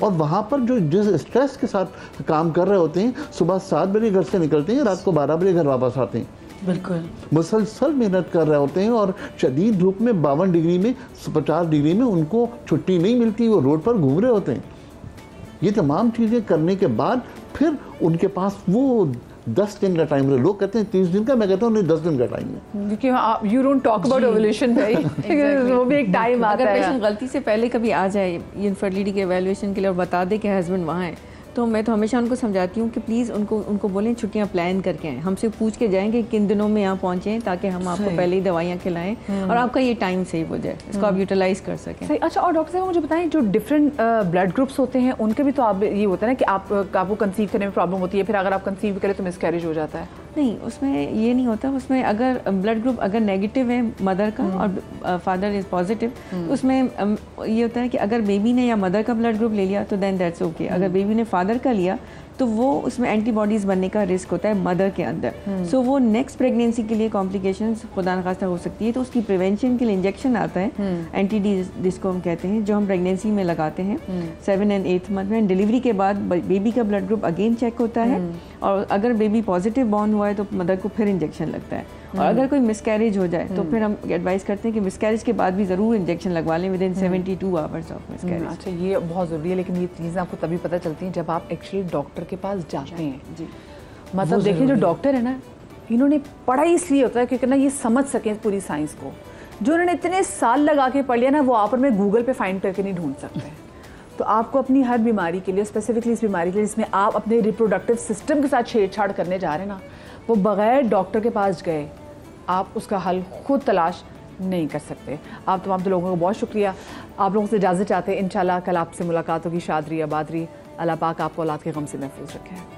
और वहाँ पर जो जिस स्ट्रेस के साथ काम कर रहे होते हैं, सुबह 7 बजे घर से निकलते हैं, रात को 12 बजे घर वापस आते हैं, बिल्कुल मुसलसल मेहनत कर रहे होते हैं और शदीद धूप में 52 डिग्री में 50 डिग्री में उनको छुट्टी नहीं मिलती, वो रोड पर घूम रहे होते हैं। ये तमाम चीज़ें करने के बाद फिर उनके पास वो 10 दिन का टाइम है। लोग कहते हैं 30 दिन का, मैं कहता हूँ नहीं 10 दिन का टाइम है, क्योंकि you don't talk about ovulation भाई। वो भी एक टाइम आता है। अगर पेशेंट गलती से पहले कभी आ जाए इनफर्टिलिटी के एवेल्युएशन के लिए और बता दे कि हस्बैंड वहाँ है, तो मैं तो हमेशा उनको समझाती हूँ कि प्लीज़ उनको बोलें छुट्टियाँ प्लान करके आएँ, हमसे पूछ के जाएंगे किन दिनों में यहाँ पहुँचें, ताकि हम आपको पहले ही दवाइयाँ खिलाएं और आपका ये टाइम सेव हो जाए, इसको आप यूटिलाइज़ कर सकें। सही। अच्छा, और डॉक्टर साहब मुझे बताएं, जो डिफरेंट ब्लड ग्रुप्स होते हैं उनके भी तो आप ये होता है ना कि आपको कंसीव करने में प्रॉब्लम होती है, फिर अगर आप कंसीव करें तो मिसकैरेज हो जाता है? नहीं, उसमें ये नहीं होता। उसमें अगर ब्लड ग्रुप अगर नेगेटिव है मदर का और फादर इज़ पॉजिटिव, तो उसमें ये होता है कि अगर बेबी ने या मदर का ब्लड ग्रुप ले लिया तो देन दैट्स ओके। अगर बेबी ने फादर का लिया तो वो उसमें एंटीबॉडीज़ बनने का रिस्क होता है मदर के अंदर। सो वो नेक्स्ट प्रेगनेंसी के लिए कॉम्प्लिकेशंस खुदा न खास्ता हो सकती है, तो उसकी प्रिवेंशन के लिए इंजेक्शन आता है एंटी-डी जिसको हम कहते हैं, जो हम प्रेगनेंसी में लगाते हैं 7 और 8 मंथ में। डिलीवरी के बाद बेबी का ब्लड ग्रुप अगेन चेक होता है और अगर बेबी पॉजिटिव बॉर्न हुआ है तो मदर को फिर इंजेक्शन लगता है। और अगर कोई मिसकैरेज हो जाए तो फिर हम एडवाइस करते हैं कि मिसकैरेज के बाद भी ज़रूर इंजेक्शन लगवा लें with in 72 hours of miscarriage. अच्छा, ये बहुत ज़रूरी है, लेकिन ये चीज़ें आपको तभी पता चलती हैं जब आप एक्चुअली डॉक्टर के पास जाते हैं। जी, मतलब देखिए जो डॉक्टर है ना, इन्होंने पढ़ा इसलिए होता है क्योंकि ना ये समझ सकें पूरी साइंस को। जो उन्होंने इतने साल लगा के पढ़ लिया ना, वो आप और मैं गूगल पे फाइंड करके नहीं ढूंढ सकते। तो आपको अपनी हर बीमारी के लिए, स्पेसिफिकली इस बीमारी के लिए जिसमें आप अपने रिप्रोडक्टिव सिस्टम के साथ छेड़छाड़ करने जा रहे हैं ना, वो बगैर डॉक्टर के पास गए आप उसका हल खुद तलाश नहीं कर सकते। आप तमाम तो लोगों का बहुत शुक्रिया। आप लोगों से इजाज़त चाहते हैं, इंशाल्लाह कल आपसे मुलाकात होगी। शाद रही, आबाद रही, अल्लाह पाक आपको औलाद के गम से महफूज रखें।